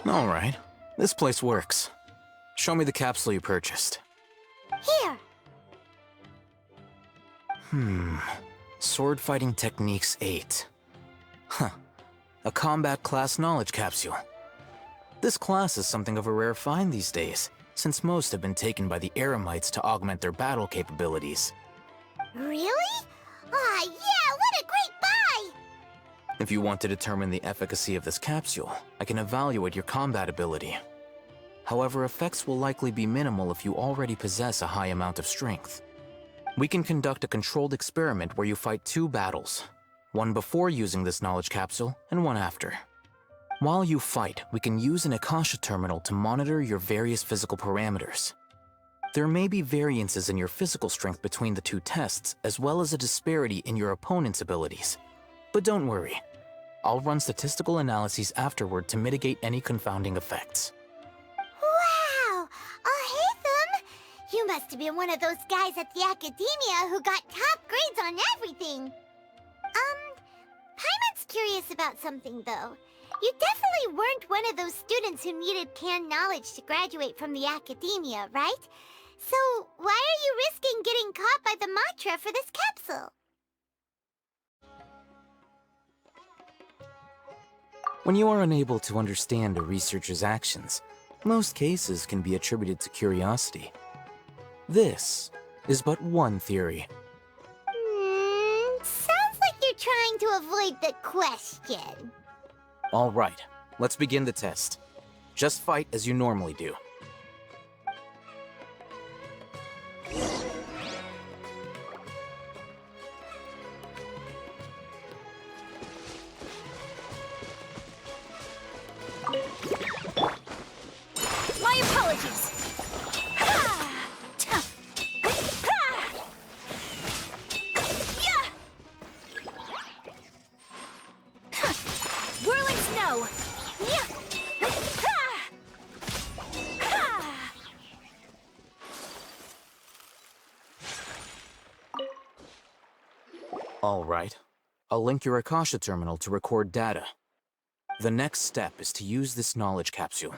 Alright, this place works. Show me the capsule you purchased. Here. Sword Fighting Techniques 8. Huh. A combat class knowledge capsule. This class is something of a rare find these days, since most have been taken by the Eremites to augment their battle capabilities. Really? Ah, yeah, what a great buy! If you want to determine the efficacy of this capsule, I can evaluate your combat ability. However, effects will likely be minimal if you already possess a high amount of strength. We can conduct a controlled experiment where you fight 2 battles, one before using this knowledge capsule and one after. While you fight, we can use an Akasha terminal to monitor your various physical parameters. There may be variances in your physical strength between the 2 tests, as well as a disparity in your opponent's abilities. But don't worry, I'll run statistical analyses afterward to mitigate any confounding effects. Wow! Hatham! You must have been one of those guys at the academia who got top grades on everything. Paimon's curious about something, though. You definitely weren't one of those students who needed canned knowledge to graduate from the academia, right? So, why are you risking getting caught by the mantra for this capsule? When you are unable to understand a researcher's actions, most cases can be attributed to curiosity. This is but one theory. Sounds like you're trying to avoid the question. All right, let's begin the test. Just fight as you normally do. My apologies. Whirling snow. All right, I'll link your Akasha terminal to record data. The next step is to use this knowledge capsule.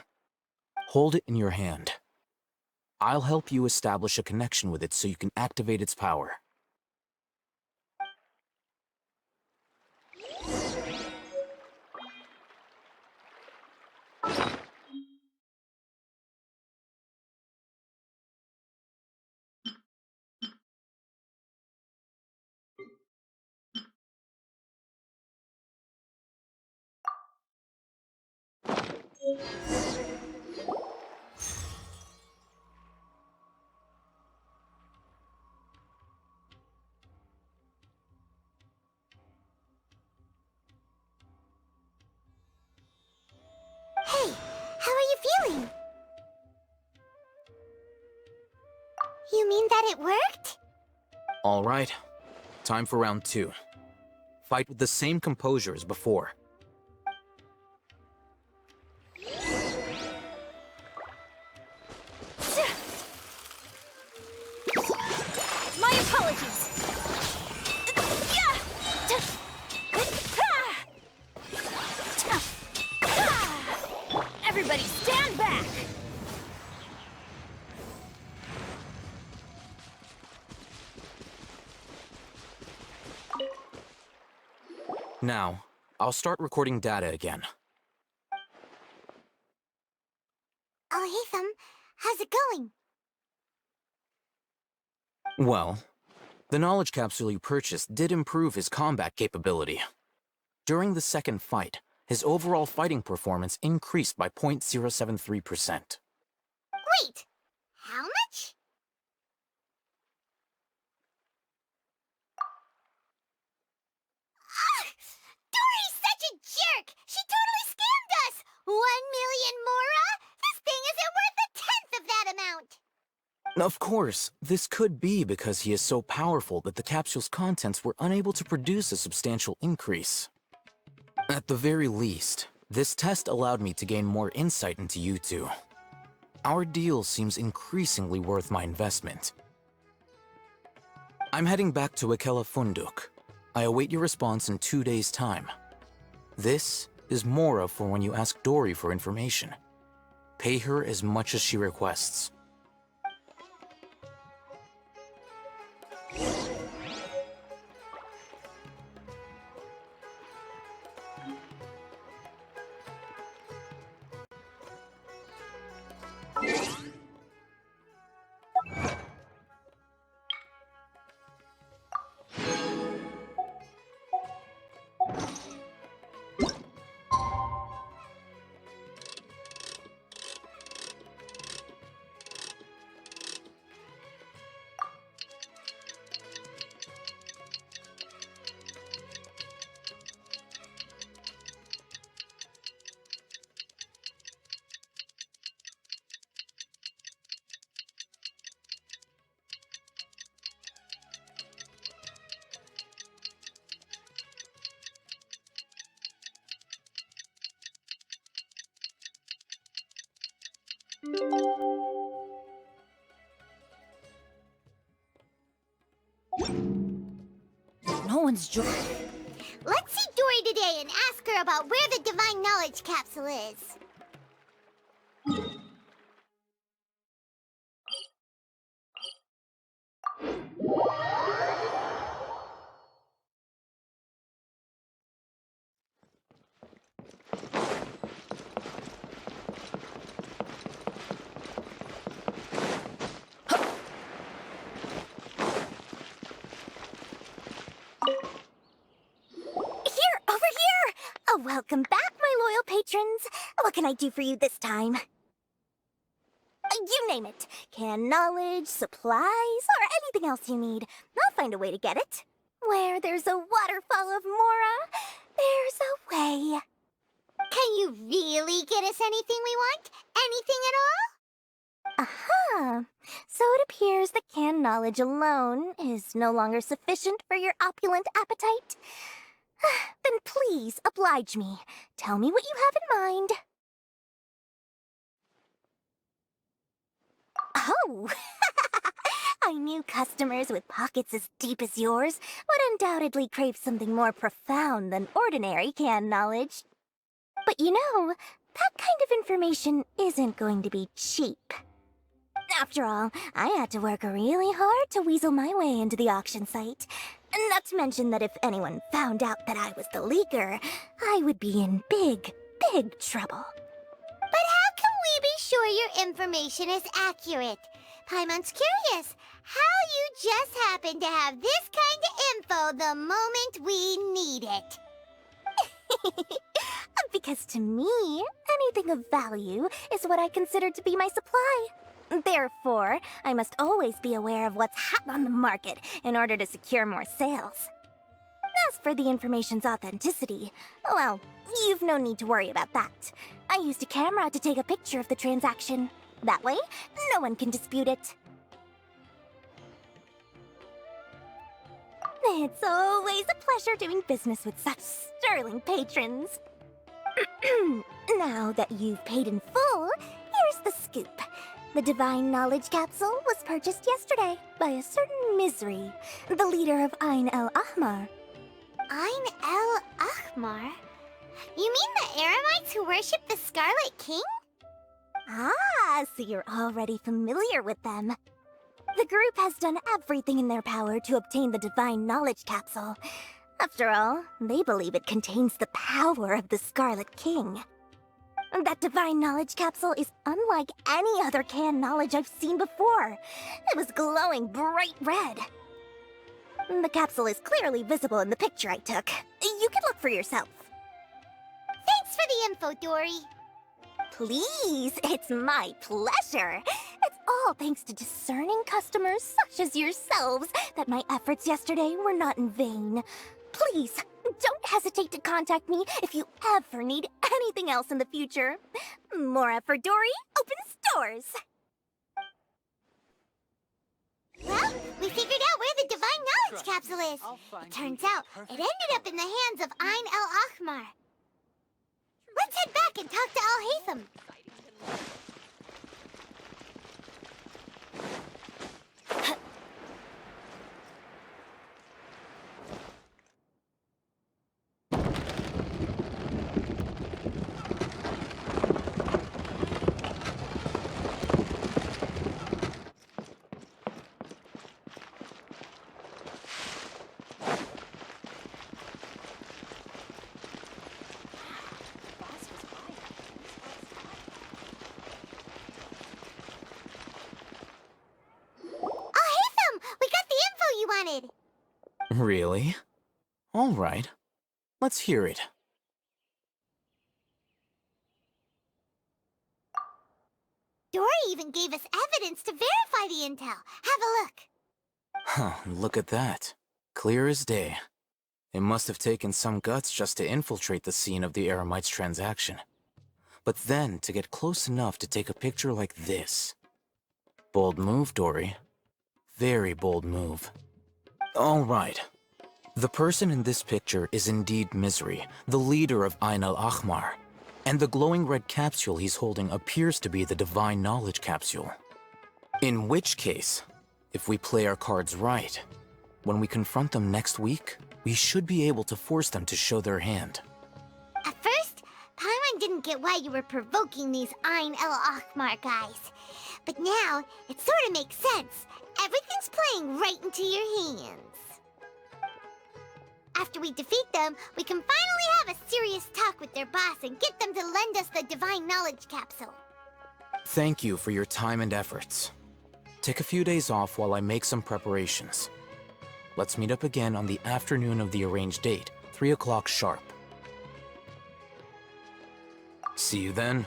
Hold it in your hand. I'll help you establish a connection with it so you can activate its power. Hey, how are you feeling? You mean that it worked? All right, time for round 2. Fight with the same composure as before. My apologies. Everybody stand back! Now, I'll start recording data again. Hatham, how's it going? Well, the knowledge capsule you purchased did improve his combat capability. During the second fight, his overall fighting performance increased by 0.073%. Wait, how much? Dory's such a jerk! She totally scammed us! 1 million mora? This thing isn't worth a tenth of that amount! Of course, this could be because he is so powerful that the capsule's contents were unable to produce a substantial increase. At the very least, this test allowed me to gain more insight into you two. Our deal seems increasingly worth my investment. I'm heading back to Ikela Funduk. I await your response in 2 days' time. This is Mora for when you ask Dory for information. Pay her as much as she requests. No one's joining. Let's see Dory today and ask her about where the Divine Knowledge Capsule is. Welcome back, my loyal patrons. What can I do for you this time? You name it. Canned knowledge, supplies, or anything else you need. I'll find a way to get it. Where there's a waterfall of Mora, there's a way. Can you really get us anything we want? Anything at all? Aha! So it appears that canned knowledge alone is no longer sufficient for your opulent appetite. Then please, oblige me. Tell me what you have in mind. Oh! I knew customers with pockets as deep as yours would undoubtedly crave something more profound than ordinary canned knowledge. But you know, that kind of information isn't going to be cheap. After all, I had to work really hard to weasel my way into the auction site. Not to mention that if anyone found out that I was the leaker, I would be in big, big trouble. But how can we be sure your information is accurate? Paimon's curious how you just happen to have this kind of info the moment we need it. Because to me, anything of value is what I consider to be my supply. Therefore, I must always be aware of what's hot on the market in order to secure more sales. As for the information's authenticity, well, you've no need to worry about that. I used a camera to take a picture of the transaction. That way, no one can dispute it. It's always a pleasure doing business with such sterling patrons. Now that you've paid in full, here's the scoop. The Divine Knowledge Capsule was purchased yesterday by a certain Misery, the leader of Ain el Ahmar. Ain el Ahmar? You mean the Eremites who worship the Scarlet King? Ah, so you're already familiar with them. The group has done everything in their power to obtain the Divine Knowledge Capsule. After all, they believe it contains the power of the Scarlet King. That Divine Knowledge Capsule is unlike any other canned knowledge I've seen before. It was glowing bright red. The capsule is clearly visible in the picture I took. You can look for yourself. Thanks for the info, Dory. Please, it's my pleasure. It's all thanks to discerning customers such as yourselves that my efforts yesterday were not in vain. Please, don't hesitate to contact me if you ever need anything else in the future. Mora for Dory opens doors. Well, we figured out where the Divine Knowledge Capsule is. It turns out it ended up in the hands of Ain el Ahmar. Let's head back and talk to Al-Haytham. Really? All right. Let's hear it. Dory even gave us evidence to verify the intel. Have a look. Huh, look at that. Clear as day. It must have taken some guts just to infiltrate the scene of the Eremite's transaction. But then to get close enough to take a picture like this. Bold move, Dory. Very bold move. All right. The person in this picture is indeed Misery, the leader of Ain al-Ahmar. And the glowing red capsule he's holding appears to be the Divine Knowledge Capsule. In which case, if we play our cards right, when we confront them next week, we should be able to force them to show their hand. At first, Paimon didn't get why you were provoking these Ain el-Ahmar guys. But now, it sort of makes sense. Everything's playing right into your hands. After we defeat them, we can finally have a serious talk with their boss and get them to lend us the Divine Knowledge Capsule. Thank you for your time and efforts. Take a few days off while I make some preparations. Let's meet up again on the afternoon of the arranged date, 3 o'clock sharp. See you then.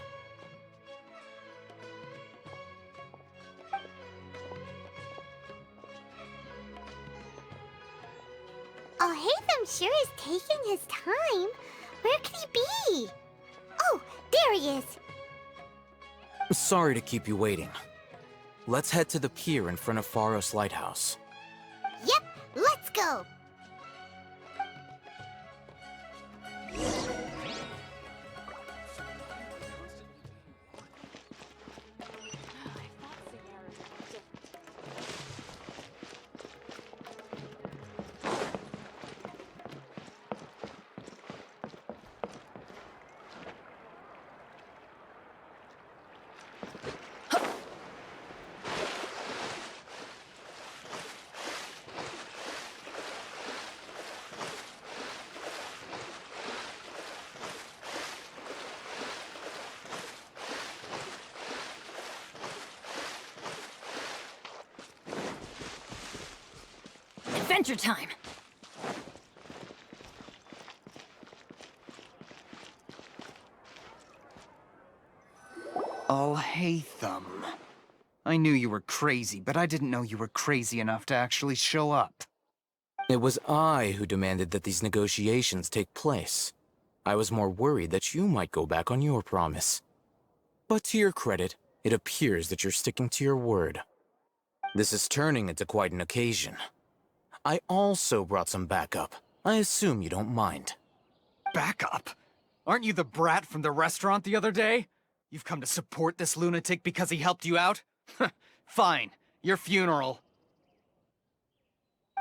Oh, Hatham sure is taking his time. Where could he be? Oh, there he is. Sorry to keep you waiting. Let's head to the pier in front of Pharos Lighthouse. Yep, let's go. Adventure time! Oh, Hatham. I knew you were crazy, but I didn't know you were crazy enough to actually show up. It was I who demanded that these negotiations take place. I was more worried that you might go back on your promise. But to your credit, it appears that you're sticking to your word. This is turning into quite an occasion. I also brought some backup. I assume you don't mind. Backup? Aren't you the brat from the restaurant the other day? You've come to support this lunatic because he helped you out? Fine, your funeral.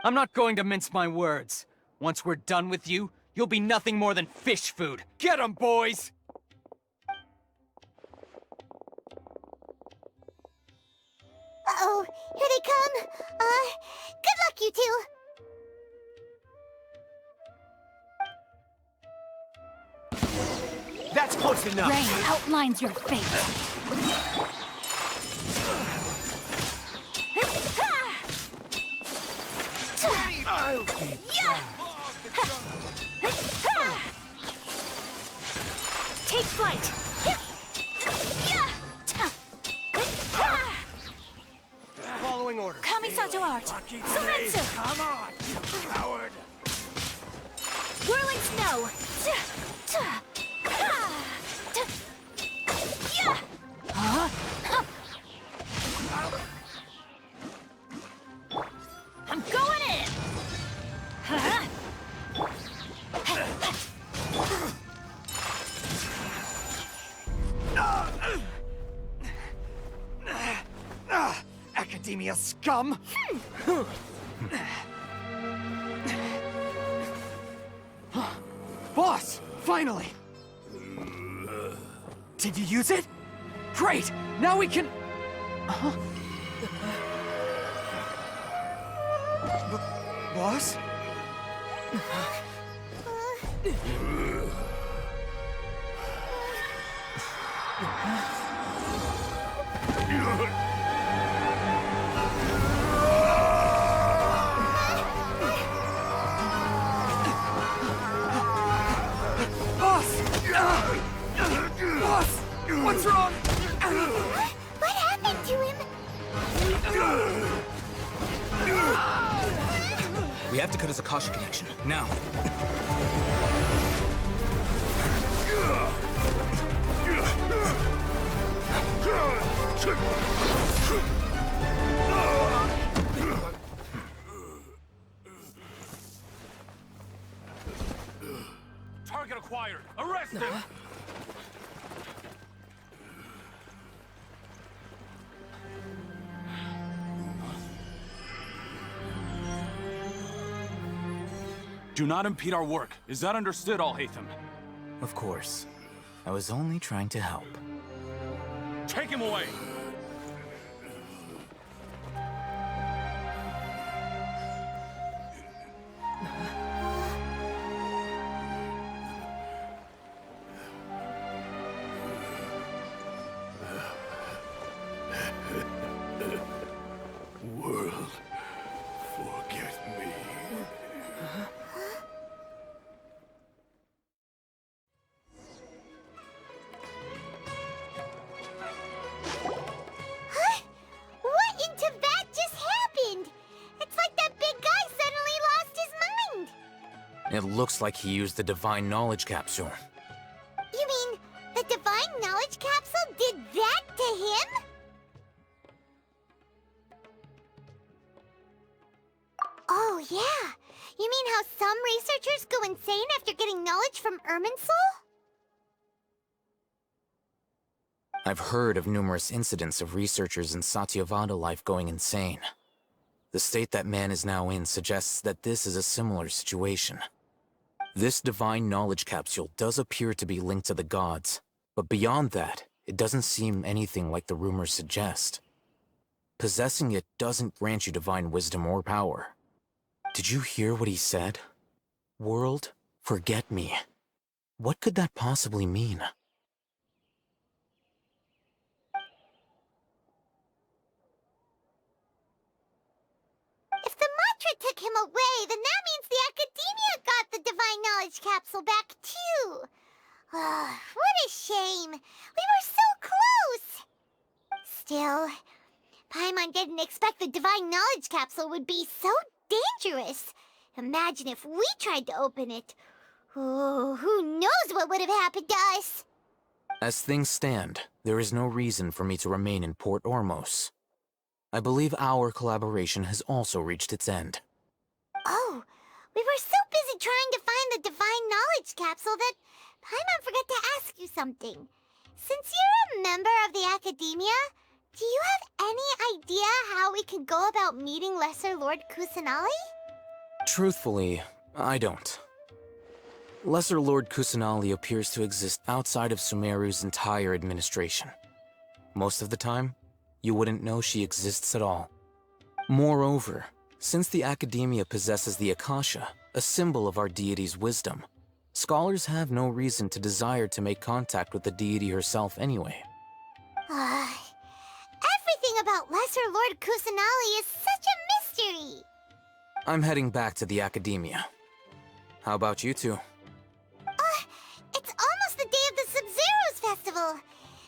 I'm not going to mince my words. Once we're done with you, you'll be nothing more than fish food. Get 'em, boys! Uh-oh, here they come. Good luck, you two. That's close enough! Rain outlines your fate. Take flight! Following orders. Kamisato art! Sumetsu! Come on, you coward! Whirling snow! I'm going in! Academia scum! Boss! Finally! Did you use it? Great! Now we can... Boss? We have to cut his Akasha connection, now. Target acquired! Arrest him! Do not impede our work. Is that understood, Al-Haytham? Of course. I was only trying to help. Take him away! World, forget me. What in Tibet just happened? It's like that big guy suddenly lost his mind. It looks like he used the Divine Knowledge Capsule. You mean the Divine Knowledge Capsule did that to him? Oh, yeah. You mean how some researchers go insane after getting knowledge from Irminsul? I've heard of numerous incidents of researchers in Satyavada life going insane. The state that man is now in suggests that this is a similar situation. This Divine Knowledge Capsule does appear to be linked to the gods, but beyond that, it doesn't seem anything like the rumors suggest. Possessing it doesn't grant you divine wisdom or power. Did you hear what he said? World, forget me. What could that possibly mean? If the mantra took him away, then that means the Academia got the Divine Knowledge Capsule back, too. What a shame. We were so close. Still, Paimon didn't expect the Divine Knowledge Capsule would be so dangerous. Imagine if we tried to open it. Oh, who knows what would have happened to us? As things stand, there is no reason for me to remain in Port Ormos. I believe our collaboration has also reached its end. Oh, we were so busy trying to find the Divine Knowledge Capsule that Paimon forgot to ask you something. Since you're a member of the Academia, do you have any idea how we could go about meeting Lesser Lord Kusanali? Truthfully, I don't. Lesser Lord Kusanali appears to exist outside of Sumeru's entire administration. Most of the time, you wouldn't know she exists at all. Moreover, since the Academia possesses the Akasha, a symbol of our deity's wisdom, scholars have no reason to desire to make contact with the deity herself anyway. Everything about Lesser Lord Kusanali is such a mystery! I'm heading back to the Academia. How about you two? It's almost the day of the Sub-Zero's festival.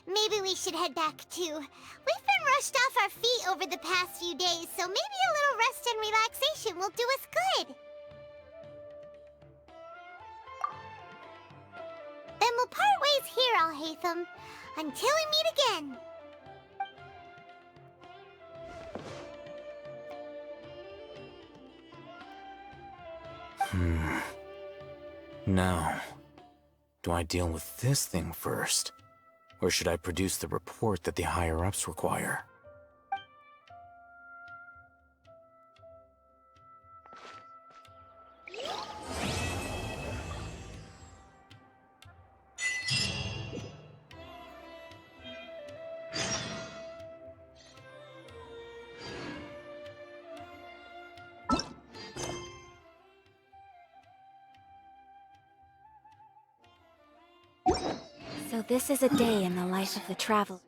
Maybe we should head back too. We've been rushed off our feet over the past few days, so maybe a little rest and relaxation will do us good. Then we'll part ways here, Al-Haytham, until we meet again. Now, do I deal with this thing first? Or should I produce the report that the higher-ups require? So this is a day in the life of the traveler.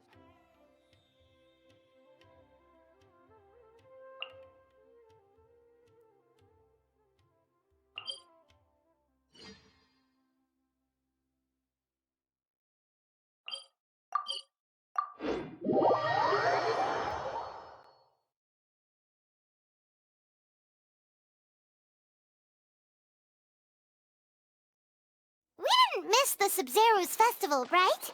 finished the Sub-Zero's festival, right?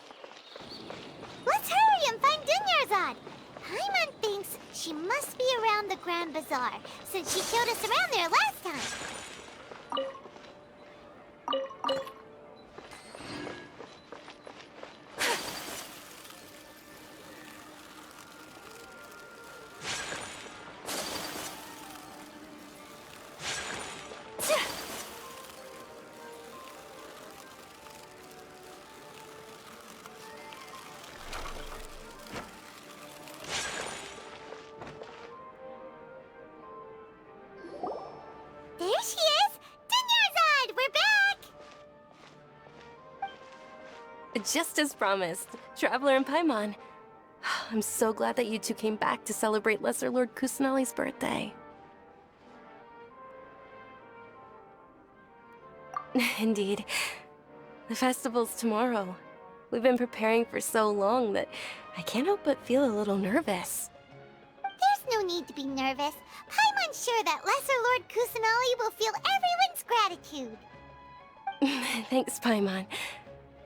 Let's hurry and find Dunyarzad. Paimon thinks she must be around the Grand Bazaar, since she showed us around there last time. There she is! Dunyarzad, we're back! Just as promised, Traveler and Paimon. I'm so glad that you two came back to celebrate Lesser Lord Kusanali's birthday. Indeed. The festival's tomorrow. We've been preparing for so long that I can't help but feel a little nervous. There's no need to be nervous. Paimon's sure that Lesser Lord Kusanali will feel everyone's gratitude. Thanks, Paimon.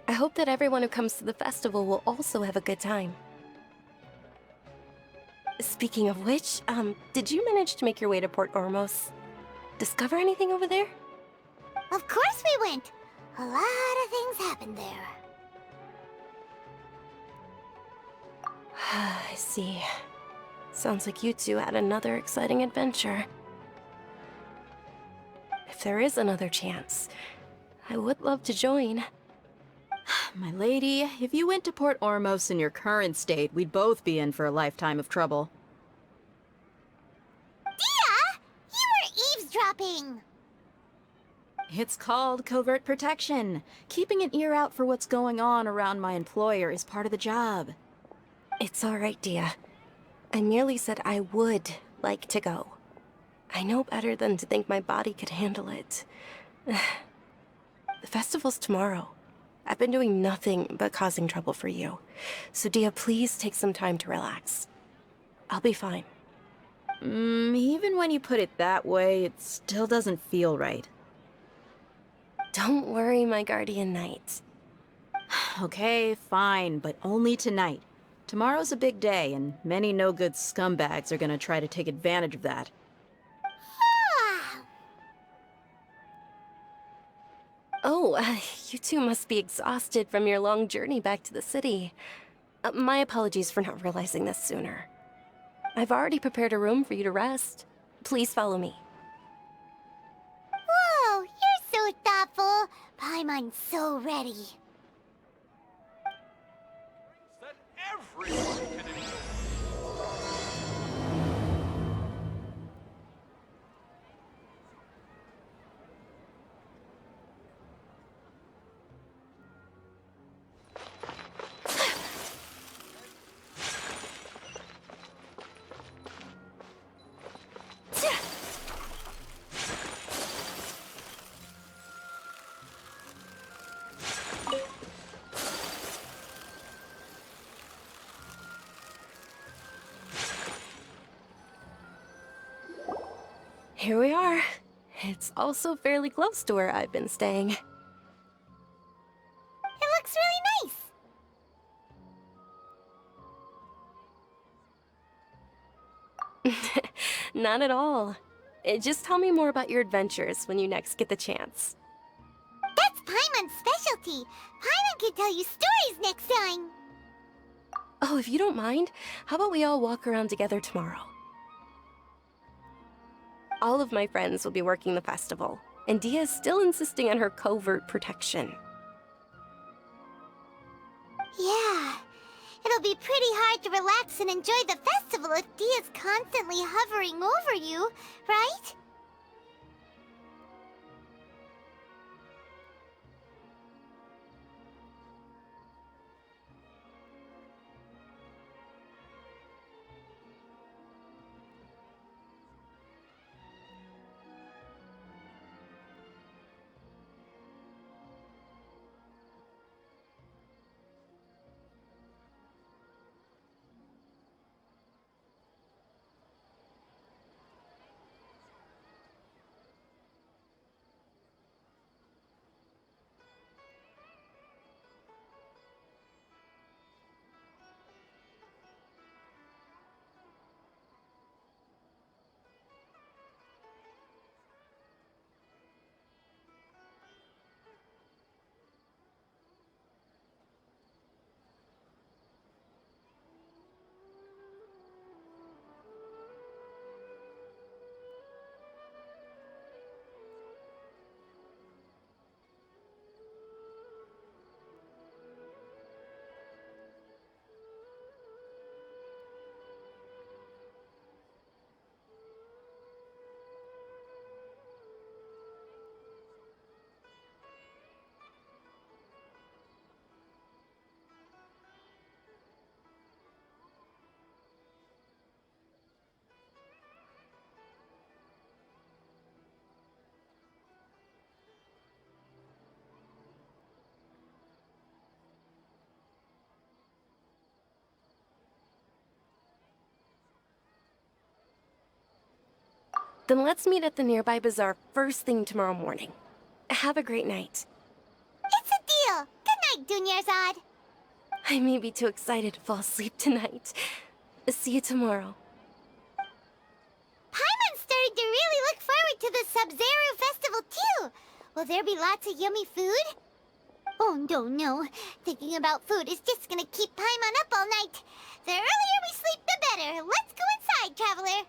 I hope that everyone who comes to the festival will also have a good time. Speaking of which, did you manage to make your way to Port Ormos? Discover anything over there? Of course we went. A lot of things happened there. I see. Sounds like you two had another exciting adventure. If there is another chance, I would love to join. My lady, if you went to Port Ormos in your current state, we'd both be in for a lifetime of trouble. Dia! You were eavesdropping! It's called covert protection. Keeping an ear out for what's going on around my employer is part of the job. It's all right, Dia. I merely said I would like to go. I know better than to think my body could handle it. The festival's tomorrow. I've been doing nothing but causing trouble for you. So Dia, please take some time to relax. I'll be fine. Even when you put it that way, it still doesn't feel right. Don't worry, my guardian knight. Okay, fine, but only tonight. Tomorrow's a big day, and many no-good scumbags are gonna try to take advantage of that. Ah! Oh, you two must be exhausted from your long journey back to the city. My apologies for not realizing this sooner. I've already prepared a room for you to rest. Please follow me. Whoa, you're so thoughtful. Paimon's so ready. That everyone can enjoy. Here we are. It's also fairly close to where I've been staying. It looks really nice. Not at all. Just tell me more about your adventures when you next get the chance. That's Paimon's specialty. Paimon can tell you stories next time. Oh, if you don't mind, how about we all walk around together tomorrow? All of my friends will be working the festival, and Dia is still insisting on her covert protection. Yeah. It'll be pretty hard to relax and enjoy the festival if Dia's constantly hovering over you, right? Then let's meet at the nearby bazaar first thing tomorrow morning. Have a great night. It's a deal. Good night, Dunyarzad. I may be too excited to fall asleep tonight. See you tomorrow. Paimon's starting to really look forward to the Sub-Zero Festival, too. Will there be lots of yummy food? Oh, no. Thinking about food is just gonna keep Paimon up all night. The earlier we sleep, the better. Let's go inside, Traveler.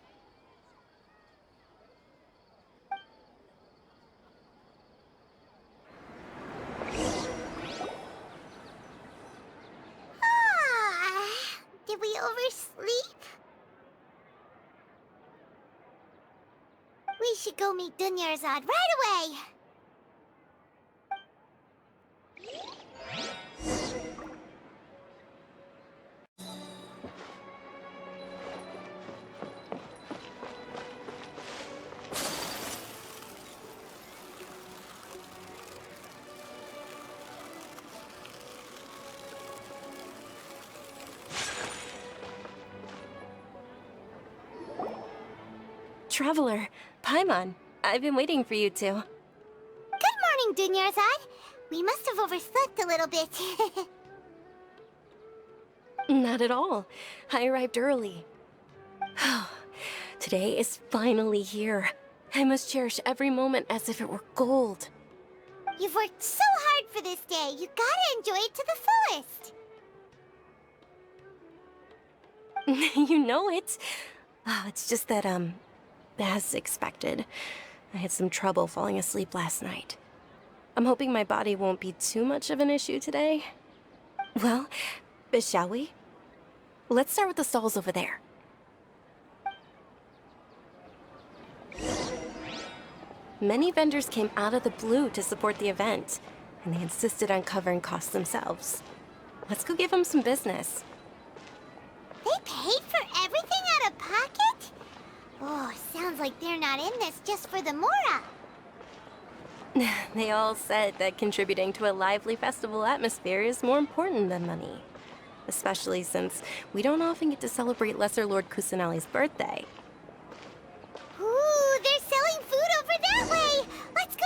Did we oversleep? We should go meet Dunyarzad right away. Traveler, Paimon, I've been waiting for you two. Good morning, Dunyarzad. We must have overslept a little bit. Not at all. I arrived early. Today is finally here. I must cherish every moment as if it were gold. You've worked so hard for this day. You gotta enjoy it to the fullest. You know it. Oh, it's just that, as expected, I had some trouble falling asleep last night. I'm hoping my body won't be too much of an issue today. Well, shall we? Let's start with the stalls over there. Many vendors came out of the blue to support the event, and they insisted on covering costs themselves. Let's go give them some business. They paid for everything out of pocket? Oh, sounds like they're not in this just for the Mora. They all said that contributing to a lively festival atmosphere is more important than money. Especially since we don't often get to celebrate Lesser Lord Kusanali's birthday. Ooh, they're selling food over that way! Let's go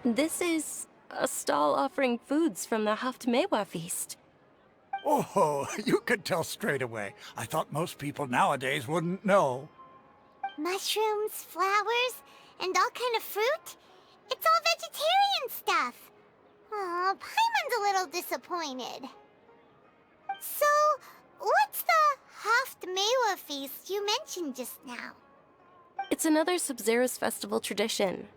This is a stall offering foods from the Haftmewa feast. Oh, you could tell straight away. I thought most people nowadays wouldn't know. Mushrooms, flowers, and all kind of fruit? It's all vegetarian stuff. Aw, Paimon's a little disappointed. So, what's the Haftmewa feast you mentioned just now? It's another Sub-Zero's festival tradition.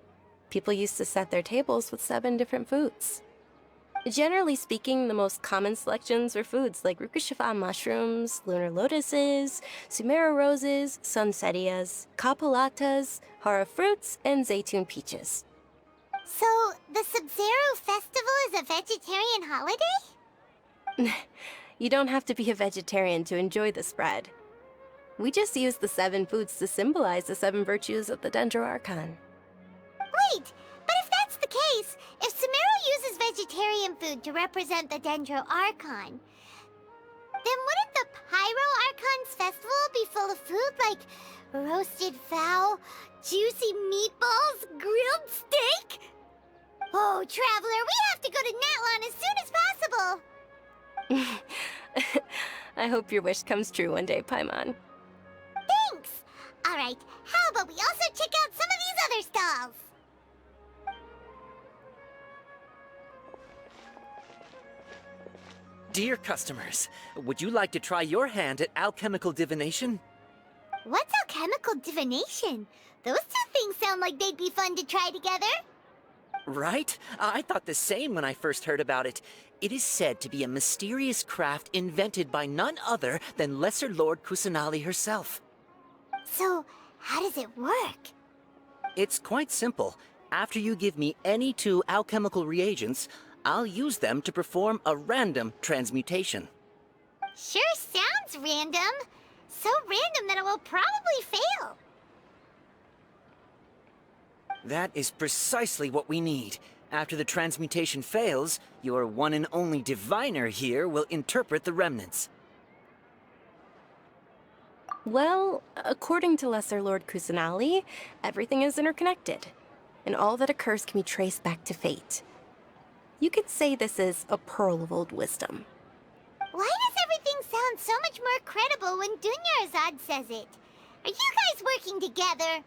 People used to set their tables with 7 different foods. Generally speaking, the most common selections were foods like Rukushifa mushrooms, lunar lotuses, Sumeru roses, sunsetias, kapulatas, hara fruits, and zaytun peaches. So, the Sub-Zero festival is a vegetarian holiday? You don't have to be a vegetarian to enjoy the spread. We just use the 7 foods to symbolize the 7 virtues of the Dendro Archon. Wait, but if that's the case, if Sumeru uses vegetarian food to represent the Dendro Archon, then wouldn't the Pyro Archon's festival be full of food like roasted fowl, juicy meatballs, grilled steak? Oh, Traveler, we have to go to Natlan as soon as possible! I hope your wish comes true one day, Paimon. Thanks! Alright, how about we also check out some of these other stalls? Dear customers, would you like to try your hand at alchemical divination? What's alchemical divination? Those two things sound like they'd be fun to try together. Right? I thought the same when I first heard about it. It is said to be a mysterious craft invented by none other than Lesser Lord Kusanali herself. So, how does it work? It's quite simple. After you give me any 2 alchemical reagents, I'll use them to perform a random transmutation. Sure sounds random. So random that it will probably fail. That is precisely what we need. After the transmutation fails, your one and only diviner here will interpret the remnants. Well, according to Lesser Lord Kusanali, everything is interconnected, and all that occurs can be traced back to fate. You could say this is a pearl of old wisdom. Why does everything sound so much more credible when Dunyarzad says it? Are you guys working together?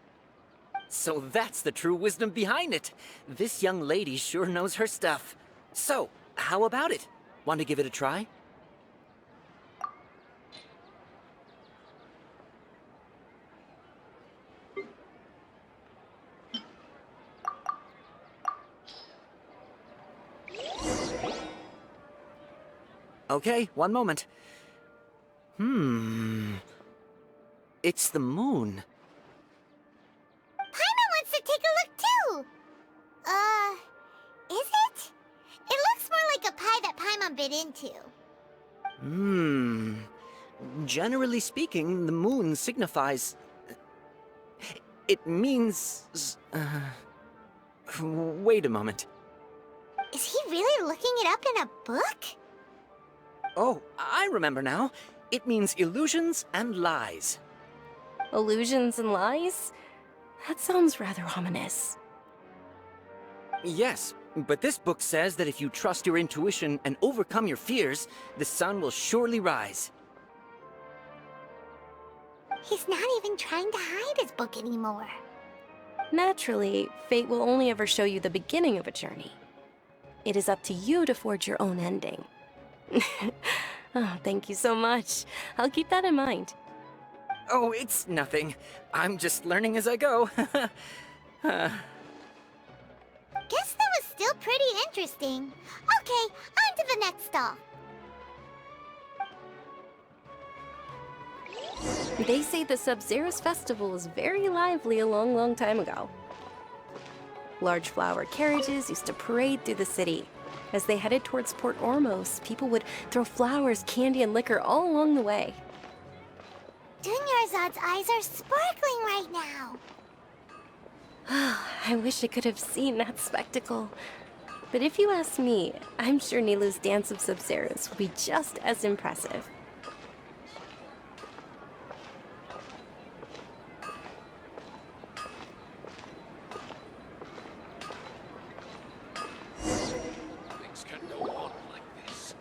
So that's the true wisdom behind it. This young lady sure knows her stuff. So, how about it? Want to give it a try? Okay, one moment. It's the moon. Paimon wants to take a look too! Is it? It looks more like a pie that Paimon bit into. Generally speaking, the moon signifies... It means... Wait a moment. Is he really looking it up in a book? Oh, I remember now. It means illusions and lies. Illusions and lies? That sounds rather ominous. Yes, but this book says that if you trust your intuition and overcome your fears, the sun will surely rise. He's not even trying to hide his book anymore. Naturally, fate will only ever show you the beginning of a journey. It is up to you to forge your own ending. Oh, thank you so much. I'll keep that in mind. Oh, it's nothing. I'm just learning as I go. Guess that was still pretty interesting. Okay, on to the next stall. They say the Sub-Zero's festival was very lively a long, long time ago. Large flower carriages used to parade through the city. As they headed towards Port Ormos, people would throw flowers, candy, and liquor all along the way. Dunyarzad's eyes are sparkling right now. I wish I could have seen that spectacle. But if you ask me, I'm sure Nilu's Dance of Sub-Zeros will be just as impressive. Things can go on like this.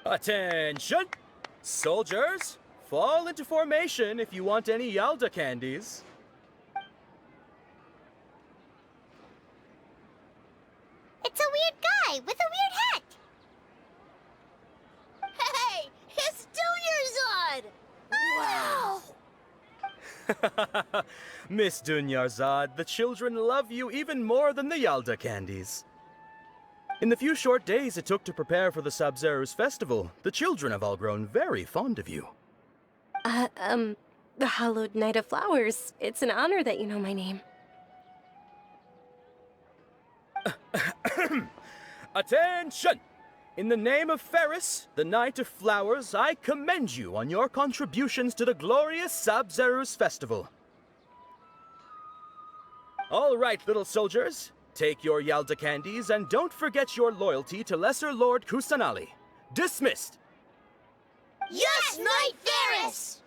Attention! Soldiers, fall into formation if you want any Yalda candies. It's a weird guy with a weird hat. Hey, it's Dunyarzad! Wow! Miss Dunyarzad, the children love you even more than the Yalda candies. In the few short days it took to prepare for the Sub-Zero's festival, the children have all grown very fond of you. The Hallowed Knight of Flowers. It's an honor that you know my name. Attention! In the name of Ferris, the Knight of Flowers, I commend you on your contributions to the glorious Sub-Zero's festival. All right, little soldiers. Take your Yalda candies and don't forget your loyalty to Lesser Lord Kusanali. Dismissed! Yes, Knight Ferris!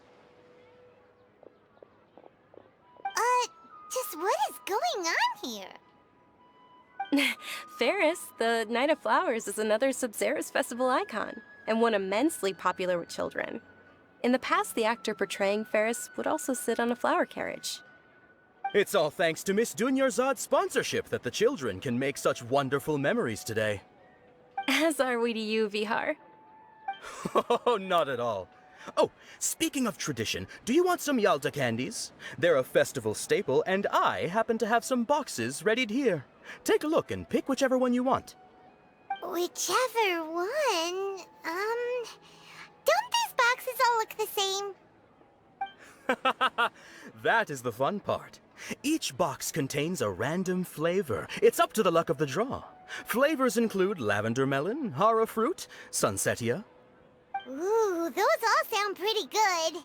Just what is going on here? Ferris, the Knight of Flowers, is another Sub-Zero's festival icon, and one immensely popular with children. In the past, the actor portraying Ferris would also sit on a flower carriage. It's all thanks to Miss Dunyarzad's sponsorship that the children can make such wonderful memories today. As are we to you, Vihar. Oh, not at all. Oh, speaking of tradition, do you want some Yalda candies? They're a festival staple, and I happen to have some boxes readied here. Take a look and pick whichever one you want. Whichever one, don't these boxes all look the same? That is the fun part. Each box contains a random flavor. It's up to the luck of the draw. Flavors include lavender melon, hara fruit, sunsetia. Ooh, those all sound pretty good.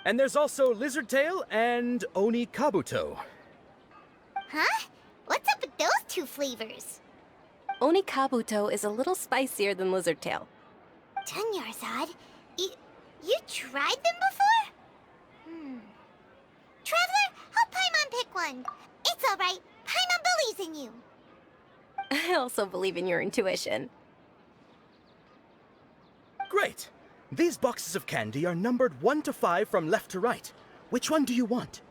And there's also lizard tail and oni kabuto. Huh? What's up with those two flavors? Oni Kabuto is a little spicier than Lizard Tail. Dunyarzad? You tried them before? Traveler, help Paimon pick one. It's alright. Paimon believes in you. I also believe in your intuition. Great! These boxes of candy are numbered 1 to 5 from left to right. Which one do you want?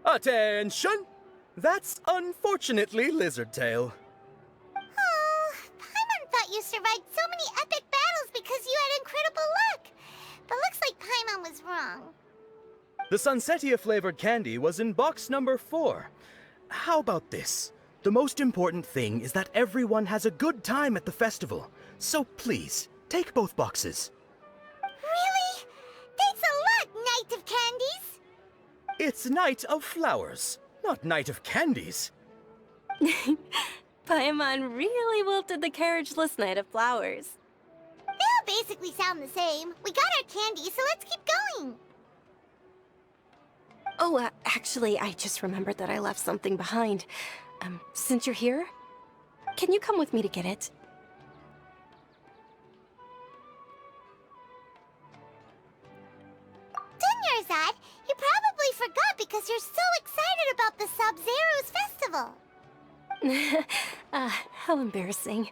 Attention! That's unfortunately Lizardtail. Oh, Paimon thought you survived so many epic battles because you had incredible luck. But looks like Paimon was wrong. The Sunsetia-flavored candy was in box number 4. How about this? The most important thing is that everyone has a good time at the festival. So please, take both boxes. Really? Thanks a lot, Knight of Candies! It's Night of Flowers, not Night of Candies. Paimon really wilted the carriageless Knight of Flowers. They all basically sound the same. We got our candy, so let's keep going. Oh, actually, I just remembered that I left something behind. Since you're here, can you come with me to get it? Dunyarzad, you probably forgot because you're so excited about the Sub-Zero's festival. How embarrassing.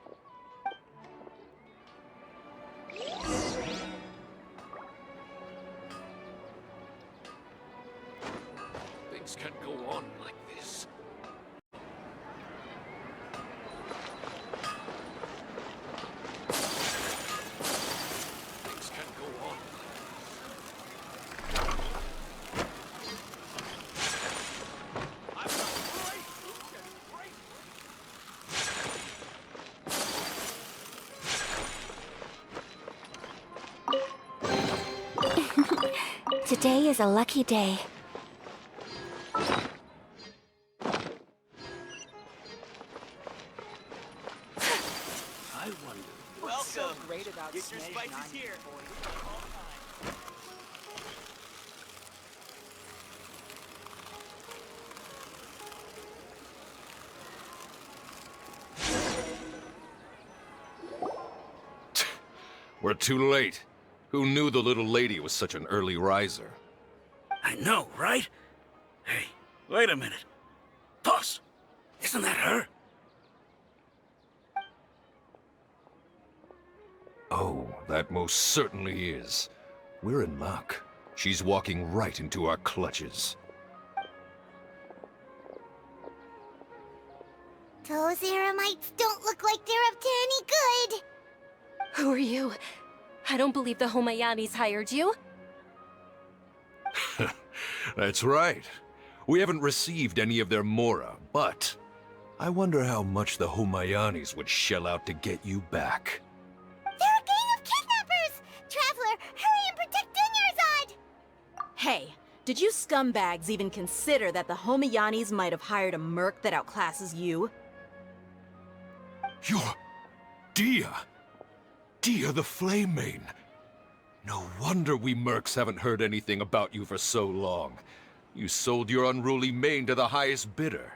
Things can't go on like this. Things can't go on like this. Today is a lucky day. I wonder. What's so great about Get your spices here. We're too late. Who knew the little lady was such an early riser? I know, right? Hey, wait a minute. Boss, isn't that her? Oh, that most certainly is. We're in luck. She's walking right into our clutches. Those Eremites don't look like they're up to any good. Who are you? I don't believe the Homayanis hired you. That's right. We haven't received any of their mora, but I wonder how much the Homayanis would shell out to get you back. They're a gang of kidnappers! Traveler, hurry and protect Dunyarzad! Hey, did you scumbags even consider that the Homayanis might have hired a merc that outclasses you? You're... Dia! Dia the Flame Main! No wonder we mercs haven't heard anything about you for so long. You sold your unruly mane to the highest bidder.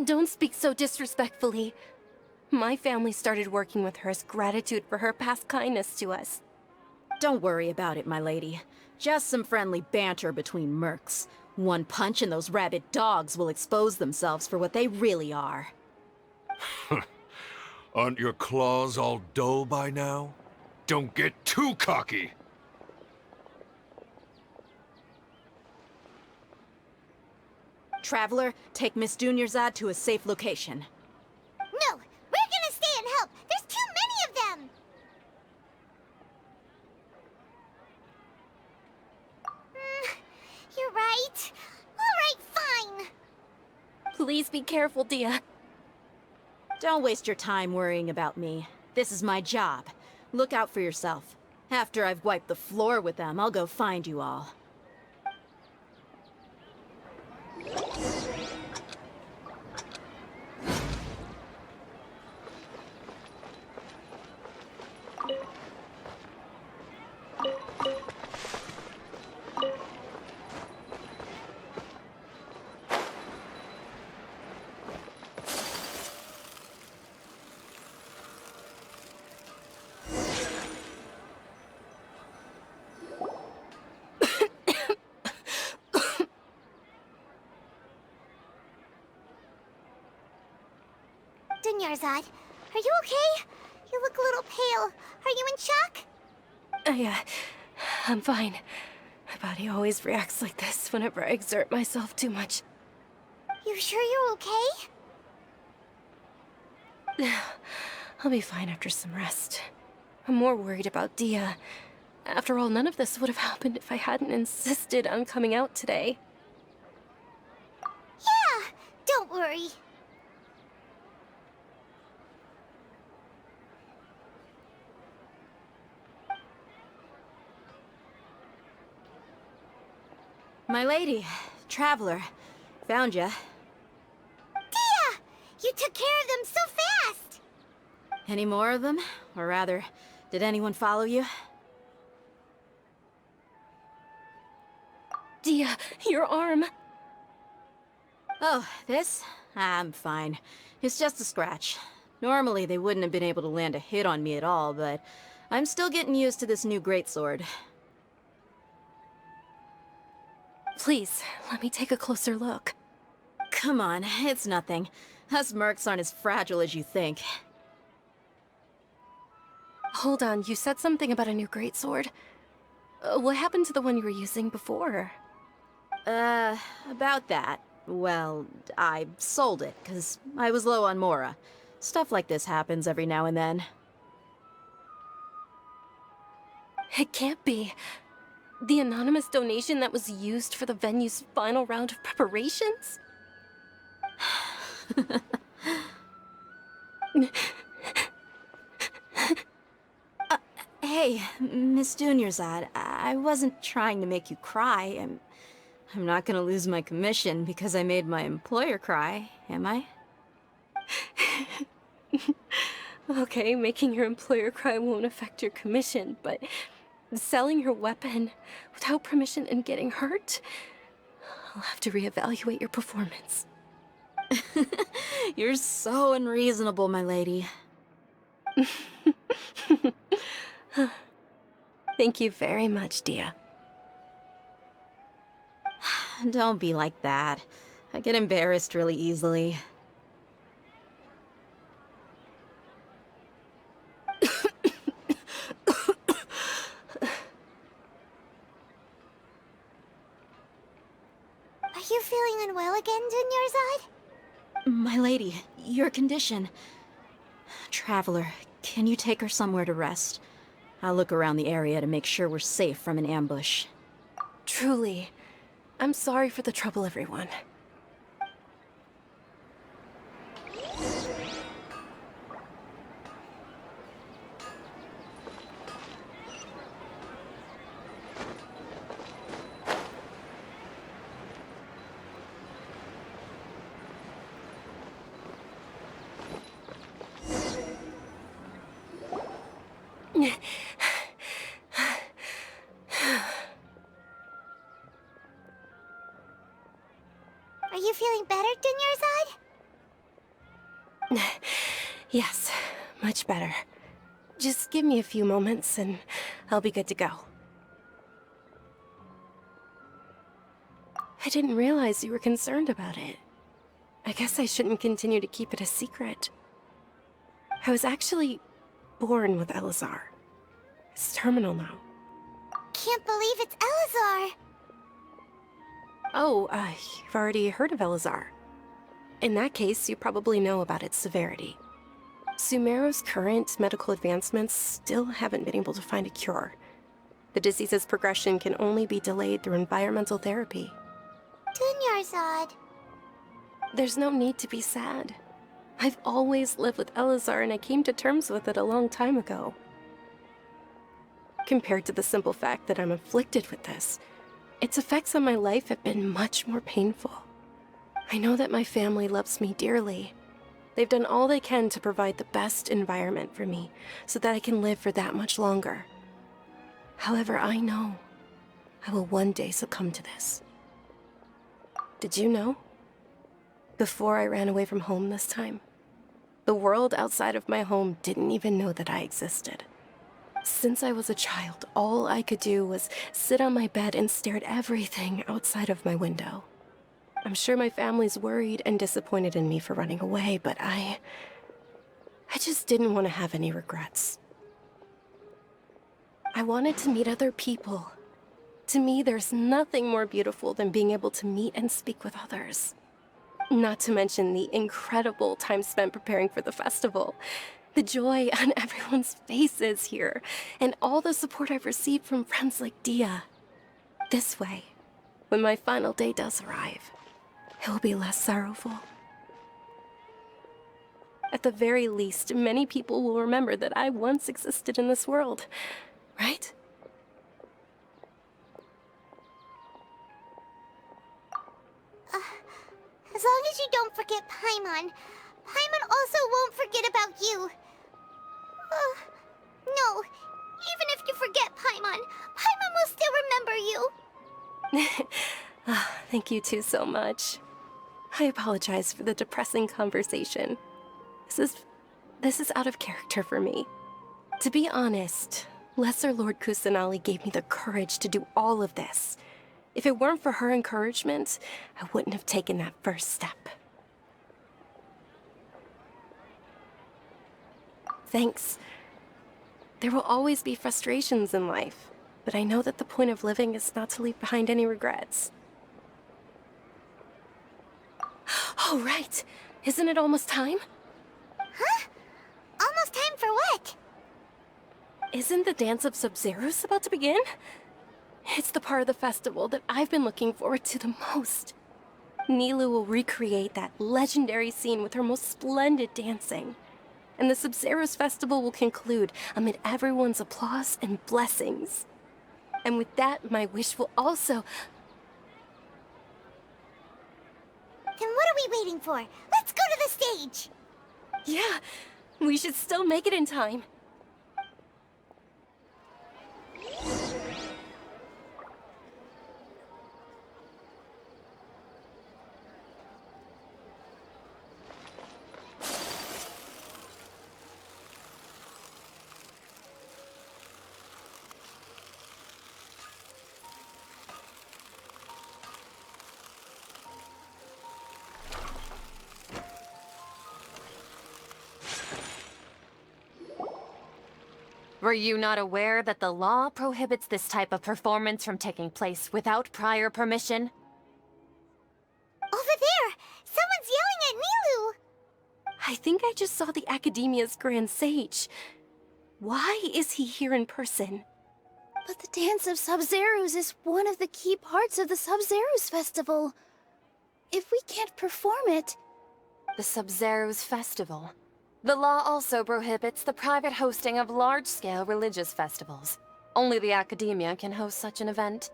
Don't speak so disrespectfully. My family started working with her as gratitude for her past kindness to us. Don't worry about it, my lady. Just some friendly banter between mercs. One punch and those rabid dogs will expose themselves for what they really are. Aren't your claws all dull by now? Don't get too cocky! Traveler, take Miss Dunyarzad to a safe location. No! We're gonna stay and help! There's too many of them! You're right. Alright, fine. Please be careful, Dia. Don't waste your time worrying about me. This is my job. Look out for yourself. After I've wiped the floor with them, I'll go find you all. Dunyarzad, are you okay? You look a little pale. Are you in shock? I'm fine. My body always reacts like this whenever I exert myself too much. You sure you're okay? I'll be fine after some rest. I'm more worried about Dia. After all, none of this would have happened if I hadn't insisted on coming out today. Yeah, don't worry. My lady, Traveler, found ya. Dia! You took care of them so fast! Any more of them? Or rather, did anyone follow you? Dia, your arm! Oh, this? I'm fine. It's just a scratch. Normally, they wouldn't have been able to land a hit on me at all, but I'm still getting used to this new greatsword. Please, let me take a closer look. Come on, it's nothing. Us mercs aren't as fragile as you think. Hold on, you said something about a new greatsword. What happened to the one you were using before? About that. Well, I sold it, because I was low on Mora. Stuff like this happens every now and then. It can't be. The anonymous donation that was used for the venue's final round of preparations? Hey, Miss Dunyarzad, I wasn't trying to make you cry. I'm not gonna lose my commission because I made my employer cry, am I? Okay, making your employer cry won't affect your commission, but selling your weapon without permission and getting hurt? I'll have to reevaluate your performance. You're so unreasonable, my lady. Thank you very much, Dia. Don't be like that. I get embarrassed really easily. Are you feeling unwell again, Dunyarzad? My lady, your condition. Traveler, can you take her somewhere to rest? I'll look around the area to make sure we're safe from an ambush. Truly. I'm sorry for the trouble, everyone. Are you feeling better, Dunyarzad? Yes, much better. Just give me a few moments and I'll be good to go. I didn't realize you were concerned about it. I guess I shouldn't continue to keep it a secret. I was actually born with Elazar. It's terminal now. Can't believe it's Elazar! Oh, you've already heard of Elazar. In that case, you probably know about its severity. Sumeru's current medical advancements still haven't been able to find a cure. The disease's progression can only be delayed through environmental therapy. Dunyarzad. There's no need to be sad. I've always lived with Elazar and I came to terms with it a long time ago. Compared to the simple fact that I'm afflicted with this, its effects on my life have been much more painful. I know that my family loves me dearly, They've done all they can to provide the best environment for me, so that I can live for that much longer. However, I know I will one day succumb to this. Did you know? Before I ran away from home this time, the world outside of my home didn't even know that I existed. Since I was a child, all I could do was sit on my bed and stare at everything outside of my window. I'm sure my family's worried and disappointed in me for running away, but I just didn't want to have any regrets. I wanted to meet other people. To me, there's nothing more beautiful than being able to meet and speak with others. Not to mention the incredible time spent preparing for the festival. The joy on everyone's faces here, and all the support I've received from friends like Dia. This way, when my final day does arrive, it will be less sorrowful. At the very least, many people will remember that I once existed in this world, right? As long as you don't forget Paimon, Paimon also won't forget about you. No, even if you forget Paimon, Paimon will still remember you. Thank you two so much. I apologize for the depressing conversation. This is out of character for me. To be honest, Lesser Lord Kusanali gave me the courage to do all of this. If it weren't for her encouragement, I wouldn't have taken that first step. Thanks. There will always be frustrations in life, but I know that the point of living is not to leave behind any regrets. Oh, right. Isn't it almost time? Huh? Almost time for what? Isn't the Dance of Sub-Zeros about to begin? It's the part of the festival that I've been looking forward to the most. Nilou will recreate that legendary scene with her most splendid dancing. And the Sub-Zeros festival will conclude amid everyone's applause and blessings. And with that, my wish will also... Then what are we waiting for? Let's go to the stage! Yeah, we should still make it in time. Were you not aware that the law prohibits this type of performance from taking place without prior permission? Over there! Someone's yelling at Nilou! I think I just saw the Academia's Grand Sage. Why is he here in person? But the Dance of Sub-Zeros is one of the key parts of the Sub-Zeros festival. If we can't perform it... The Sub-Zeros Festival. The law also prohibits the private hosting of large-scale religious festivals. Only the Academia can host such an event.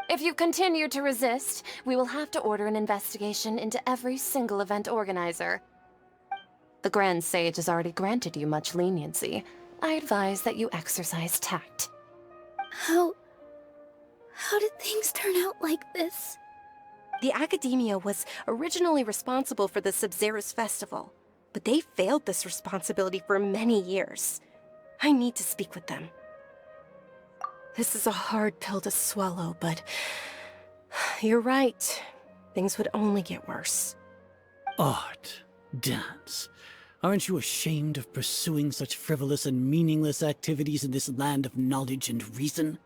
If you continue to resist, we will have to order an investigation into every single event organizer. The Grand Sage has already granted you much leniency. I advise that you exercise tact. How did things turn out like this? The Academia was originally responsible for the Sub-Zeros festival, but they failed this responsibility for many years. I need to speak with them. This is a hard pill to swallow, but you're right. Things would only get worse. Art, dance. Aren't you ashamed of pursuing such frivolous and meaningless activities in this land of knowledge and reason?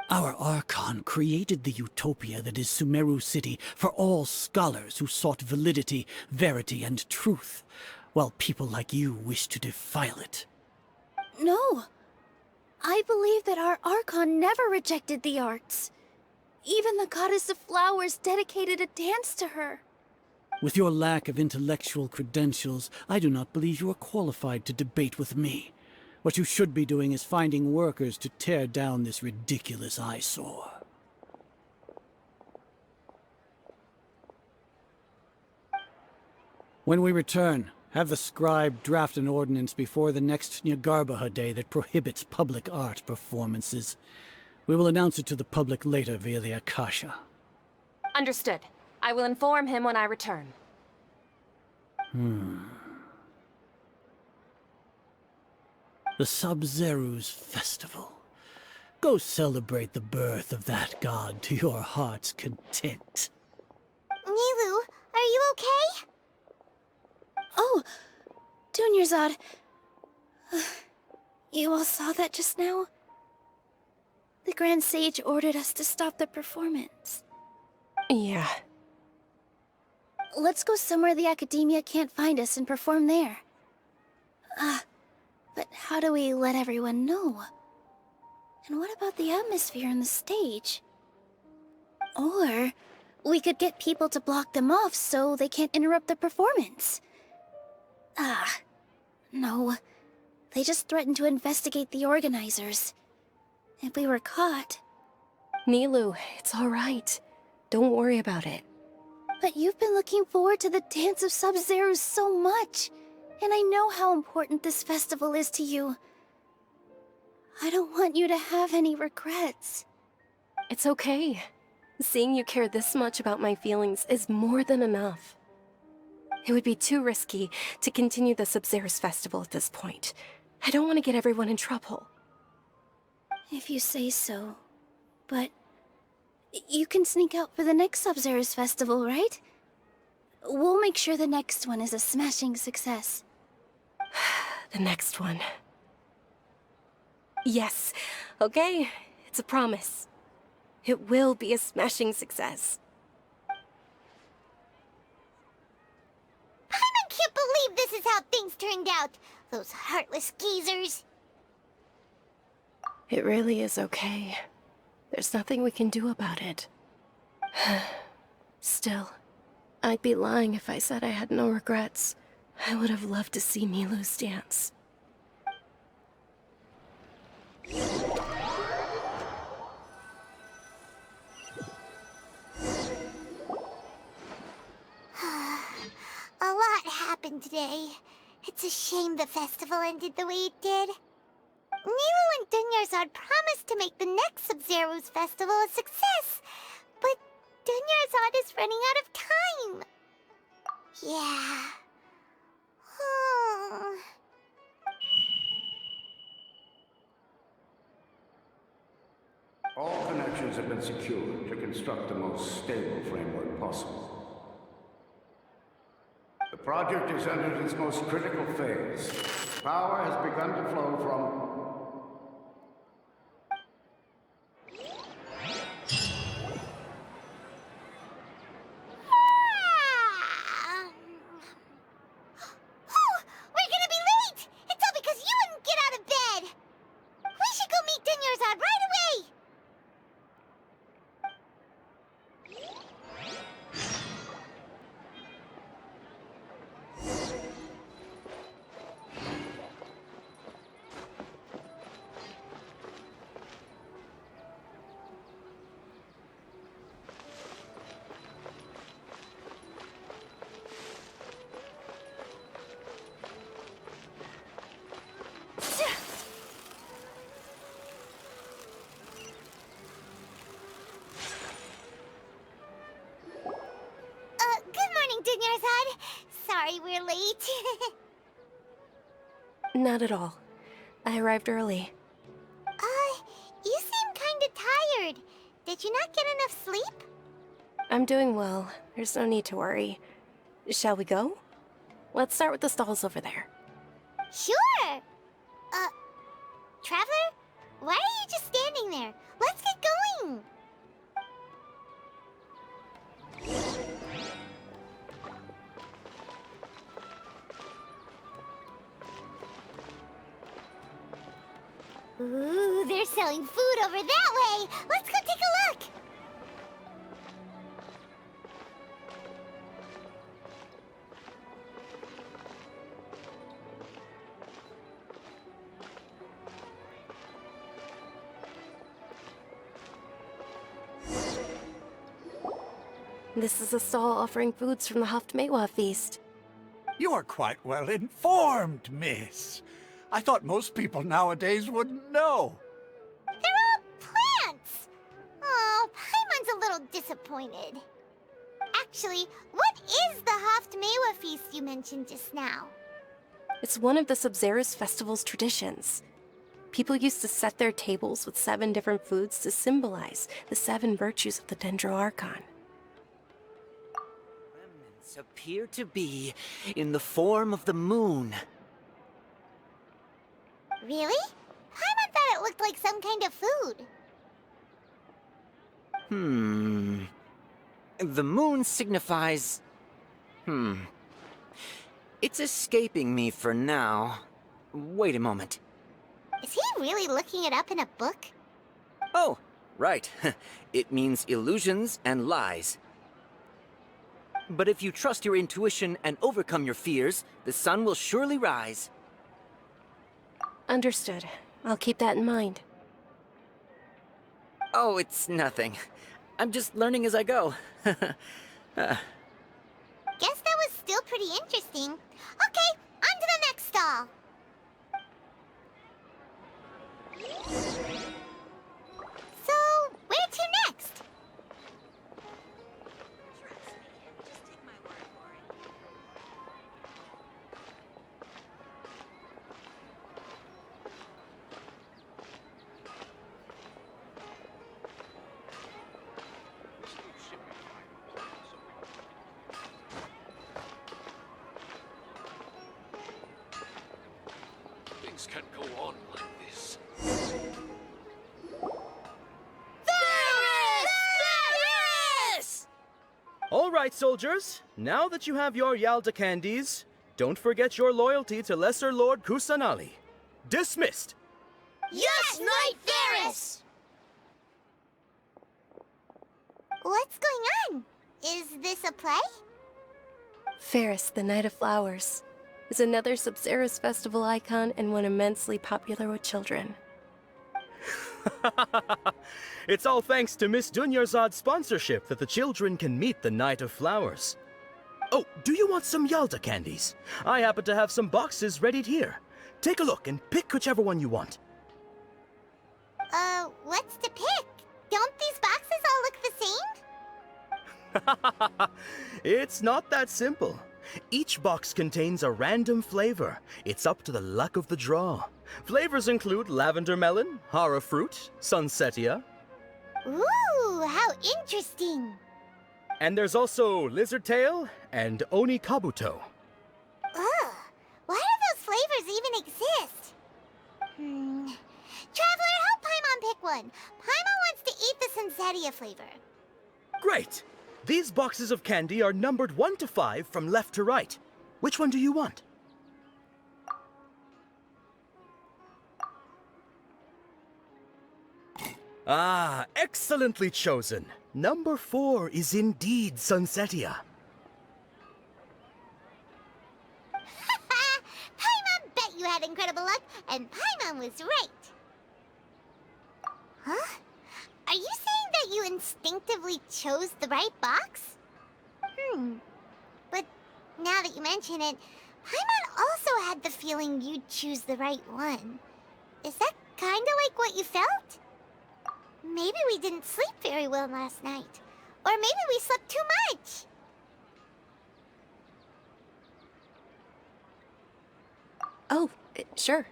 Our Archon created the utopia that is Sumeru City for all scholars who sought validity, verity, and truth, while people like you wish to defile it. No. I believe that our Archon never rejected the arts. Even the goddess of flowers dedicated a dance to her. With your lack of intellectual credentials, I do not believe you are qualified to debate with me. What you should be doing is finding workers to tear down this ridiculous eyesore. When we return, have the scribe draft an ordinance before the next Nyargarbaha Day that prohibits public art performances. We will announce it to the public later via the Akasha. Understood. I will inform him when I return. The Sub-Zeru's festival. Go celebrate the birth of that god to your heart's content. Nilu, are you okay? Oh, Dunyarzad. You all saw that just now? The Grand Sage ordered us to stop the performance. Yeah. Let's go somewhere the Academia can't find us and perform there. But how do we let everyone know? And what about the atmosphere on the stage? Or we could get people to block them off so they can't interrupt the performance. No. They just threatened to investigate the organizers. If we were caught... Nilou, it's alright. Don't worry about it. But you've been looking forward to the Dance of Sub-Zero so much. And I know how important this festival is to you. I don't want you to have any regrets. It's okay. Seeing you care this much about my feelings is more than enough. It would be too risky to continue the Sub-Zero's festival at this point. I don't want to get everyone in trouble. If you say so. But... you can sneak out for the next Sub-Zero's festival, right? We'll make sure the next one is a smashing success. The next one. Yes. Okay. It's a promise. It will be a smashing success. I can't believe this is how things turned out. Those heartless geezers. It really is okay. There's nothing we can do about it. Still, I'd be lying if I said I had no regrets. I would have loved to see Nilou's dance. A lot happened today. It's a shame the festival ended the way it did. Nilu and Dunyarzad promised to make the next Sub-Zero's festival a success, but Dunyarzad is running out of time. Yeah. All connections have been secured to construct the most stable framework possible. The project is entered its most critical phase. Power has begun to flow from... We're gonna be late! It's all because you wouldn't get out of bed! We should go meet Dunyarzad right away! Good morning, Dunyarzad. Sorry we're late. Not at all. I arrived early. You seem kinda tired. Did you not get enough sleep? I'm doing well. There's no need to worry. Shall we go? Let's start with the stalls over there. Sure! Traveler? Why are you just standing there? Let's get going! Ooh, they're selling food over that way! Let's go take a look! This is a stall offering foods from the Haft Mewa feast. You are quite well informed, miss. I thought most people nowadays wouldn't know. They're all plants! Oh, Paimon's a little disappointed. Actually, what is the Haftmewa feast you mentioned just now? It's one of the Sabzeruz festival's traditions. People used to set their tables with 7 different foods to symbolize the 7 virtues of the Dendro Archon. Remnants appear to be in the form of the moon. Really? Paimon thought it looked like some kind of food. The moon signifies... It's escaping me for now. Wait a moment. Is he really looking it up in a book? Oh, right. It means illusions and lies. But if you trust your intuition and overcome your fears, the sun will surely rise. Understood. I'll keep that in mind. Oh, it's nothing. I'm just learning as I go. Guess that was still pretty interesting. Okay, on to the next stall. So, where to next? Things can't go on like this. All right, soldiers. Now that you have your Yalda candies, don't forget your loyalty to Lesser Lord Kusanali. Dismissed! Yes, Knight Varus! What's going on? Is this a play? Ferris, the Night of Flowers, is another Sabzeruz festival icon and one immensely popular with children. It's all thanks to Miss Dunyarzad's sponsorship that the children can meet the Night of Flowers. Oh, do you want some Yalda candies? I happen to have some boxes readied here. Take a look and pick whichever one you want. What's to pick? Don't these boxes all look the same? It's not that simple. Each box contains a random flavor. It's up to the luck of the draw. Flavors include lavender melon, hara fruit, sunsetia. Ooh, how interesting! And there's also lizard tail and oni kabuto. Ugh, why do those flavors even exist? Traveler, help Paimon pick one. Paimon wants to eat the sunsetia flavor. Great! These boxes of candy are numbered 1 to 5 from left to right. Which one do you want? Ah, excellently chosen. Number 4 is indeed sunsetia. Paimon bet you had incredible luck, and Paimon was right. Huh? Are you saying that you instinctively chose the right box? But now that you mention it, Paimon also had the feeling you'd choose the right one. Is that kinda like what you felt? Maybe we didn't sleep very well last night. Or maybe we slept too much. Oh, sure.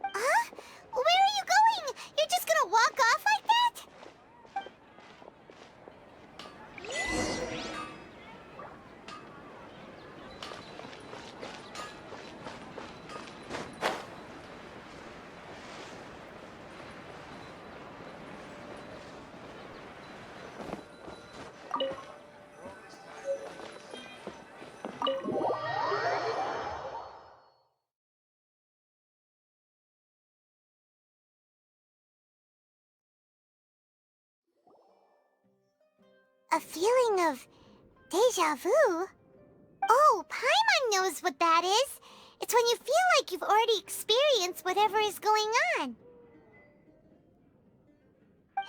Huh? Where are you going? You're just gonna walk off like that? A feeling of deja vu? Oh, Paimon knows what that is. It's when you feel like you've already experienced whatever is going on.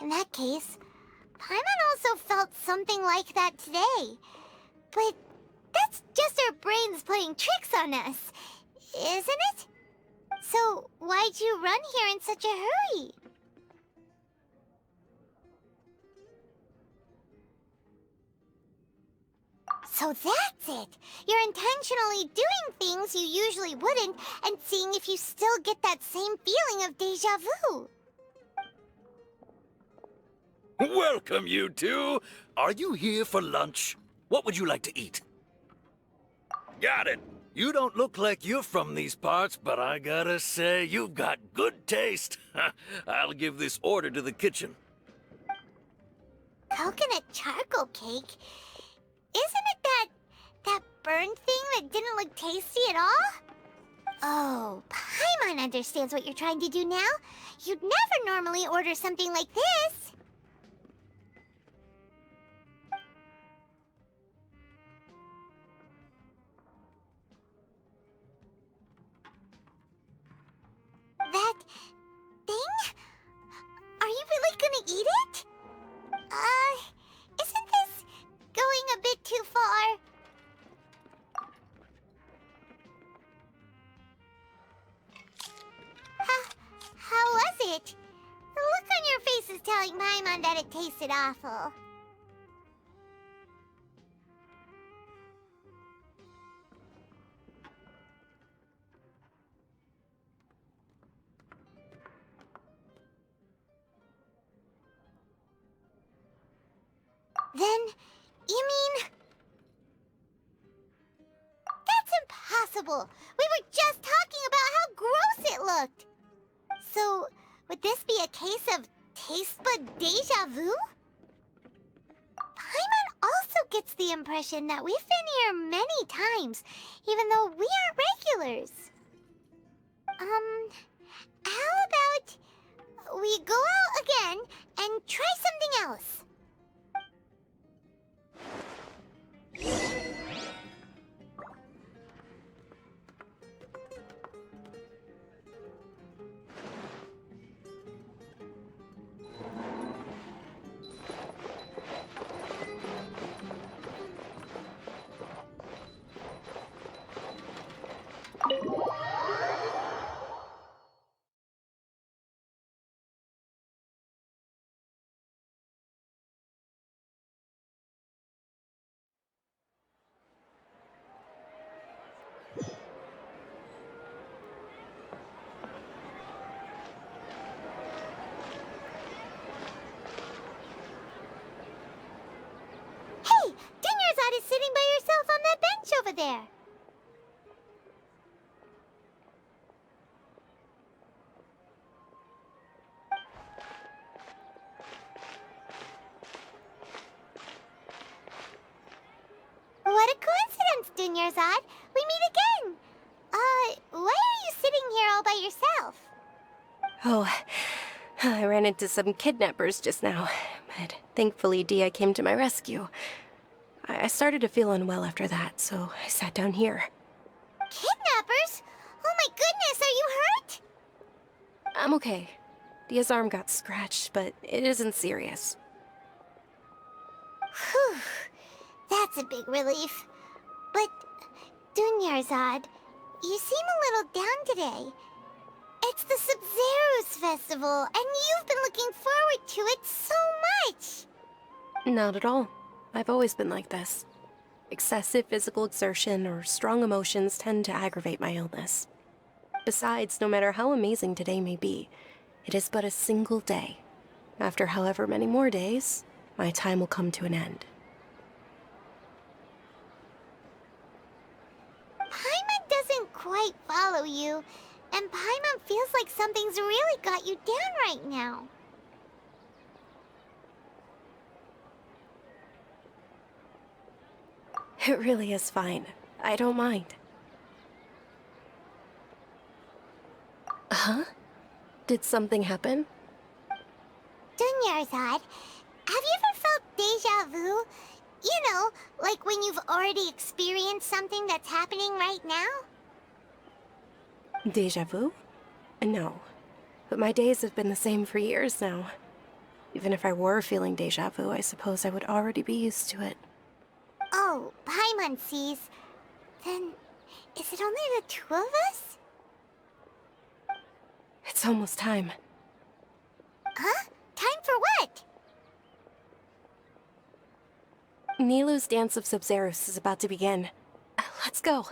In that case, Paimon also felt something like that today. But That's just our brains playing tricks on us, isn't it? So, why'd you run here in such a hurry? So that's it! You're intentionally doing things you usually wouldn't, and seeing if you still get that same feeling of déjà vu. Welcome, you two. Are you here for lunch? What would you like to eat? Got it. You don't look like you're from these parts, but I gotta say, you've got good taste. I'll give this order to the kitchen. Coconut charcoal cake? Isn't it that burned thing that didn't look tasty at all? Oh, Paimon understands what you're trying to do now. You'd never normally order something like this. That thing? Are you really gonna eat it? Isn't this going a bit too far? How was it? The look on your face is telling Paimon that it tasted awful. Then, you mean... That's impossible! We were just talking about how gross it looked! So, would this be a case of taste bud déjà vu? Paimon also gets the impression that we've been here many times, even though we aren't regulars. How about we go out again and try something else? Hey! Dinyarzad is sitting by herself on that bench over there! What a coincidence, Dinyarzad! We meet again! Why are you sitting here all by yourself? Oh, I ran into some kidnappers just now, but thankfully Dia came to my rescue. I started to feel unwell after that, so I sat down here. Kidnappers? Oh my goodness, are you hurt? I'm okay. Dia's arm got scratched, but it isn't serious. Whew. That's a big relief. But, Dunyarzad, you seem a little down today. It's the Sub-Zero's festival, and you've been looking forward to it so much! Not at all. I've always been like this. Excessive physical exertion or strong emotions tend to aggravate my illness. Besides, no matter how amazing today may be, it is but a single day. After however many more days, my time will come to an end. Paimon doesn't quite follow you, and Paimon feels like something's really got you down right now. It really is fine. I don't mind. Huh? Did something happen? Dunyarzad, have you ever felt déjà vu? You know, like when you've already experienced something that's happening right now? Déjà vu? No. But my days have been the same for years now. Even if I were feeling déjà vu, I suppose I would already be used to it. Oh, Paimon sees. Then, is it only the two of us? It's almost time. Huh? Time for what? Nilou's Dance of Sub-Zeros is about to begin. Let's go.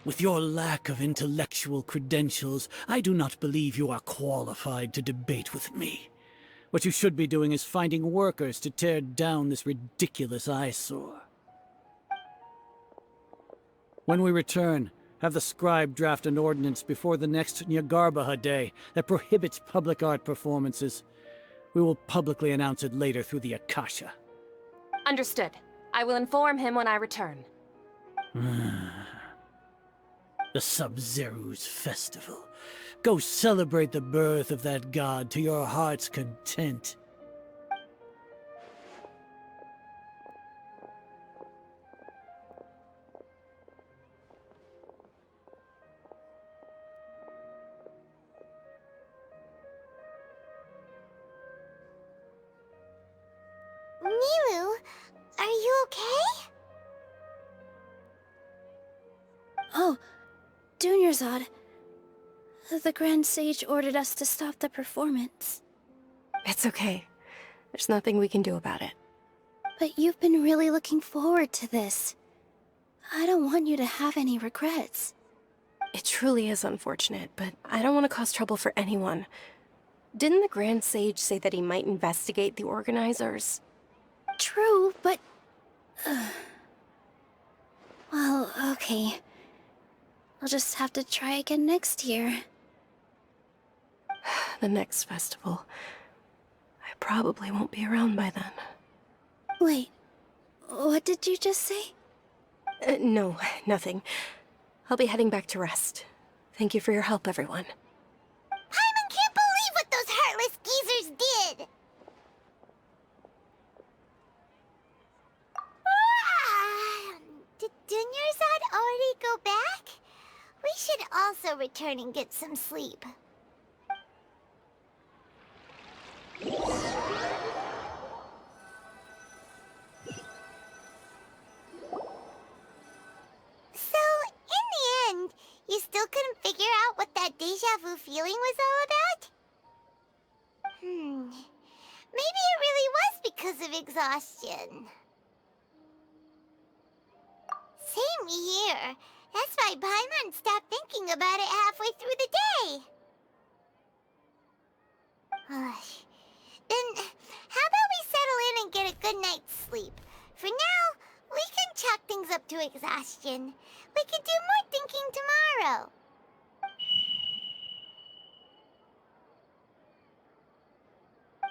With your lack of intellectual credentials, I do not believe you are qualified to debate with me. What you should be doing is finding workers to tear down this ridiculous eyesore. When we return, have the scribe draft an ordinance before the next Nyagarbaha Day that prohibits public art performances. We will publicly announce it later through the Akasha. Understood. I will inform him when I return. The Sub-Zeru's festival. Go celebrate the birth of that god to your heart's content. Nilou, are you okay? Oh, Dunyarzad. The Grand Sage ordered us to stop the performance. It's okay. There's nothing we can do about it. But you've been really looking forward to this. I don't want you to have any regrets. It truly is unfortunate, but I don't want to cause trouble for anyone. Didn't the Grand Sage say that he might investigate the organizers? True, but... well, okay. I'll just have to try again next year. The next festival. I probably won't be around by then. Wait, what did you just say? No, nothing. I'll be heading back to rest. Thank you for your help, everyone. Paimon can't believe what those heartless geezers did! Did Dunyarzad already go back? We should also return and get some sleep. So, in the end, you still couldn't figure out what that deja vu feeling was all about? Maybe it really was because of exhaustion. Same here. That's why Paimon stopped thinking about it halfway through the day. Then, how about we settle in and get a good night's sleep? For now, we can chalk things up to exhaustion. We can do more thinking tomorrow.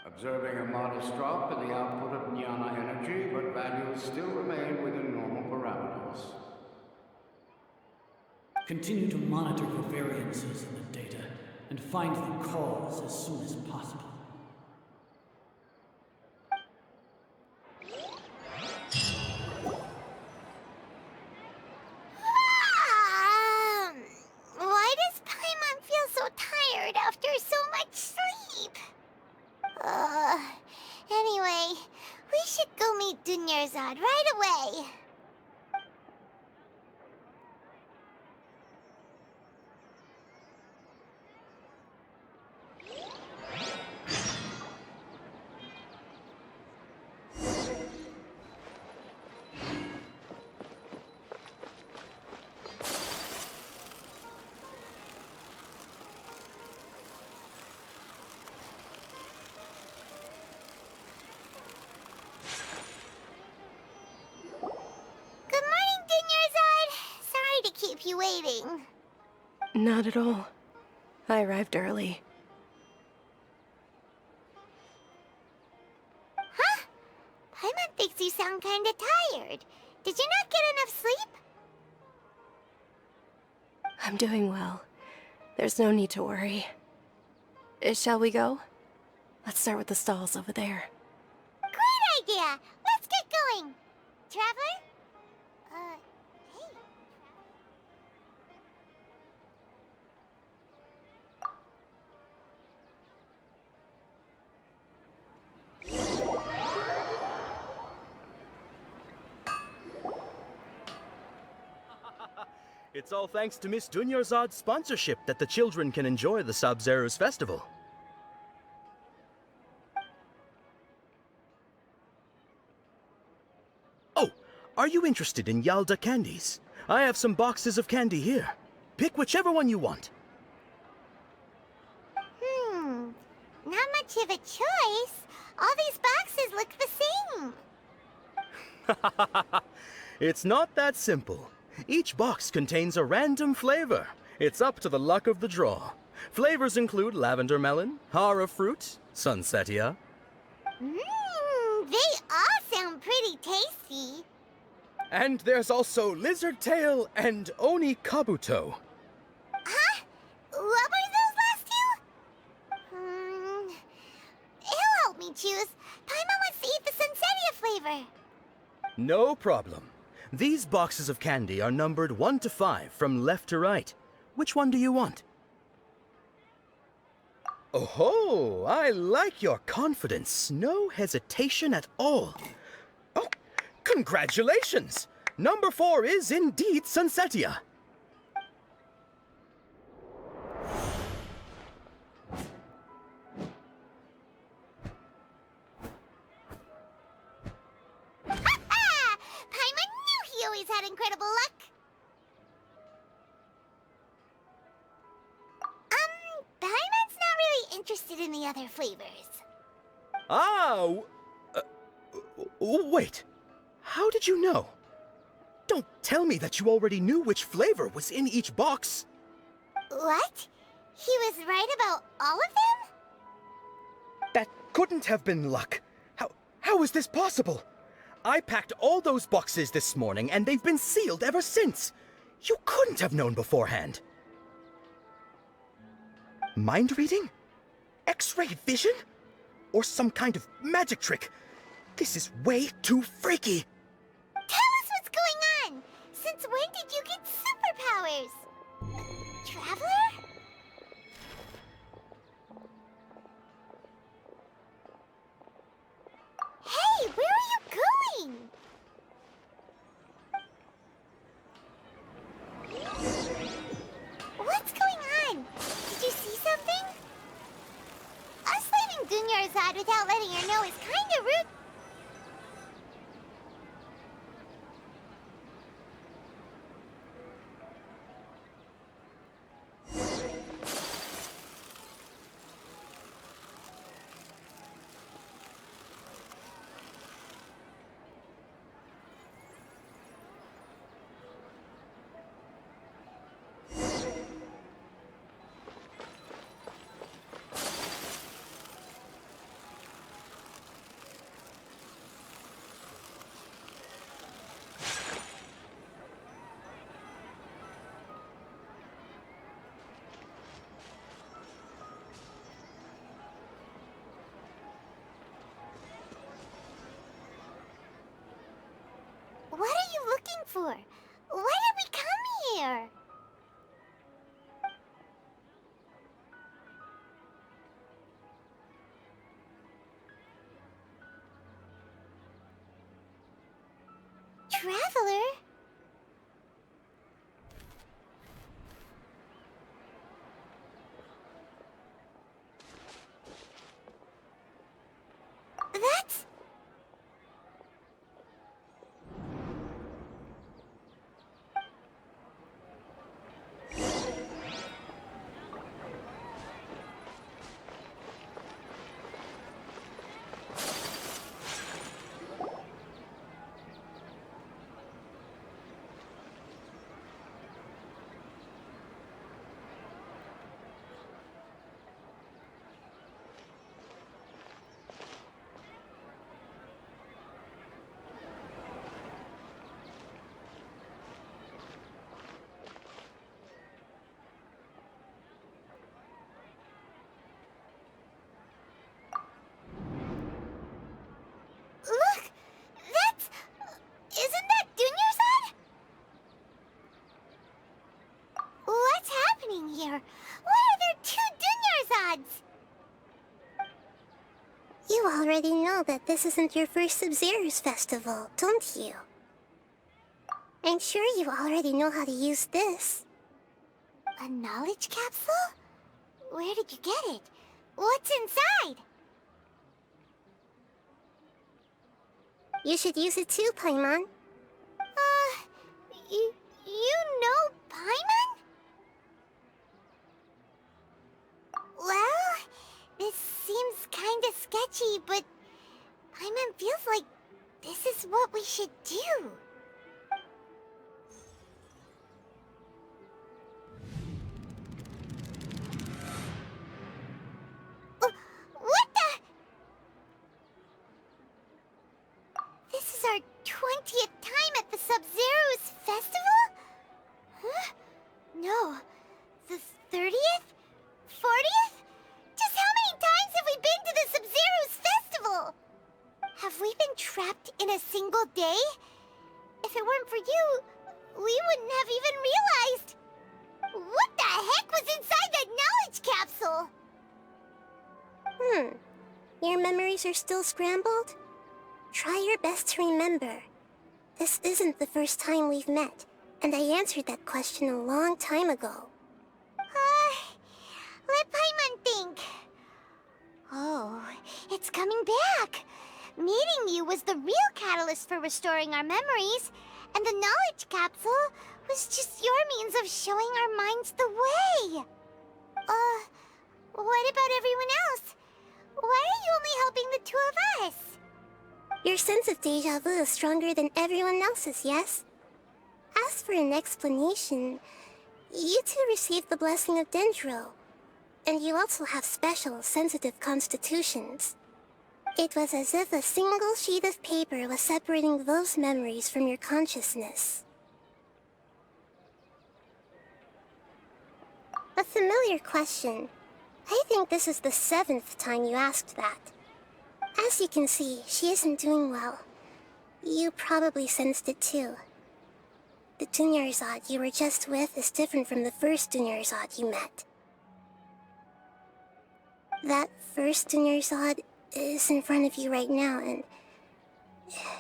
Observing a modest drop in the output of Jnana energy, but values still remain within normal parameters. Continue to monitor for variances in the data, and find the cause as soon as possible. Why does Paimon feel so tired after so much sleep? Anyway, we should go meet Dunyarzad right away. Keep you waiting. Not at all. I arrived early. Huh? Paimon thinks you sound kinda tired. Did you not get enough sleep? I'm doing well. There's no need to worry. Shall we go? Let's start with the stalls over there. Great idea! Let's get going! Traveler? Hey. It's all thanks to Miss Dunyarzad's sponsorship that the children can enjoy the Sub-Zero's festival. Oh, are you interested in Yalda candies? I have some boxes of candy here. Pick whichever one you want. Not much of a choice. All these boxes look the same. It's not that simple. Each box contains a random flavor. It's up to the luck of the draw. Flavors include lavender melon, hara fruit, sunsetia. They all sound pretty tasty. And there's also lizard tail and oni kabuto. Huh? What were those last two? He'll help me choose. Paimon wants to eat the sunsetia flavor. No problem. These boxes of candy are numbered 1 to 5 from left to right. Which one do you want? Oh, I like your confidence. No hesitation at all. Oh, congratulations! Number 4 is indeed Sunsetia. Paimon knew he always had incredible luck. Paimon's not really interested in the other flavors. Wait. How did you know? Don't tell me that you already knew which flavor was in each box. What? He was right about all of them? That couldn't have been luck. How is this possible? I packed all those boxes this morning and they've been sealed ever since. You couldn't have known beforehand. Mind reading? X-ray vision? Or some kind of magic trick? This is way too freaky. Tell us what's going on! Since when did you get superpowers? Traveler? Hey, where are you going? What's going on? Did you see something? Us leaving Dunyarzad without letting her know is kinda rude. What are you looking for? Why did we come here? Traveler? That's... know that this isn't your first Sub-Zero's festival, don't you? I'm sure you already know how to use this. A knowledge capsule? Where did you get it? What's inside? You should use it too, Paimon. You know Paimon? Well, this seems kinda sketchy, but Paimon feels like this is what we should do. What the? This is our 20th time at the Sub-Zero's festival? Huh? No. The 30th? 40th? Just how many times have we been to the Sub-Zero's festival? Have we been trapped in a single day? If it weren't for you, we wouldn't have even realized. What the heck was inside that knowledge capsule? Your memories are still scrambled? Try your best to remember. This isn't the first time we've met, and I answered that question a long time ago. Let Paimon think. Oh, it's coming back. Meeting you was the real catalyst for restoring our memories, and the knowledge capsule was just your means of showing our minds the way. What about everyone else? Why are you only helping the two of us? Your sense of deja vu is stronger than everyone else's, yes? As for an explanation, you two received the blessing of Dendro, and you also have special, sensitive constitutions. It was as if a single sheet of paper was separating those memories from your consciousness. A familiar question. I think this is the 7th time you asked that. As you can see, she isn't doing well. You probably sensed it too. The Dunyarzad you were just with is different from the first Dunyarzad you met. That first Dunyarzad is in front of you right now, and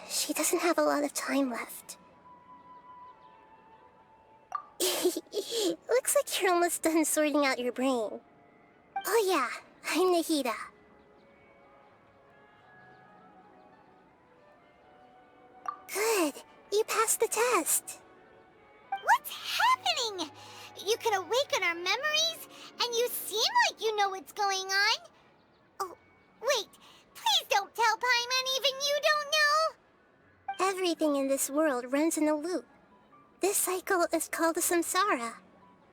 she doesn't have a lot of time left. Looks like you're almost done sorting out your brain. Oh yeah, I'm Nahida. Good, you passed the test. What's happening? You can awaken our memories, and you seem like you know what's going on. Oh, wait, please don't tell Paimon even you don't know. Everything in this world runs in a loop. This cycle is called a samsara.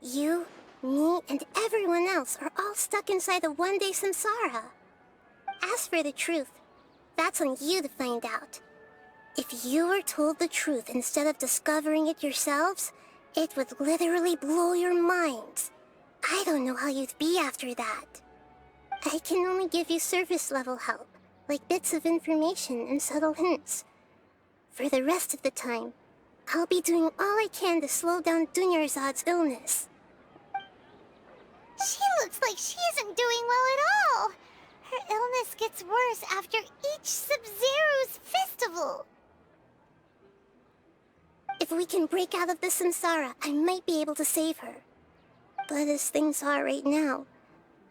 You, me, and everyone else are all stuck inside a one-day samsara. As for the truth, that's on you to find out. If you were told the truth instead of discovering it yourselves, it would literally blow your minds. I don't know how you'd be after that. I can only give you surface-level help, like bits of information and subtle hints. For the rest of the time, I'll be doing all I can to slow down Dunyarzad's illness. She looks like she isn't doing well at all. Her illness gets worse after each Sub-Zero's festival. If we can break out of the samsara, I might be able to save her. But as things are right now,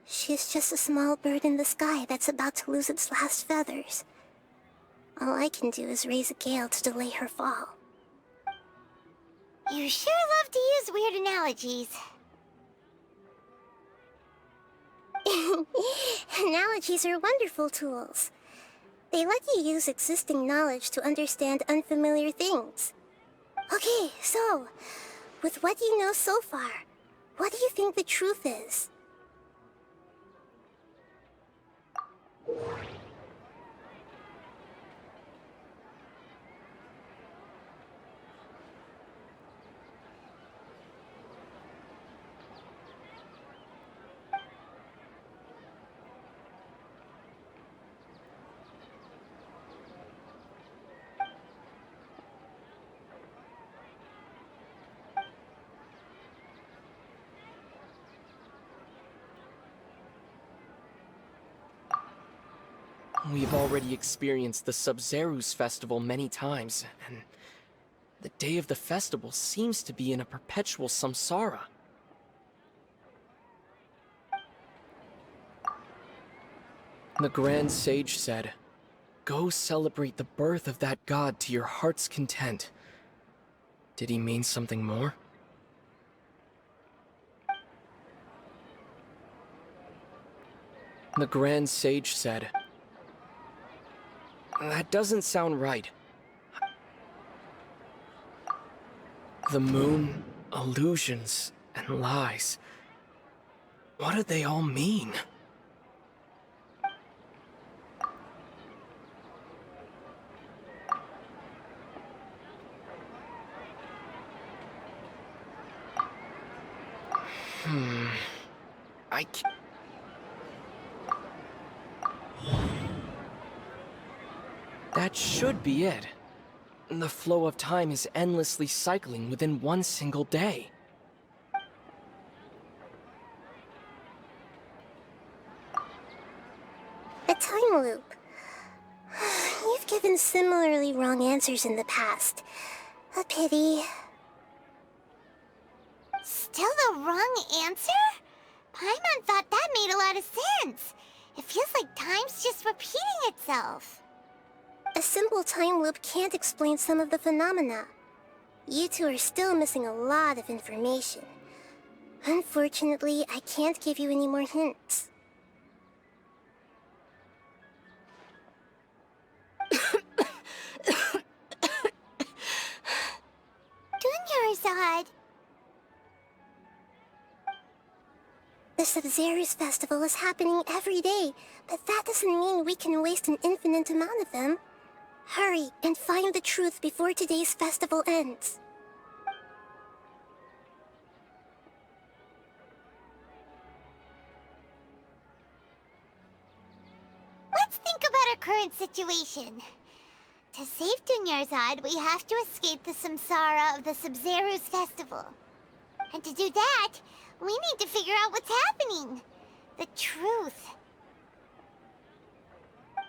she's just a small bird in the sky that's about to lose its last feathers. All I can do is raise a gale to delay her fall. You sure love to use weird analogies. Analogies are wonderful tools. They let you use existing knowledge to understand unfamiliar things. Okay, so, with what you know so far, what do you think the truth is? We've already experienced the Sub-Zeru's festival many times, and the day of the festival seems to be in a perpetual samsara. The Grand Sage said, "Go celebrate the birth of that god to your heart's content." Did he mean something more? The Grand Sage said, "That doesn't sound right. The moon, illusions, and lies. What do they all mean?" I can't... That should be it. The flow of time is endlessly cycling within one single day. A time loop. You've given similarly wrong answers in the past. A pity. Still the wrong answer? Paimon thought that made a lot of sense. It feels like time's just repeating itself. A simple time loop can't explain some of the phenomena. You two are still missing a lot of information. Unfortunately, I can't give you any more hints. Dunyarzad. The Sub-Zeru's festival is happening every day, but that doesn't mean we can waste an infinite amount of them. Hurry and find the truth before today's festival ends. Let's think about our current situation. To save Dunyarzad, we have to escape the samsara of the Sub-Zeru's festival. And to do that, we need to figure out what's happening. The truth.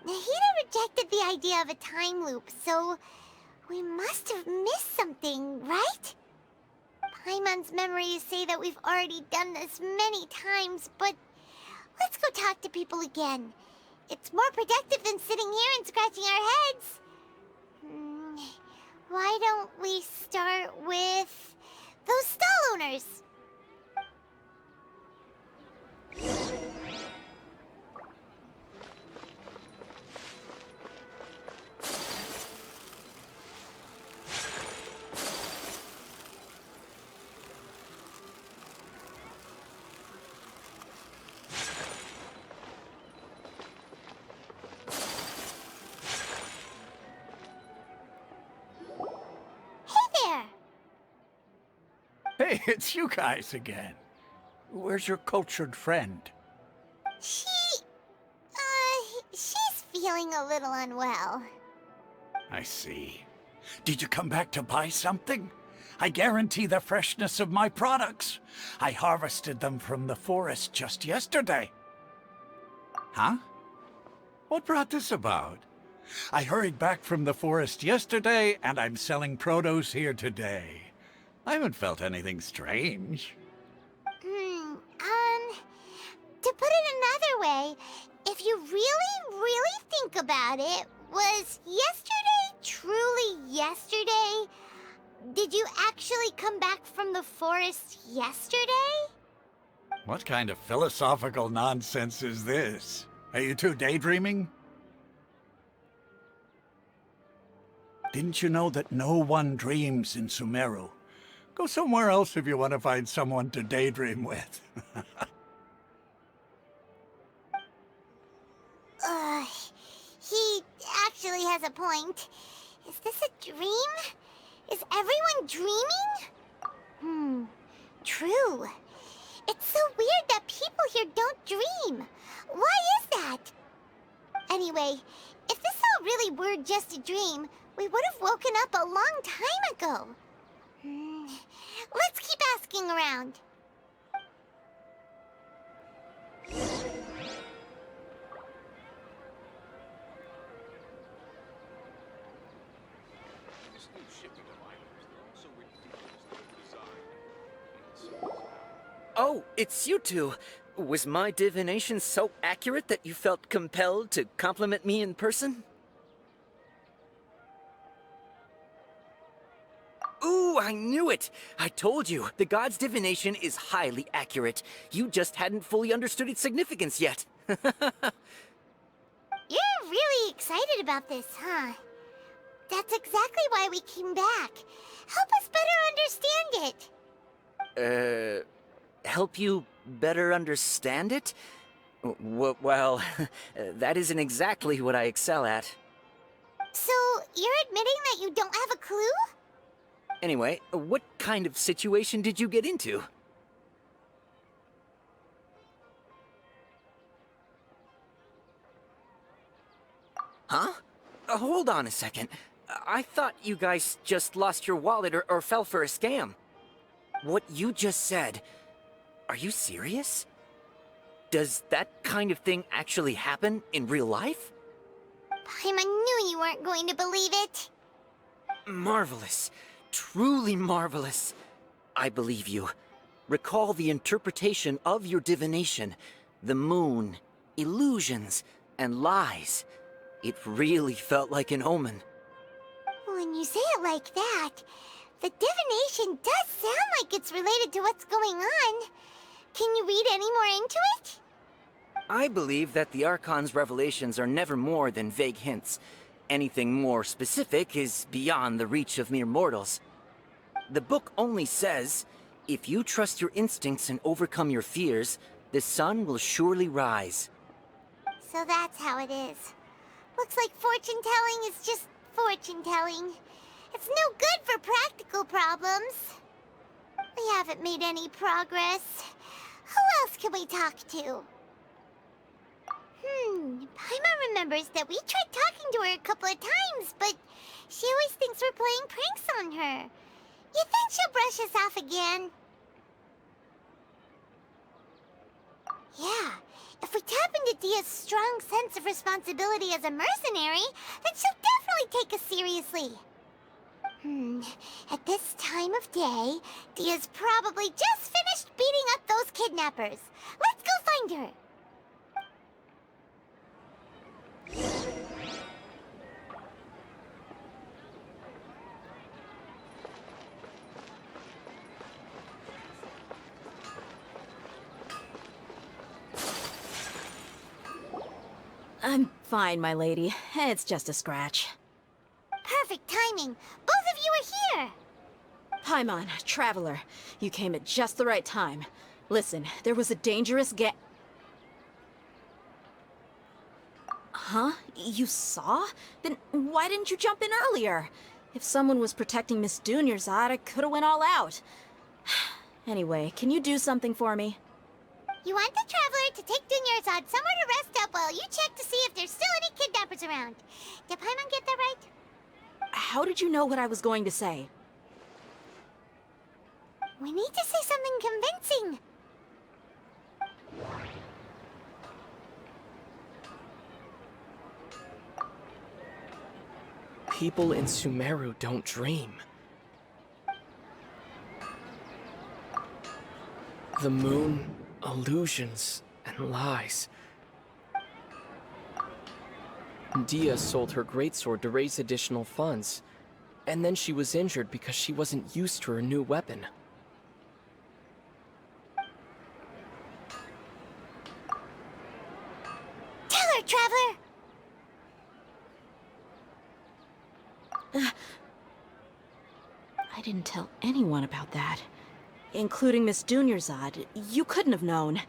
Nahida rejected the idea of a time loop, so we must have missed something, right? Paimon's memories say that we've already done this many times, but let's go talk to people again. It's more productive than sitting here and scratching our heads. Why don't we start with those stall owners? Hey, it's you guys again. Where's your cultured friend? She's feeling a little unwell. I see. Did you come back to buy something? I guarantee the freshness of my products. I harvested them from the forest just yesterday. Huh? What brought this about? I hurried back from the forest yesterday, and I'm selling produce here today. I haven't felt anything strange. To put it another way, if you really think about it, was yesterday truly yesterday? Did you actually come back from the forest yesterday? What kind of philosophical nonsense is this? Are you two daydreaming? Didn't you know that no one dreams in Sumeru? Go somewhere else if you want to find someone to daydream with. He actually has a point. Is this a dream? Is everyone dreaming? True. It's so weird that people here don't dream. Why is that? Anyway, if this all really were just a dream, we would have woken up a long time ago. Let's keep asking around. Oh, it's you two. Was my divination so accurate that you felt compelled to compliment me in person? Ooh, I knew it! I told you, the god's divination is highly accurate. You just hadn't fully understood its significance yet. You're really excited about this, huh? That's exactly why we came back. Help us better understand it. Help you better understand it? Well, that isn't exactly what I excel at. So, you're admitting that you don't have a clue? Anyway, what kind of situation did you get into? Huh? Hold on a second. I thought you guys just lost your wallet or fell for a scam. What you just said, are you serious? Does that kind of thing actually happen in real life? Paimon knew you weren't going to believe it. Marvelous. Truly marvelous. I believe you. Recall the interpretation of your divination. The moon, illusions, and lies. It really felt like an omen. When you say it like that, the divination does sound like it's related to what's going on. Can you read any more into it? I believe that the Archon's revelations are never more than vague hints. Anything more specific is beyond the reach of mere mortals. The book only says, if you trust your instincts and overcome your fears, the sun will surely rise. So that's how it is. Looks like fortune-telling is just fortune-telling. It's no good for practical problems. We haven't made any progress. Who else can we talk to? Paimon remembers that we tried talking to her a couple of times, but she always thinks we're playing pranks on her. You think she'll brush us off again? Yeah, if we tap into Dia's strong sense of responsibility as a mercenary, then she'll definitely take us seriously. At this time of day, Dia's probably just finished beating up those kidnappers. Let's go find her. I'm fine, my lady. It's just a scratch. Perfect timing. Both of you are here. Paimon, Traveler, you came at just the right time. Listen, there was a dangerous Huh? You saw? Then why didn't you jump in earlier? If someone was protecting Miss Dunyarzad, I could've went all out. Anyway, can you do something for me? You want the Traveler to take Dunyarzad somewhere to rest up while you check to see if there's still any kidnappers around. Did Paimon get that right? How did you know what I was going to say? We need to say something convincing. People in Sumeru don't dream. The moon, illusions, and lies. Dia sold her greatsword to raise additional funds, and then she was injured because she wasn't used to her new weapon. Tell her, Traveler! I didn't tell anyone about that. Including Miss Dunyarzad. You couldn't have known.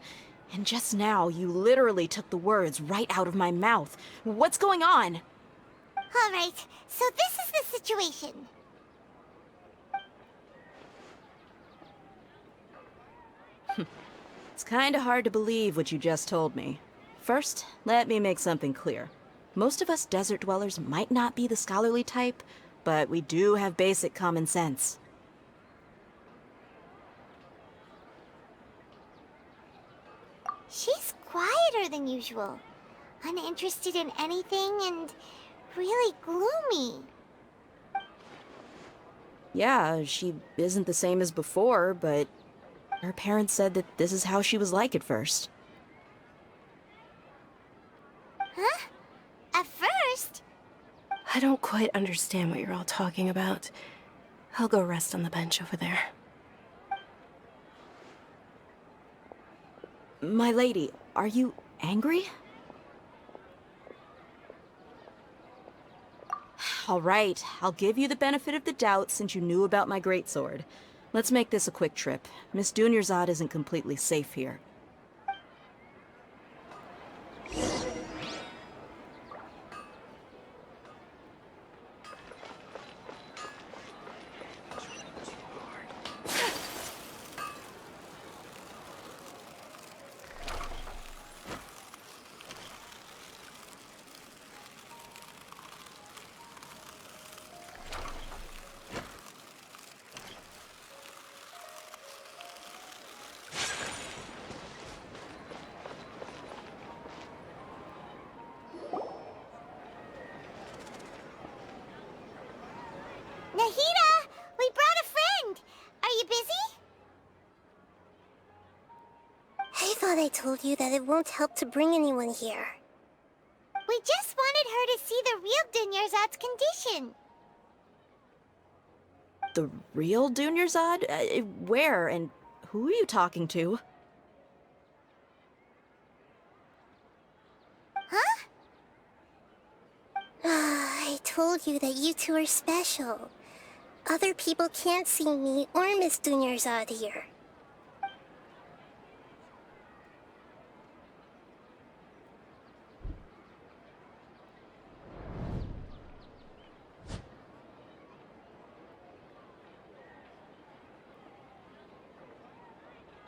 And just now, you literally took the words right out of my mouth. What's going on? All right, so this is the situation. It's kinda hard to believe what you just told me. First, let me make something clear. Most of us desert dwellers might not be the scholarly type, but we do have basic common sense. She's quieter than usual. Uninterested in anything and really gloomy. Yeah, she isn't the same as before, but her parents said that this is how she was like at first. Huh? At first? I don't quite understand what you're all talking about. I'll go rest on the bench over there. My lady, are you angry? All right, I'll give you the benefit of the doubt since you knew about my greatsword. Let's make this a quick trip. Miss Dunyarzad isn't completely safe here. Nahida! We brought a friend! Are you busy? I thought I told you that it won't help to bring anyone here. We just wanted her to see the real Dunyarzad's condition. The real Dunyarzad? Where and who are you talking to? Huh? I told you that you two are special. Other people can't see me or Miss Dunyarzad here.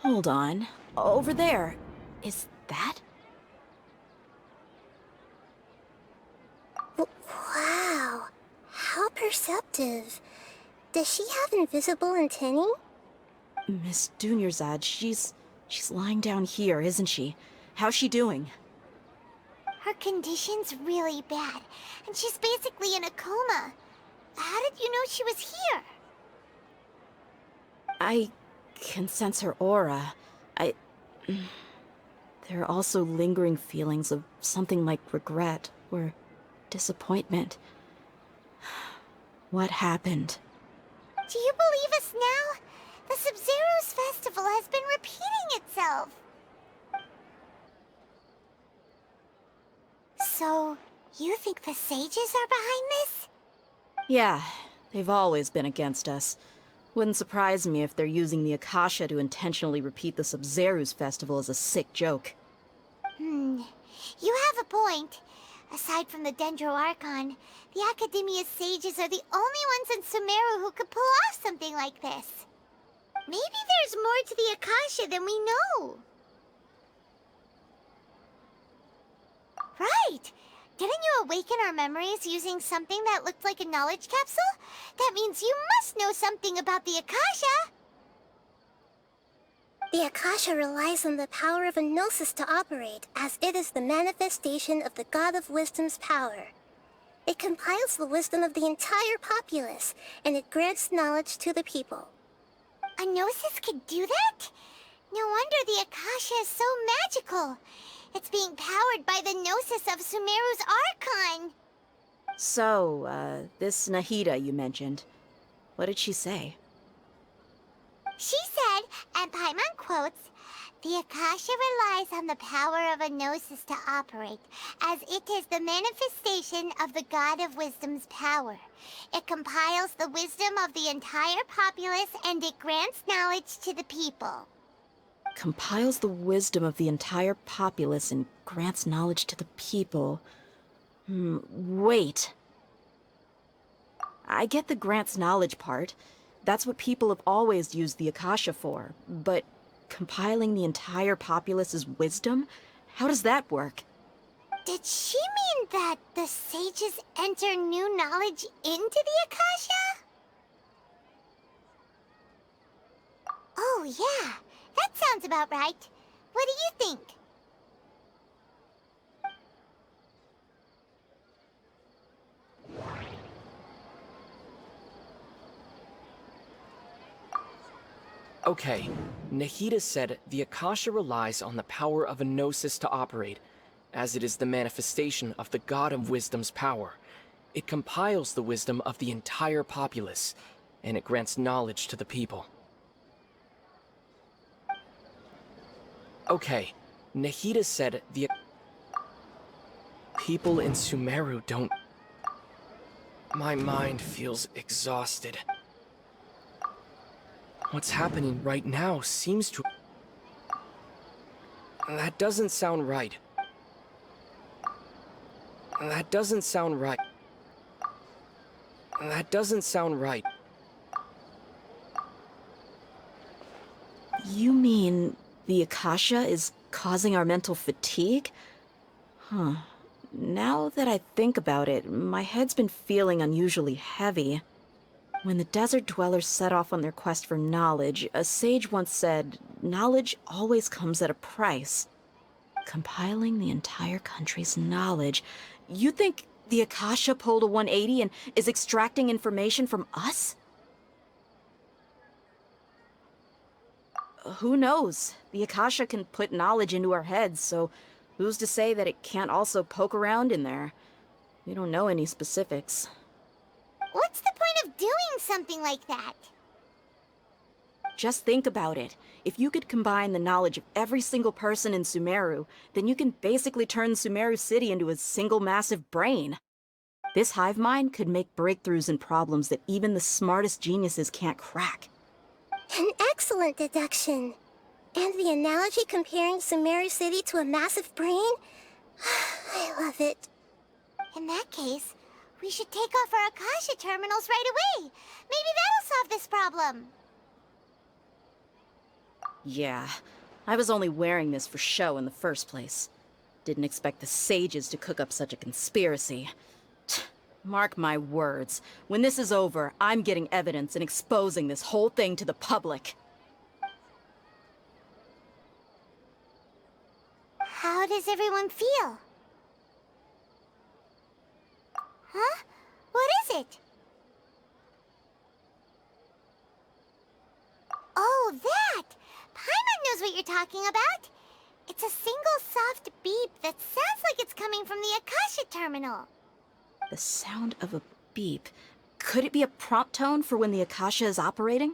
Hold on. Over there. Is that? Wow. How perceptive. Does she have invisible antennae? Miss Dunyarzad, she's lying down here, isn't she? How's she doing? Her condition's really bad, and she's basically in a coma. How did you know she was here? I can sense her aura. There are also lingering feelings of something like regret or disappointment. What happened? Do you believe us now? The Sub-Zero's festival has been repeating itself. So, you think the sages are behind this? Yeah, they've always been against us. Wouldn't surprise me if they're using the Akasha to intentionally repeat the Sub-Zero's festival as a sick joke. You have a point. Aside from the Dendro Archon, the Academia's sages are the only ones in Sumeru who could pull off something like this. Maybe there's more to the Akasha than we know. Right! Didn't you awaken our memories using something that looked like a knowledge capsule? That means you must know something about the Akasha! The Akasha relies on the power of a gnosis to operate, as it is the manifestation of the God of Wisdom's power. It compiles the wisdom of the entire populace, and it grants knowledge to the people. A gnosis could do that? No wonder the Akasha is so magical. It's being powered by the gnosis of Sumeru's Archon. So, this Nahida you mentioned, what did she say? She said, and Paimon quotes, "The Akasha relies on the power of a gnosis to operate, as it is the manifestation of the God of Wisdom's power. It compiles the wisdom of the entire populace, and it grants knowledge to the people." Compiles the wisdom of the entire populace and grants knowledge to the people. Wait. I get the grants knowledge part. That's what people have always used the Akasha for. But compiling the entire populace's wisdom? How does that work? Did she mean that the sages enter new knowledge into the Akasha? Oh yeah, that sounds about right. What do you think? Okay, Nahida said the Akasha relies on the power of a gnosis to operate, as it is the manifestation of the God of Wisdom's power. It compiles the wisdom of the entire populace, and it grants knowledge to the people. Okay, Nahida said the people in Sumeru don't... My mind feels exhausted. What's happening right now seems to... That doesn't sound right. That doesn't sound right. That doesn't sound right. You mean the Akasha is causing our mental fatigue? Huh. Now that I think about it, my head's been feeling unusually heavy. When the desert dwellers set off on their quest for knowledge, a sage once said, knowledge always comes at a price. Compiling the entire country's knowledge. You think the Akasha pulled a 180 and is extracting information from us? Who knows? The Akasha can put knowledge into our heads, so who's to say that it can't also poke around in there? We don't know any specifics. What's the point of doing something like that? Just think about it. If you could combine the knowledge of every single person in Sumeru, then you can basically turn Sumeru City into a single massive brain. This hive mind could make breakthroughs in problems that even the smartest geniuses can't crack. An excellent deduction. And the analogy comparing Sumeru City to a massive brain? I love it. In that case, we should take off our Akasha terminals right away. Maybe that'll solve this problem. Yeah, I was only wearing this for show in the first place. Didn't expect the sages to cook up such a conspiracy. Mark my words, when this is over, I'm getting evidence and exposing this whole thing to the public. How does everyone feel? Huh? What is it? Oh, that! Paimon knows what you're talking about. It's a single soft beep that sounds like it's coming from the Akasha terminal. The sound of a beep. Could it be a prompt tone for when the Akasha is operating?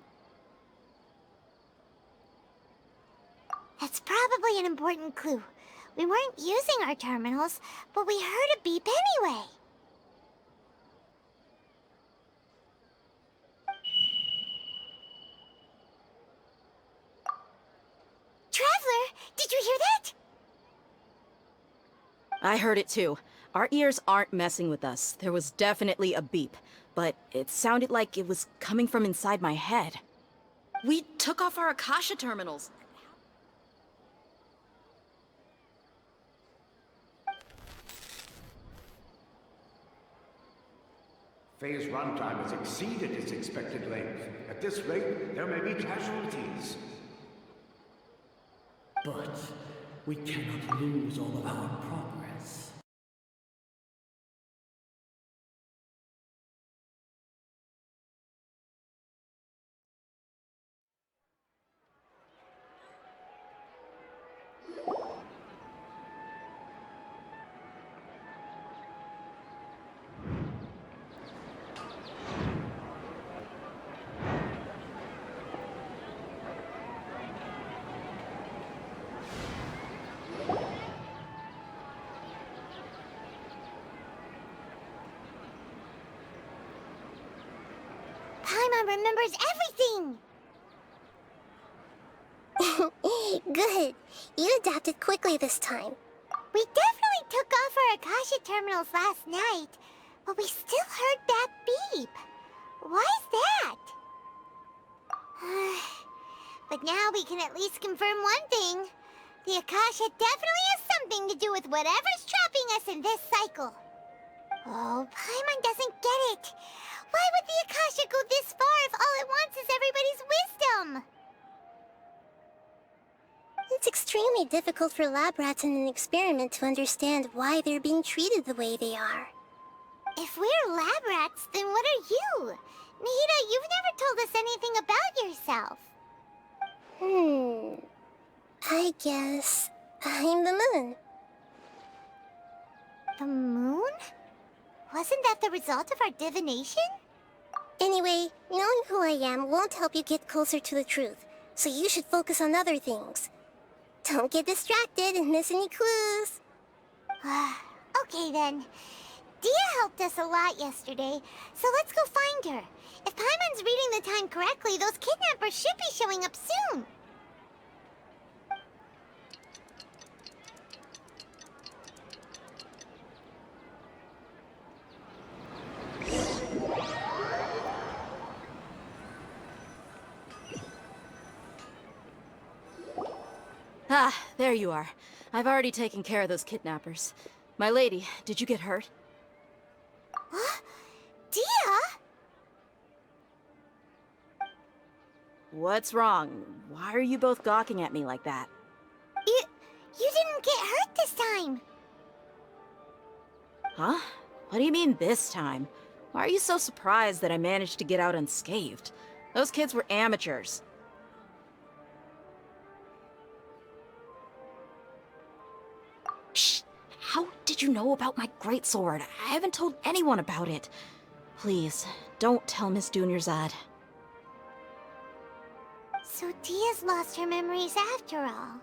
That's probably an important clue. We weren't using our terminals, but we heard a beep anyway. Traveler, did you hear that? I heard it too. Our ears aren't messing with us. There was definitely a beep, but it sounded like it was coming from inside my head. We took off our Akasha terminals. Phase runtime has exceeded its expected length. At this rate, there may be casualties. But we cannot lose all of our progress. Paimon remembers everything! Good. You adapted quickly this time. We definitely took off our Akasha terminals last night, but we still heard that beep. Why is that? But now we can at least confirm one thing. The Akasha definitely has something to do with whatever's trapping us in this cycle. Oh, Paimon doesn't get it. Why would the Akasha go this far if all it wants is everybody's wisdom? It's extremely difficult for lab rats in an experiment to understand why they're being treated the way they are. If we're lab rats, then what are you? Nahida, you've never told us anything about yourself. I guess I'm the moon. The moon? Wasn't that the result of our divination? Anyway, knowing who I am won't help you get closer to the truth, so you should focus on other things. Don't get distracted and miss any clues. Okay then. Dia helped us a lot yesterday, so let's go find her. If Paimon's reading the time correctly, those kidnappers should be showing up soon. Ah, there you are. I've already taken care of those kidnappers. My lady, did you get hurt? Dia? What's wrong? Why are you both gawking at me like that? You didn't get hurt this time. Huh? What do you mean this time? Why are you so surprised that I managed to get out unscathed? Those kids were amateurs. Shh! How did you know about my greatsword? I haven't told anyone about it. Please, don't tell Miss Dunyarzad. So Dia's lost her memories after all.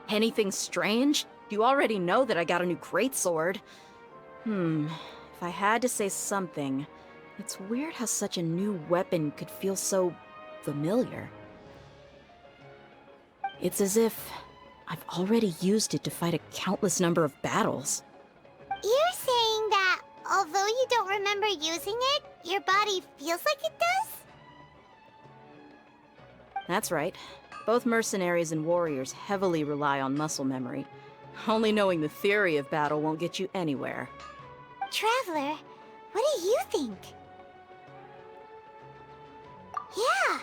Anything strange? You already know that I got a new greatsword. If I had to say something, it's weird how such a new weapon could feel so familiar. It's as if I've already used it to fight a countless number of battles. You're saying that although you don't remember using it, your body feels like it does? That's right. Both mercenaries and warriors heavily rely on muscle memory. Only knowing the theory of battle won't get you anywhere. Traveler, what do you think? Yeah!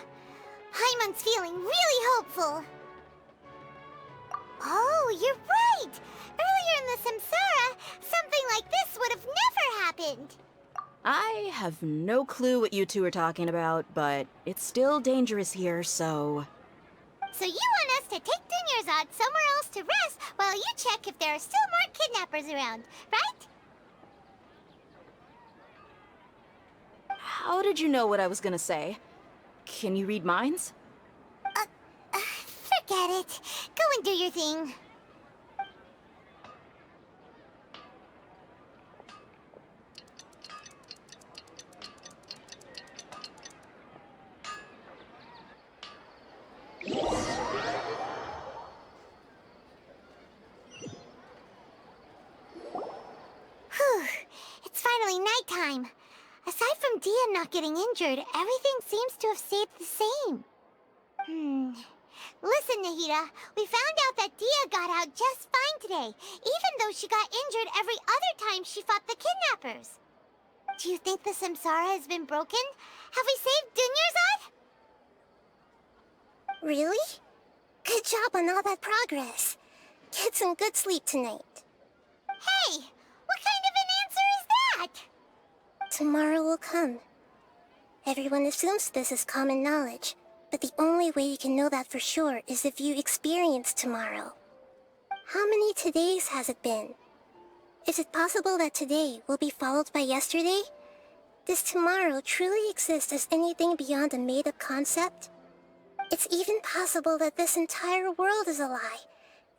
Paimon's feeling really hopeful. Oh, you're right! Earlier in the Samsara, something like this would have never happened! I have no clue what you two are talking about, but it's still dangerous here, so... So you want us to take Dunyarzad somewhere else to rest while you check if there are still more kidnappers around, right? How did you know what I was gonna say? Can you read minds? Forget it. Go and do your thing. Whew. It's finally nighttime. Aside from Dia not getting injured, everything seems to have stayed the same. Listen, Nahida, we found out that Dia got out just fine today, even though she got injured every other time she fought the kidnappers. Do you think the Samsara has been broken? Have we saved Dunyarzad? Really? Good job on all that progress. Get some good sleep tonight. Hey, what kind of an answer is that? Tomorrow will come. Everyone assumes this is common knowledge, but the only way you can know that for sure is if you experience tomorrow. How many todays has it been? Is it possible that today will be followed by yesterday? Does tomorrow truly exist as anything beyond a made-up concept? It's even possible that this entire world is a lie,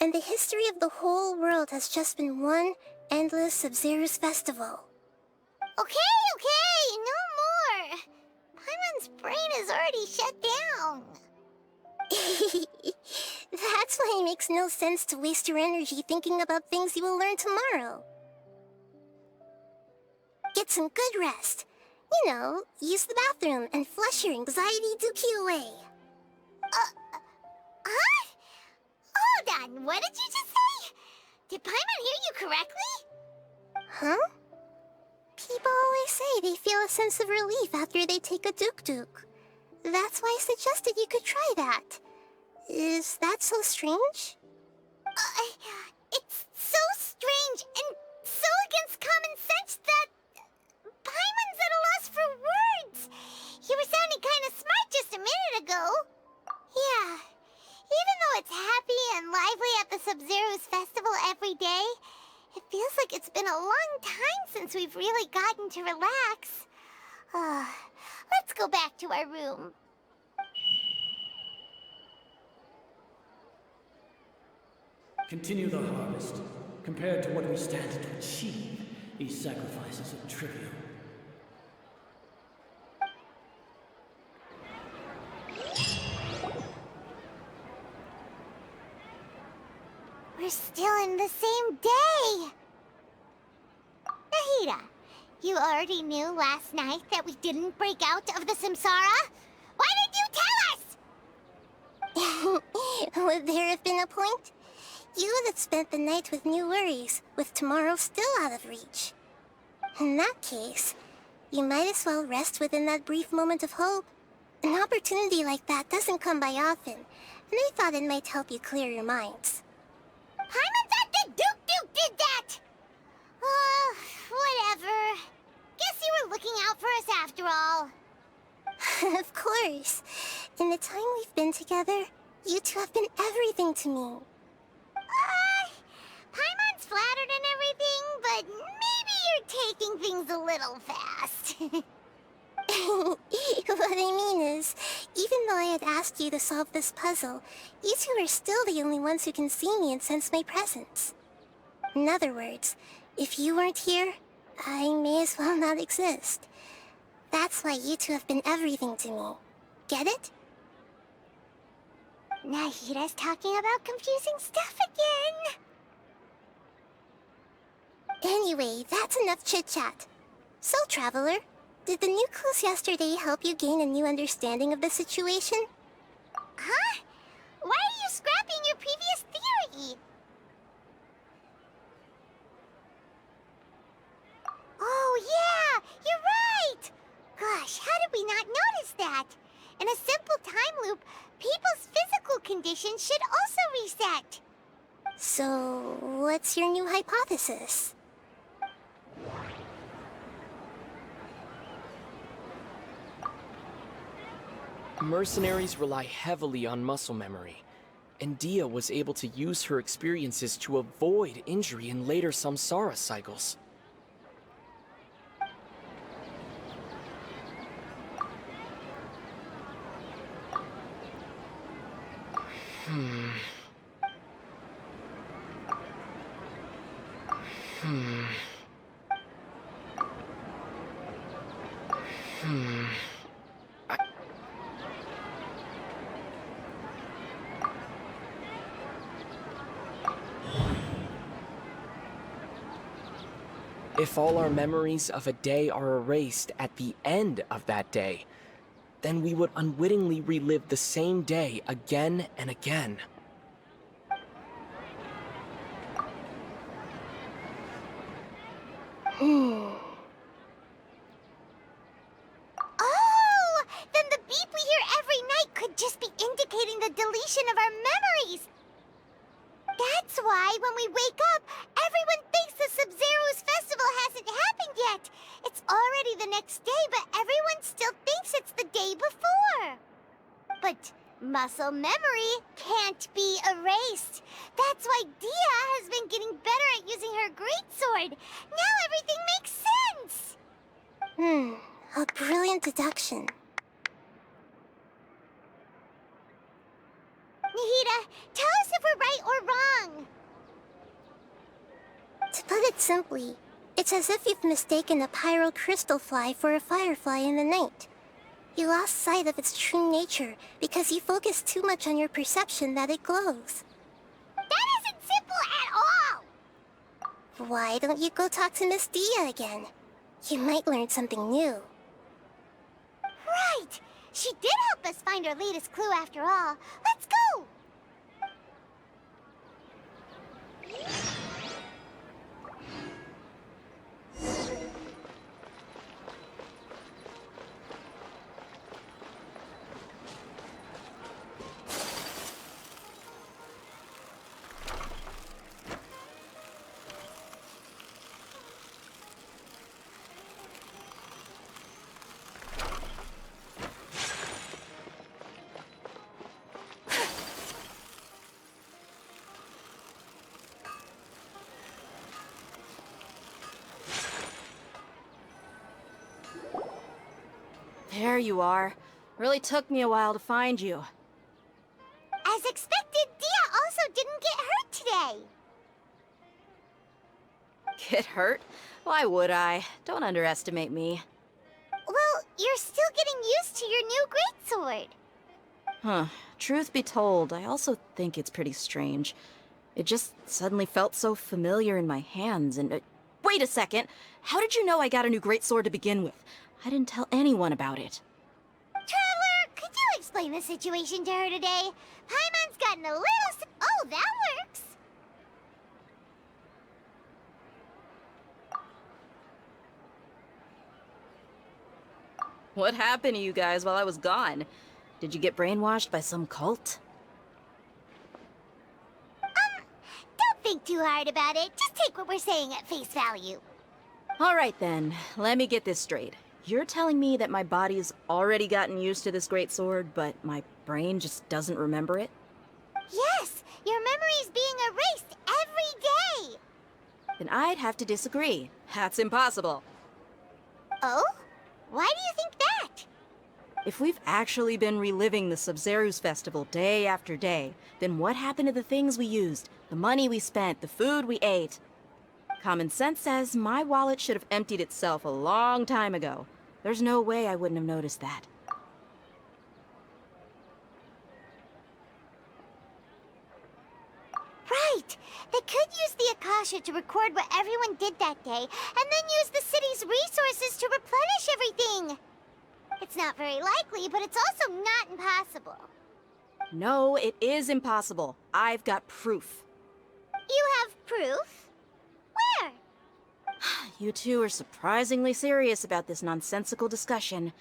and the history of the whole world has just been one endless Sub-Zero's festival. Okay, no more. Paimon's brain is already shut down. That's why it makes no sense to waste your energy thinking about things you will learn tomorrow. Get some good rest. You know, use the bathroom and flush your anxiety dookie away. Huh? Hold on, what did you just say? Did Paimon hear you correctly? Huh? People always say they feel a sense of relief after they take a duk-duk. That's why I suggested you could try that. Is that so strange? It's so strange and so against common sense that Paimon's at a loss for words. You were sounding kind of smart just a minute ago. since we've really gotten to relax. Let's go back to our room. Continue the harvest. Compared to what we stand to achieve, these sacrifices are trivial. We're still in the same day! Nahida, you already knew last night that we didn't break out of the Samsara? Why did you tell us? Would there have been a point? You would have spent the night with new worries, with tomorrow still out of reach. In that case, you might as well rest within that brief moment of hope. An opportunity like that doesn't come by often, and I thought it might help you clear your minds. Paimon thought that Duke did that! Whatever. Guess you were looking out for us after all. Of course. In the time we've been together, you two have been everything to me. Paimon's flattered and everything, but maybe you're taking things a little fast. What I mean is, even though I had asked you to solve this puzzle, you two are still the only ones who can see me and sense my presence. In other words, if you weren't here, I may as well not exist. That's why you two have been everything to me. Get it? Nahida's talking about confusing stuff again. Anyway, that's enough chit-chat. So, Traveler, did the new clues yesterday help you gain a new understanding of the situation? Huh? Why are you scrapping your previous theory? Oh yeah, you're right! Gosh, how did we not notice that? In a simple time loop, people's physical conditions should also reset. So, what's your new hypothesis? Mercenaries rely heavily on muscle memory, and Dia was able to use her experiences to avoid injury in later samsara cycles. If all our memories of a day are erased at the end of that day, then we would unwittingly relive the same day again and again. Oh! Then the beep we hear every night could just be indicating the deletion of our memories! That's why when we wake up, everyone thinks the Sub-Zero's festival hasn't happened yet. It's already the next day, but everyone still thinks it's the day before. But muscle memory can't be erased. That's why Dia has been getting better at using her greatsword. Now everything makes sense. A brilliant deduction. Nahida, tell us if we're right or wrong. To put it simply, it's as if you've mistaken a pyro crystal fly for a firefly in the night. You lost sight of its true nature because you focused too much on your perception that it glows. That isn't simple at all! Why don't you go talk to Miss Dia again? You might learn something new. Right! She did help us find our latest clue after all. Let's go! There you are. Really took me a while to find you. As expected, Dia also didn't get hurt today. Get hurt? Why would I? Don't underestimate me. Well, you're still getting used to your new greatsword. Huh. Truth be told, I also think it's pretty strange. It just suddenly felt so familiar in my hands and... wait a second! How did you know I got a new greatsword to begin with? I didn't tell anyone about it. Traveler, could you explain the situation to her today? Paimon's gotten a little... Oh, that works! What happened to you guys while I was gone? Did you get brainwashed by some cult? Don't think too hard about it. Just take what we're saying at face value. Alright then, let me get this straight. You're telling me that my body's already gotten used to this greatsword, but my brain just doesn't remember it? Yes! Your memory's being erased every day! Then I'd have to disagree. That's impossible. Oh? Why do you think that? If we've actually been reliving the Sub-Zeru's festival day after day, then what happened to the things we used, the money we spent, the food we ate? Common sense says my wallet should have emptied itself a long time ago. There's no way I wouldn't have noticed that. Right! They could use the Akasha to record what everyone did that day, and then use the city's resources to replenish everything! It's not very likely, but it's also not impossible. No, it is impossible. I've got proof. You have proof? Where? You two are surprisingly serious about this nonsensical discussion.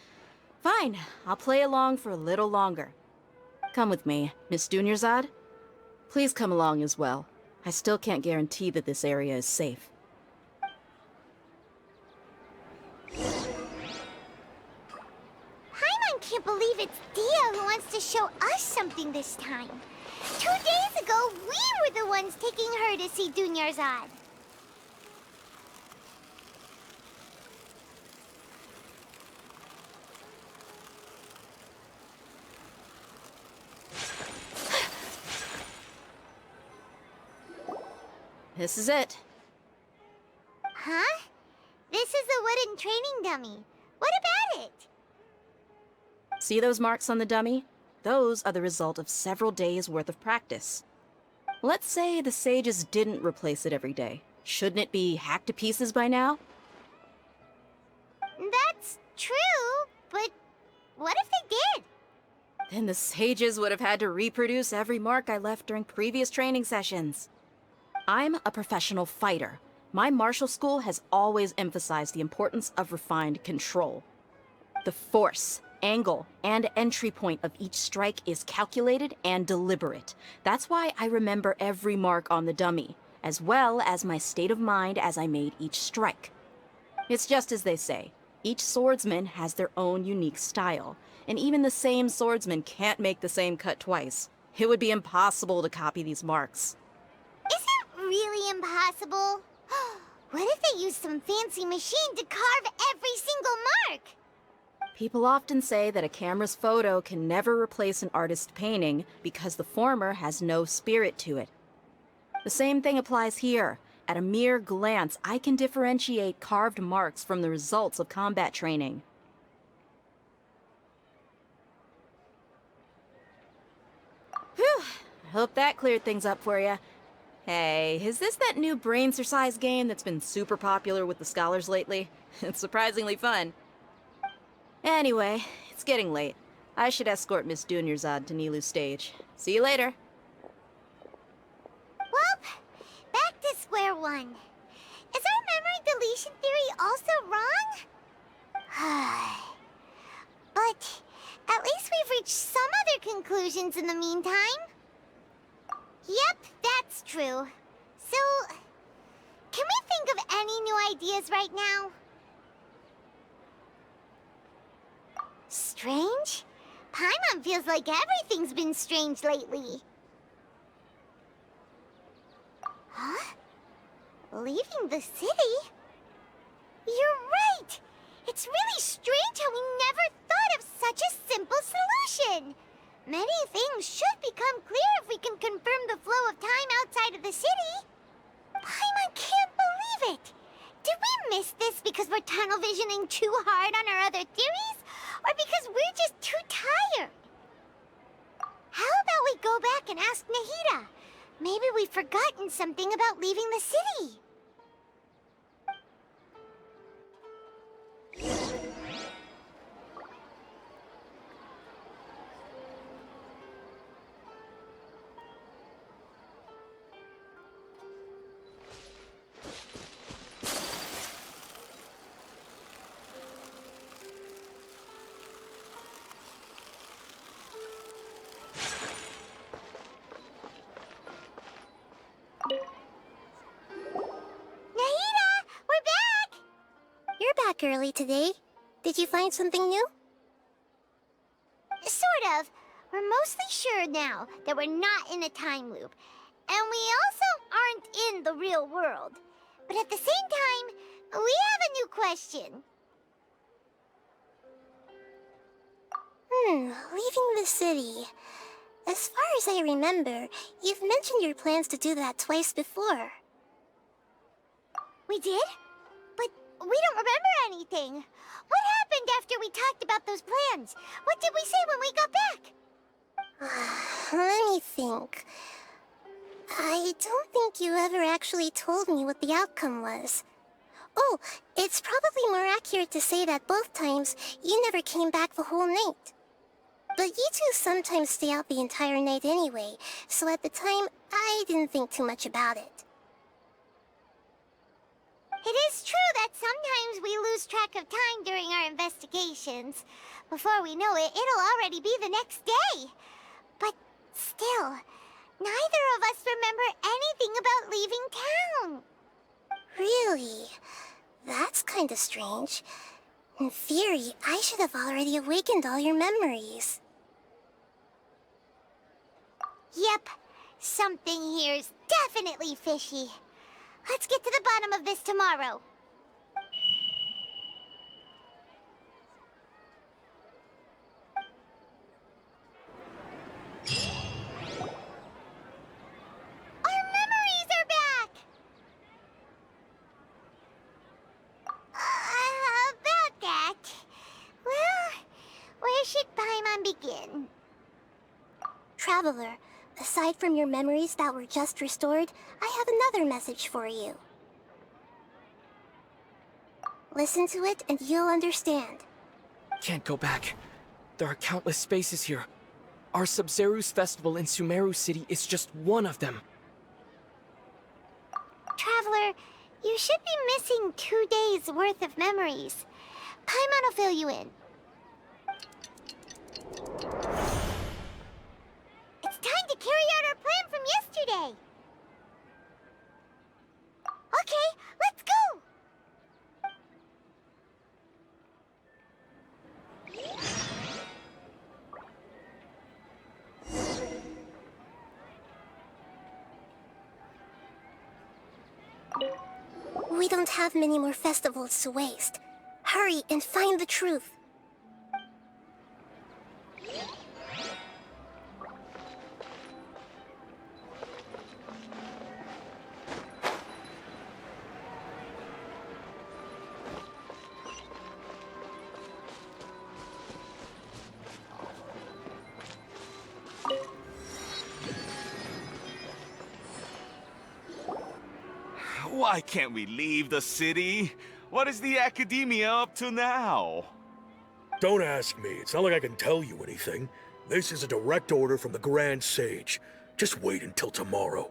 Fine, I'll play along for a little longer. Come with me, Miss Dunyarzad. Please come along as well. I still can't guarantee that this area is safe. Paimon can't believe it's Dia who wants to show us something this time. 2 days ago, we were the ones taking her to see Dunyarzad. This is it. Huh? This is a wooden training dummy. What about it? See those marks on the dummy? Those are the result of several days' worth of practice. Let's say the sages didn't replace it every day. Shouldn't it be hacked to pieces by now? That's true, but what if they did? Then the sages would have had to reproduce every mark I left during previous training sessions. I'm a professional fighter. My martial school has always emphasized the importance of refined control. The force, angle, and entry point of each strike is calculated and deliberate. That's why I remember every mark on the dummy, as well as my state of mind as I made each strike. It's just as they say, each swordsman has their own unique style, and even the same swordsman can't make the same cut twice. It would be impossible to copy these marks. Is it really impossible? What if they used some fancy machine to carve every single mark? People often say that a camera's photo can never replace an artist's painting because the former has no spirit to it. The same thing applies here. At a mere glance, I can differentiate carved marks from the results of combat training. Whew, I hope that cleared things up for you. Hey, is this that new brain-exercise game that's been super popular with the scholars lately? It's surprisingly fun. Anyway, it's getting late. I should escort Miss Dunyarzad to Nilu's stage. See you later. Well, back to square one. Is our memory deletion theory also wrong? But at least we've reached some other conclusions in the meantime. Yep, that's true. So, can we think of any new ideas right now? Strange? Paimon feels like everything's been strange lately. Huh? Leaving the city? You're right! It's It's really strange how we never thought of such a simple solution. Many things should become clear if we can confirm the flow of time outside of the city. Paimon can't believe it. Did we miss this because we're tunnel visioning too hard on our other theories? Or because we're just too tired? How about we go back and ask Nahida? Maybe we've forgotten something about leaving the city. Early today. Did you find something new? Sort of. We're mostly sure now that we're not in a time loop. And we also aren't in the real world. But at the same time, we have a new question. Leaving the city. As far as I remember, you've mentioned your plans to do that twice before. We did? We don't remember anything. What happened after we talked about those plans? What did we say when we got back? Let me think. I don't think you ever actually told me what the outcome was. Oh, it's probably more accurate to say that both times you never came back the whole night. But you two sometimes stay out the entire night anyway, so at the time, I didn't think too much about it. It is true that sometimes we lose track of time during our investigations. Before we know it, it'll already be the next day. But still, neither of us remember anything about leaving town. Really? That's kinda strange. In theory, I should have already awakened all your memories. Yep, something here's definitely fishy. Let's get to the bottom of this tomorrow. Our memories are back! About that... Well, where should Paimon begin? Traveler, aside from your memories that were just restored, I have another message for you. Listen to it and you'll understand. Can't go back. There are countless spaces here. Our Sub-Zeru's festival in Sumeru City is just one of them. Traveler, you should be missing 2 days' worth of memories. Paimon will fill you in. It's time to carry out our plan from yesterday. Okay, let's go! We don't have many more festivals to waste. Hurry and find the truth. Why can't we leave the city? What is the Academia up to now? Don't ask me. It's not like I can tell you anything. This is a direct order from the Grand Sage. Just wait until tomorrow.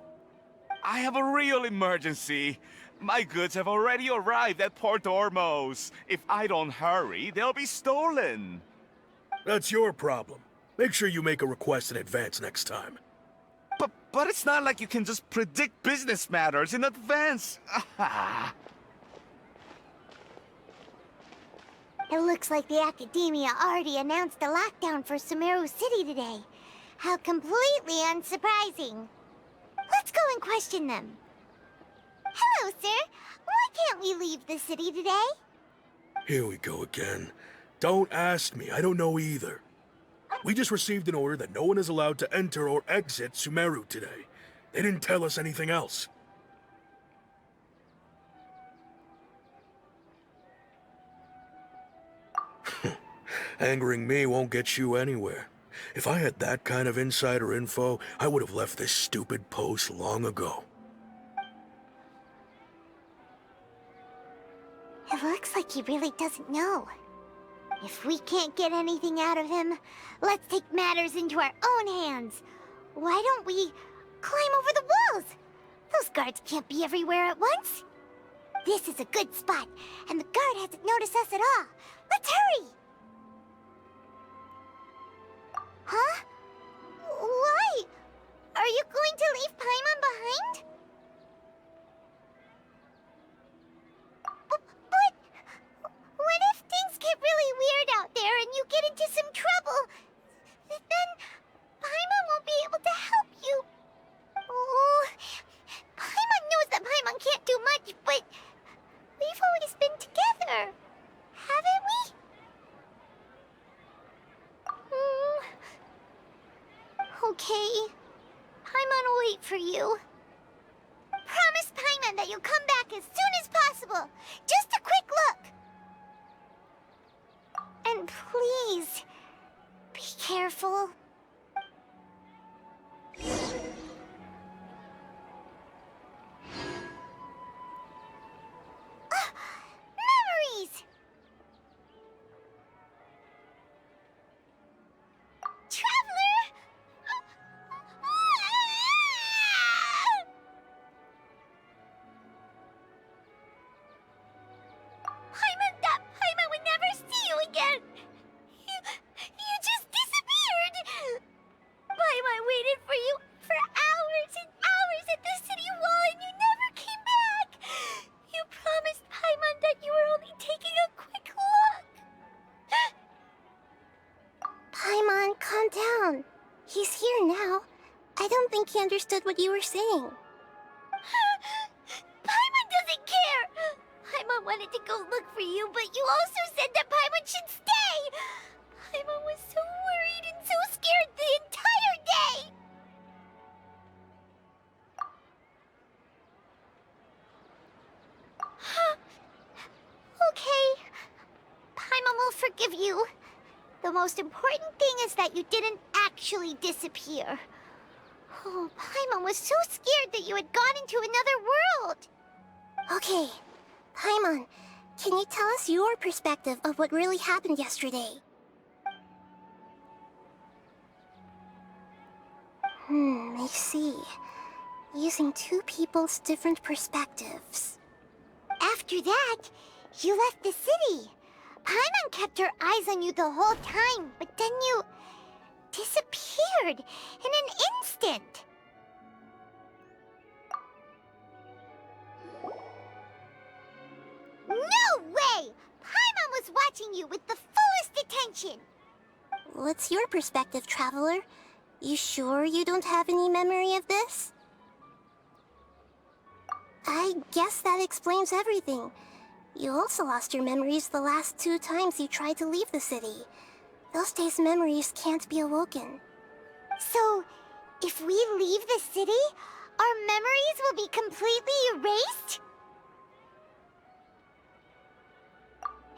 I have a real emergency. My goods have already arrived at Port Ormos. If I don't hurry, they'll be stolen. That's your problem. Make sure you make a request in advance next time. But it's not like you can just predict business matters in advance. It looks like the Academia already announced a lockdown for Sumeru City today. How completely unsurprising. Let's go and question them. Hello, sir. Why can't we leave the city today? Here we go again. Don't ask me, I don't know either. We just received an order that no one is allowed to enter or exit Sumeru today. They didn't tell us anything else. Angering me won't get you anywhere. If I had that kind of insider info, I would have left this stupid post long ago. It looks like he really doesn't know. If we can't get anything out of him, let's take matters into our own hands. Why don't we climb over the walls? Those guards can't be everywhere at once. This is a good spot, and the guard hasn't noticed us at all. Let's hurry! Huh? Why? Are you going to leave Paimon behind? But what if things get really weird out there and you get into some trouble? Then Paimon won't be able to help you. Oh, Paimon knows that Paimon can't do much, but we've always been together, haven't we? Okay. Paimon will wait for you. Promise Paimon that you'll come back as soon as possible. Just a quick look. And please, be careful. Memories! Traveler! Paimon would never see you again! You just disappeared! Paimon waited for you for hours and hours at the city wall and you never came back! You promised Paimon that you were only taking a quick look! Paimon, calm down. He's here now. I don't think he understood what you were saying. Paimon doesn't care! Paimon wanted to go look for you, but you also said that Paimon should stay! Paimon was so worried and so scared the entire day! Okay. Paimon will forgive you. The most important thing is that you didn't actually disappear. Oh, Paimon was so scared that you had gone into another world! Okay. Paimon, can you tell us your perspective of what really happened yesterday? I see. Using two people's different perspectives. After that, you left the city. Paimon kept her eyes on you the whole time, but then you disappeared in an instant. No way! Paimon was watching you with the fullest attention. What's your perspective, Traveler? You sure you don't have any memory of this? I guess that explains everything. You also lost your memories the last 2 times you tried to leave the city. Those days' memories can't be awoken. So, if we leave the city, our memories will be completely erased?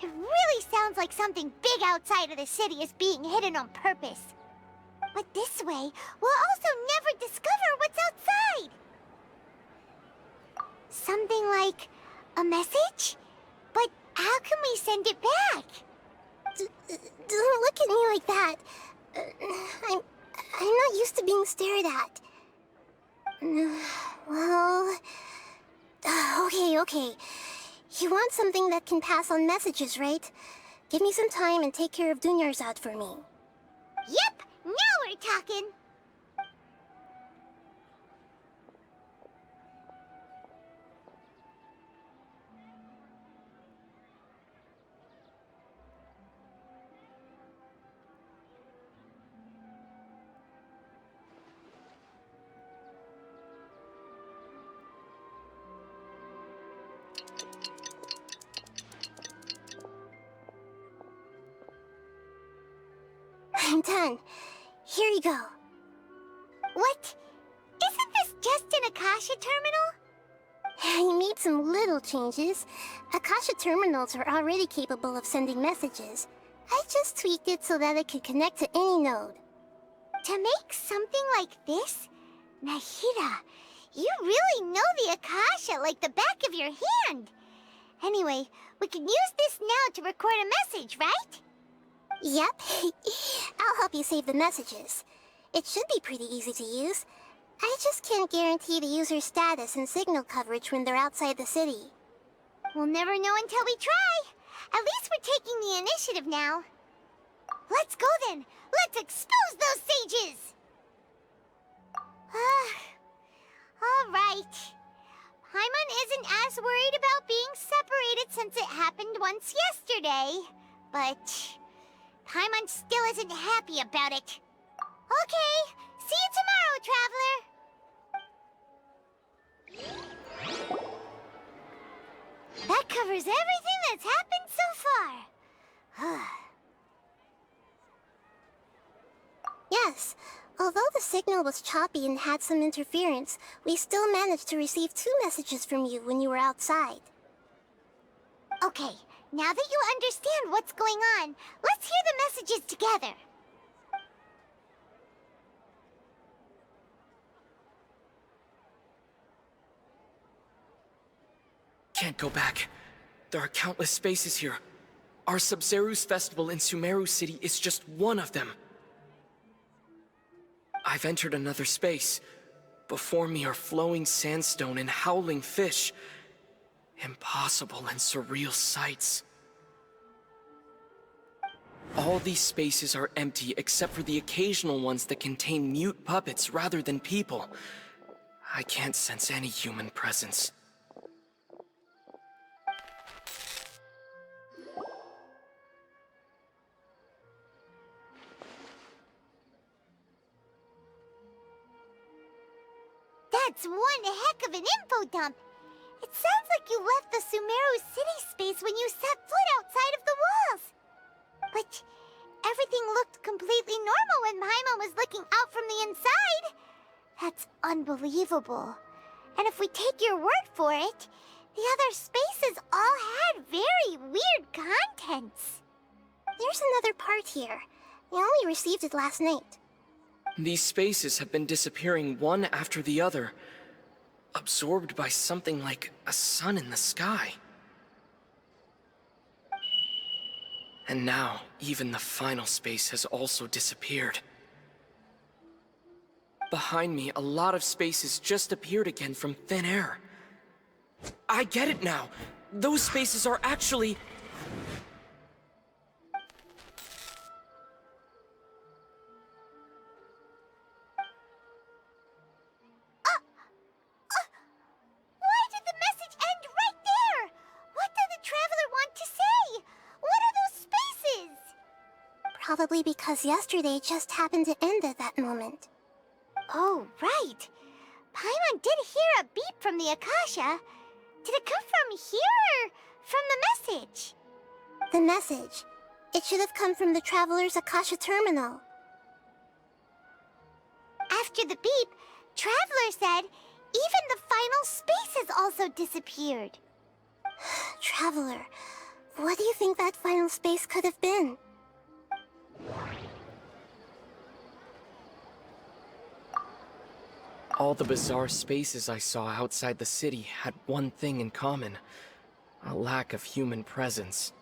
It really sounds like something big outside of the city is being hidden on purpose. But this way, we'll also never discover what's outside. Something like a message? But how can we send it back? Don't look at me like that. I'm not used to being stared at. Well... Okay. You want something that can pass on messages, right? Give me some time and take care of Dunyarzad for me. Yep, now we're talking. I'm done. Here you go. What? Isn't this just an Akasha terminal? I made some little changes. Akasha terminals are already capable of sending messages. I just tweaked it so that it could connect to any node. To make something like this? Nahida, you really know the Akasha like the back of your hand. Anyway, we can use this now to record a message, right? Yep. I'll help you save the messages. It should be pretty easy to use. I just can't guarantee the user's status and signal coverage when they're outside the city. We'll never know until we try. At least we're taking the initiative now. Let's go then. Let's expose those sages! All right. Paimon isn't as worried about being separated since it happened once yesterday. But Paimon still isn't happy about it. Okay, see you tomorrow, Traveler! That covers everything that's happened so far. Yes, although the signal was choppy and had some interference, we still managed to receive 2 messages from you when you were outside. Okay, now that you understand what's going on, let's hear the messages together. Can't go back. There are countless spaces here. Our Sub-Zeru's festival in Sumeru City is just one of them. I've entered another space. Before me are flowing sandstone and howling fish. Impossible and surreal sights. All these spaces are empty except for the occasional ones that contain mute puppets rather than people. I can't sense any human presence. That's one heck of an info dump. It sounds like you left the Sumeru City space when you set foot outside of the walls. But everything looked completely normal when Paimon was looking out from the inside. That's unbelievable. And if we take your word for it, the other spaces all had very weird contents. There's another part here. I only received it last night. These spaces have been disappearing one after the other, absorbed by something like a sun in the sky. And now, even the final space has also disappeared. Behind me, a lot of spaces just appeared again from thin air. I get it now! Those spaces are actually... Why did the message end right there? What did the Traveler want to say? What are those spaces? Probably because yesterday just happened to end at that moment. Oh, right. Paimon did hear a beep from the Akasha. Did it come from here or from the message? The message. It should have come from the Traveler's Akasha terminal. After the beep, Traveler said even the final spaces also disappeared. Traveler, what do you think that final space could have been? All the bizarre spaces I saw outside the city had one thing in common: a lack of human presence.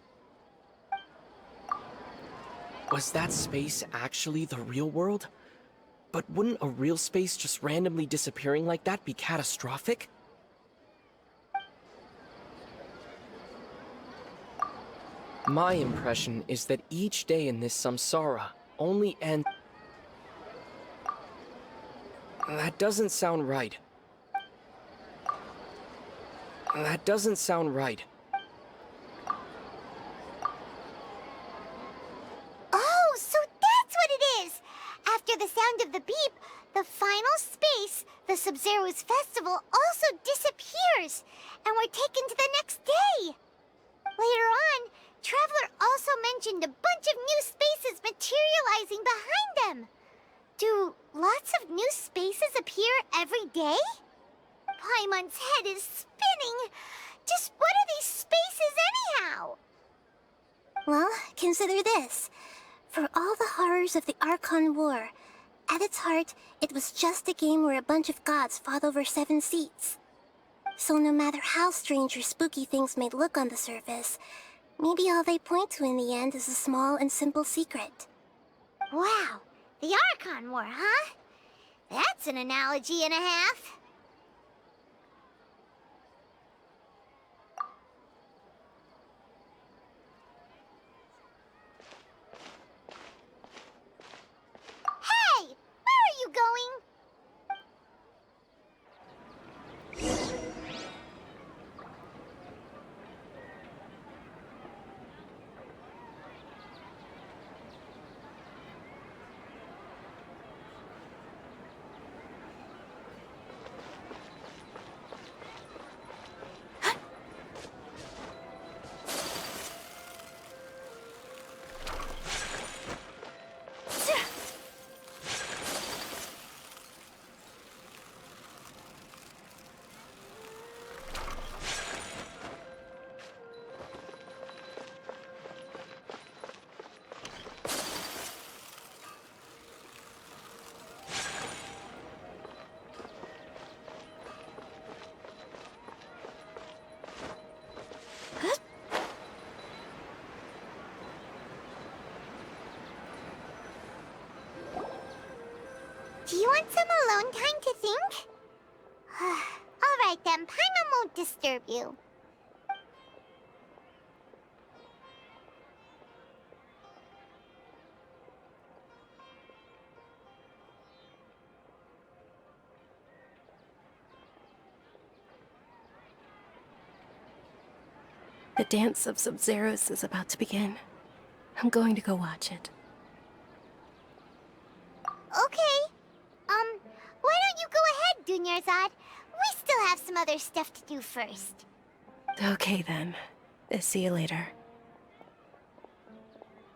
Was that space actually the real world? But wouldn't a real space just randomly disappearing like that be catastrophic? My impression is that each day in this samsara only ends... That doesn't sound right. That doesn't sound right. Oh, so that's what it is! After the sound of the beep, the final space, the Sub-Zeru's festival, also disappears, and we're taken to the next day. Later on, Traveler also mentioned a bunch of new spaces materializing materializing behind them. Do lots of new spaces appear every day? Paimon's head is spinning. Just what are these spaces anyhow? Well, consider this. For all the horrors of the Archon War, at its heart, it was just a game where a bunch of gods fought over 7 seats. So no matter how strange or spooky things may look on the surface, maybe all they point to in the end is a small and simple secret. Wow, the Archon War, huh? That's an analogy and a half. Hey! Where are you going? Do you want some alone time to think? Alright then, Paimon won't disturb you. The dance of Sub-Zeros is about to begin. I'm going to go watch it. Okay. Why don't you go ahead, Dunyarzad? We still have some other stuff to do first. Okay then. See you later.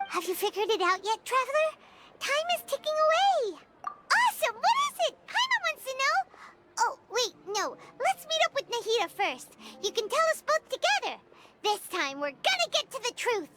Have you figured it out yet, Traveler? Time is ticking away. Awesome! What is it? Paimon wants to know. Oh, wait, no. Let's meet up with Nahida first. You can tell us both together. This time, we're gonna get to the truth.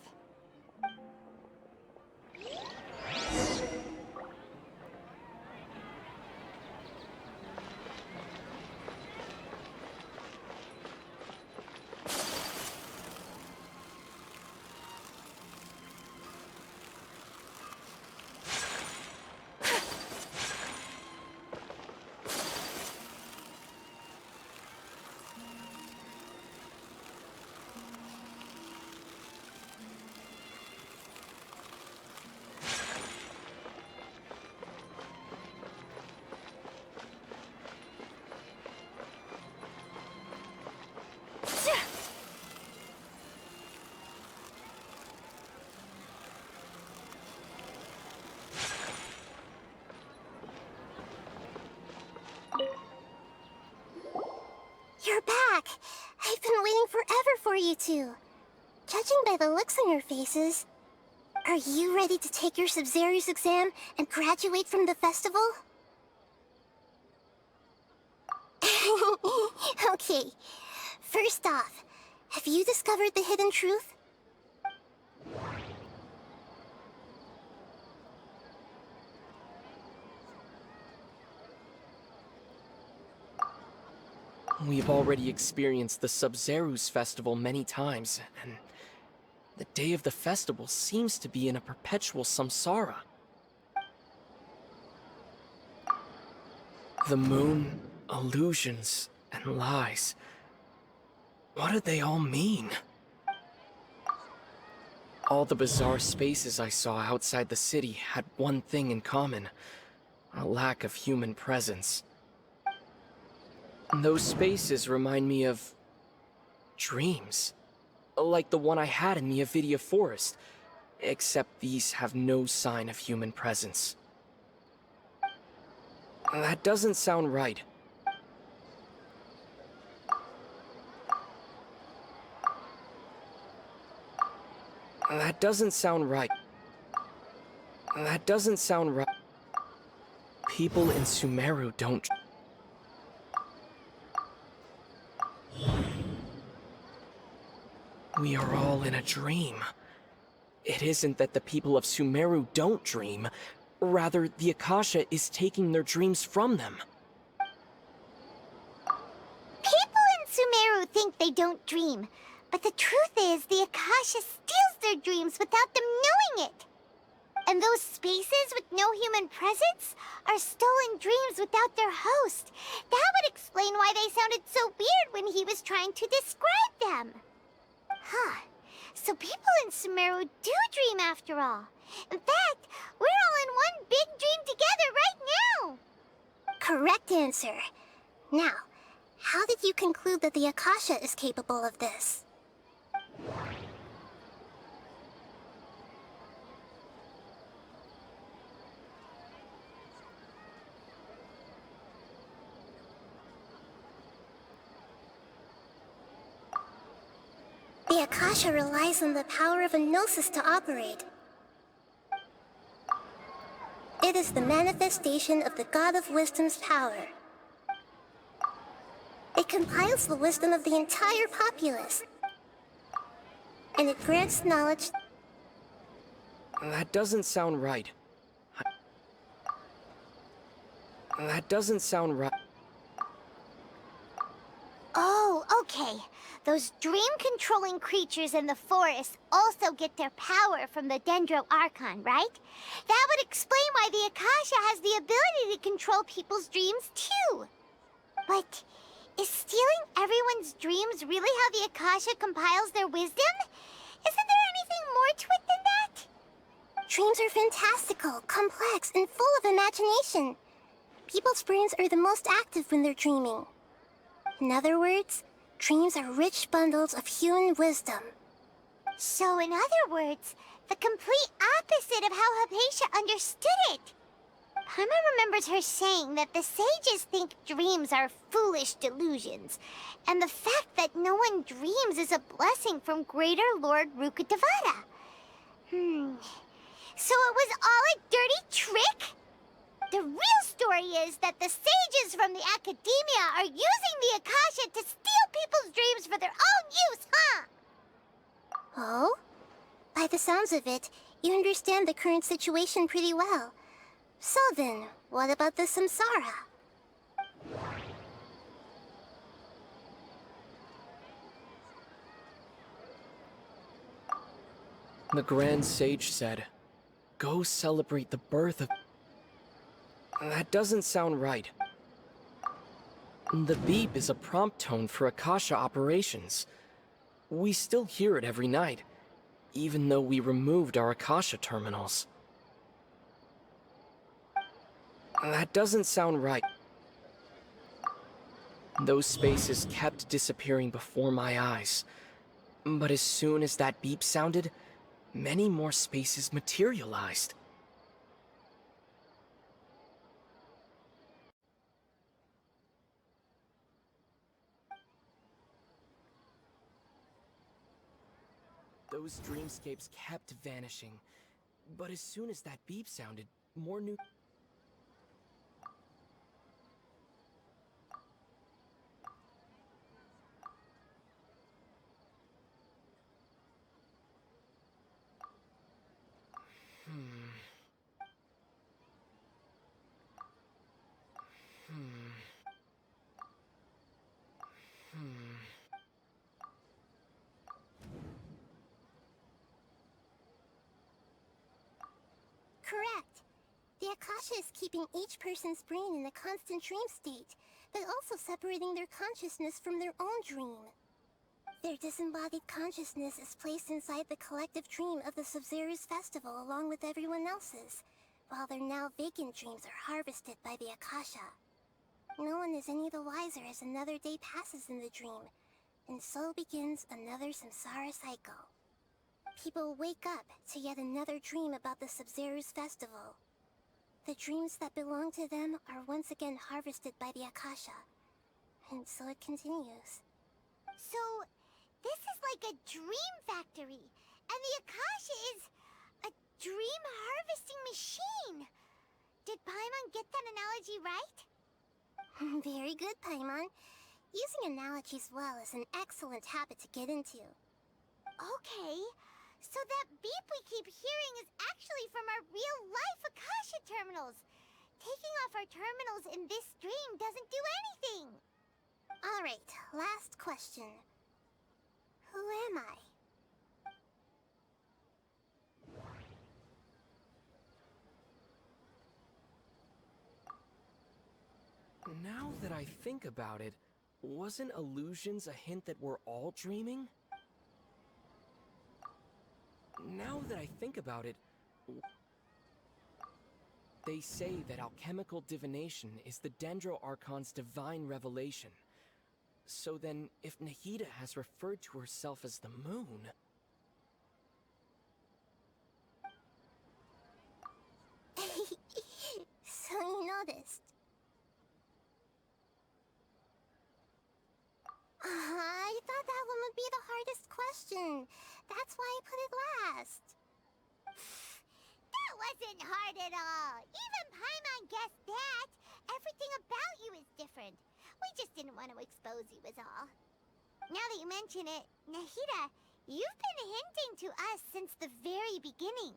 You're back! I've been waiting forever for you two. Judging by the looks on your faces, are you ready to take your Sub-Zero's exam and graduate from the festival? Okay, first off, have you discovered the hidden truth? We've already experienced the Sub-Zero's festival many times, and the day of the festival seems to be in a perpetual samsara. The moon, illusions, and lies. What do they all mean? All the bizarre spaces I saw outside the city had one thing in common: a lack of human presence. Those spaces remind me of dreams, like the one I had in the Avidia Forest, except these have no sign of human presence. That doesn't sound right. That doesn't sound right. That doesn't sound right. People in Sumeru don't... We are all in a dream. It isn't that the people of Sumeru don't dream. Rather, the Akasha is taking their dreams from them. People in Sumeru think they don't dream, but the truth is the Akasha steals their dreams without them knowing it. And those spaces with no human presence are stolen dreams without their host. That would explain why they sounded so weird when he was trying to describe them. Huh. So people in Sumeru do dream after all. In fact, we're all in one big dream together right now. Correct answer. Now, how did you conclude that the Akasha is capable of this? The Akasha relies on the power of a gnosis to operate. It is the manifestation of the God of Wisdom's power. It compiles the wisdom of the entire populace. And it grants knowledge... That doesn't sound right. That doesn't sound right. Oh, okay. Those dream-controlling creatures in the forest also get their power from the Dendro Archon, right? That would explain why the Akasha has the ability to control people's dreams, too. But is stealing everyone's dreams really how the Akasha compiles their wisdom? Isn't there anything more to it than that? Dreams are fantastical, complex, and full of imagination. People's brains are the most active when they're dreaming. In other words, dreams are rich bundles of human wisdom. So in other words, the complete opposite of how Hypatia understood it. Paimon remembers her saying that the sages think dreams are foolish delusions, and the fact that no one dreams is a blessing from Greater Lord Rukkhadevata. So it was all a dirty trick? The real story is that the sages from the Academia are using the Akasha to steal people's dreams for their own use, huh? Oh? By the sounds of it, you understand the current situation pretty well. So then, what about the Samsara? The Grand Sage said, "Go celebrate the birth of..." That doesn't sound right. The beep is a prompt tone for Akasha operations. We still hear it every night, even though we removed our Akasha terminals. That doesn't sound right. Those spaces kept disappearing before my eyes. But as soon as that beep sounded, many more spaces materialized. Those dreamscapes kept vanishing, but as soon as that beep sounded, more new... Correct. The Akasha is keeping each person's brain in a constant dream state, but also separating their consciousness from their own dream. Their disembodied consciousness is placed inside the collective dream of the Sumeru's festival along with everyone else's, while their now vacant dreams are harvested by the Akasha. No one is any the wiser as another day passes in the dream, and so begins another samsara cycle. People wake up to yet another dream about the Sumeru's festival. The dreams that belong to them are once again harvested by the Akasha, and so it continues. So, this is like a dream factory, and the Akasha is a dream harvesting machine. Did Paimon get that analogy right? Very good, Paimon. Using analogies well is an excellent habit to get into. Okay, so that beep we keep hearing is actually from our real-life Akasha terminals. Taking off our terminals in this stream doesn't do anything. Alright, last question. Who am I? Now that I think about it, wasn't illusions a hint that we're all dreaming? Now that I think about it, they say that alchemical divination is the Dendro Archon's divine revelation. So then, if Nahida has referred to herself as the moon... So you noticed. I thought that one would be the hardest question. That's why I put it last. That wasn't hard at all. Even Paimon guessed that. Everything about you is different. We just didn't want to expose you is all. Now that you mention it, Nahida, you've been hinting to us since the very beginning.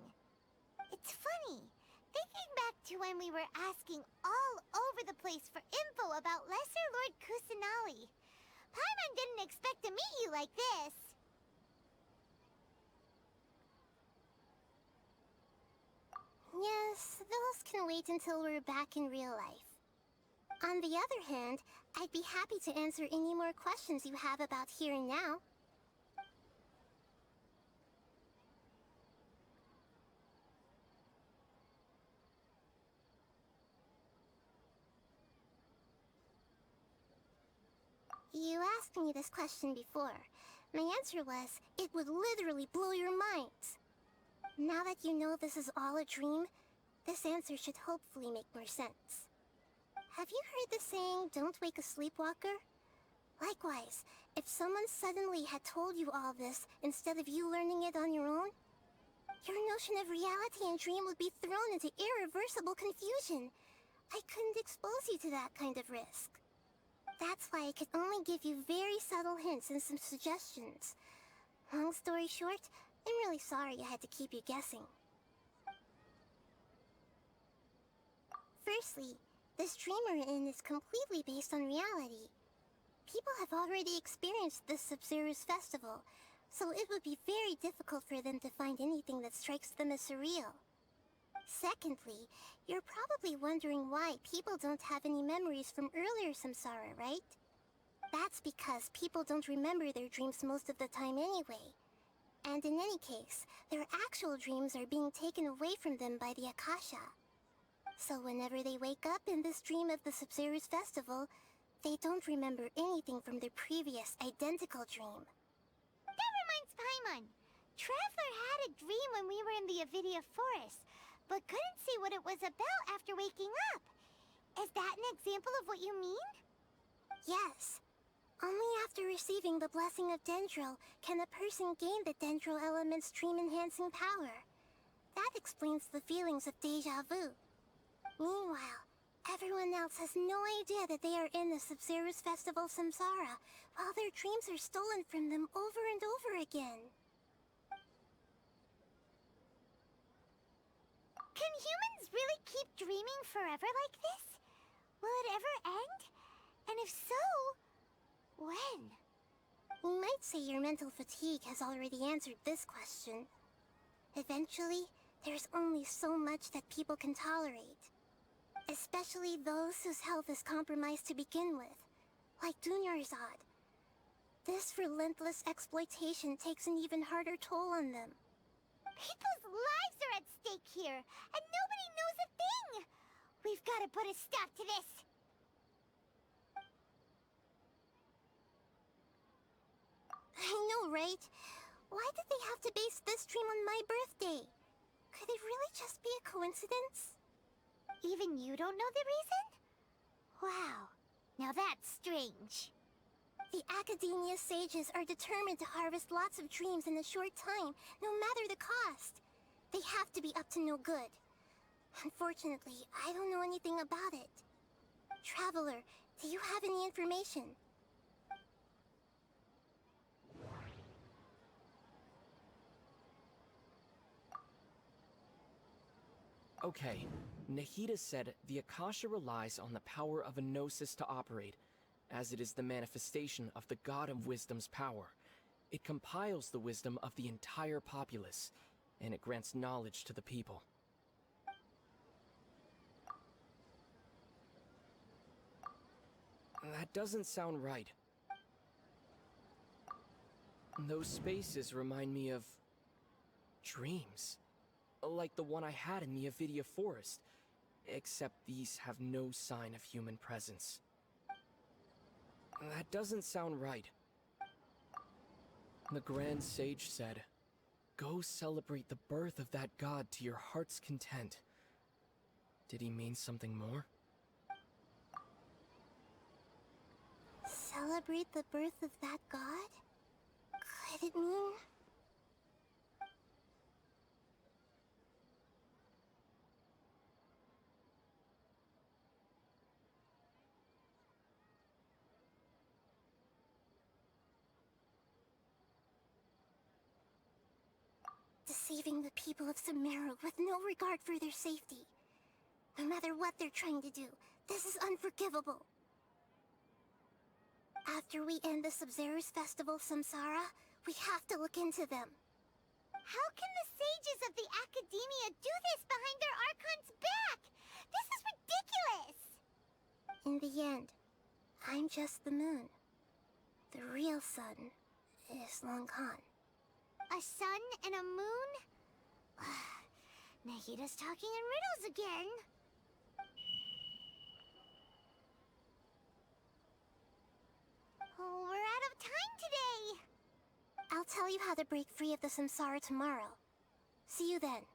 It's funny. Thinking back to when we were asking all over the place for info about Lesser Lord Kusanali. Paimon didn't expect to meet you like this. Yes, those can wait until we're back in real life. On the other hand, I'd be happy to answer any more questions you have about here and now. You asked me this question before. My answer was, it would literally blow your minds. Now that you know this is all a dream, this answer should hopefully make more sense. Have you heard the saying, don't wake a sleepwalker? Likewise, if someone suddenly had told you all this instead of you learning it on your own, your notion of reality and dream would be thrown into irreversible confusion. I couldn't expose you to that kind of risk. That's why I could only give you very subtle hints and some suggestions. Long story short, I'm really sorry I had to keep you guessing. Firstly, this dream we're in is completely based on reality. People have already experienced this Sumeru's festival, so it would be very difficult for them to find anything that strikes them as surreal. Secondly, you're probably wondering why people don't have any memories from earlier samsara, right? That's because people don't remember their dreams most of the time anyway. And in any case, their actual dreams are being taken away from them by the Akasha. So whenever they wake up in this dream of the Sumeru's festival, they don't remember anything from their previous identical dream. That reminds Paimon. Traveler had a dream when we were in the Avidia Forest, but couldn't see what it was about after waking up. Is that an example of what you mean? Yes. Only after receiving the blessing of Dendro can a person gain the Dendro element's dream-enhancing power. That explains the feelings of déjà vu. Meanwhile, everyone else has no idea that they are in the Sumeru's festival samsara, while their dreams are stolen from them over and over again. Can humans really keep dreaming forever like this? Will it ever end? And if so, when? You might say your mental fatigue has already answered this question. Eventually, there's only so much that people can tolerate. Especially those whose health is compromised to begin with, like Dunyarzad. This relentless exploitation takes an even harder toll on them. People's lives are at stake here, and nobody knows a thing! We've got to put a stop to this! I know, right? Why did they have to base this dream on my birthday? Could it really just be a coincidence? Even you don't know the reason? Wow, now that's strange. The Academia sages are determined to harvest lots of dreams in a short time, no matter the cost. They have to be up to no good. Unfortunately, I don't know anything about it. Traveler, do you have any information? Okay, Nahida said the Akasha relies on the power of a gnosis to operate, as it is the manifestation of the God of Wisdom's power. It compiles the wisdom of the entire populace, and it grants knowledge to the people. That doesn't sound right. Those spaces remind me of dreams. Like the one I had in the Avidia Forest, except these have no sign of human presence. That doesn't sound right. The Grand Sage said, "Go celebrate the birth of that god to your heart's content." Did he mean something more? Celebrate the birth of that god? Could it mean... deceiving the people of Sumeru with no regard for their safety. No matter what they're trying to do, this is unforgivable. After we end the Sub-Zero's festival, Samsara, we have to look into them. How can the sages of the Academia do this behind their Archon's back? This is ridiculous! In the end, I'm just the moon. The real sun is long gone. A sun and a moon? Nahida's talking in riddles again. Oh, we're out of time today! I'll tell you how to break free of the Samsara tomorrow. See you then.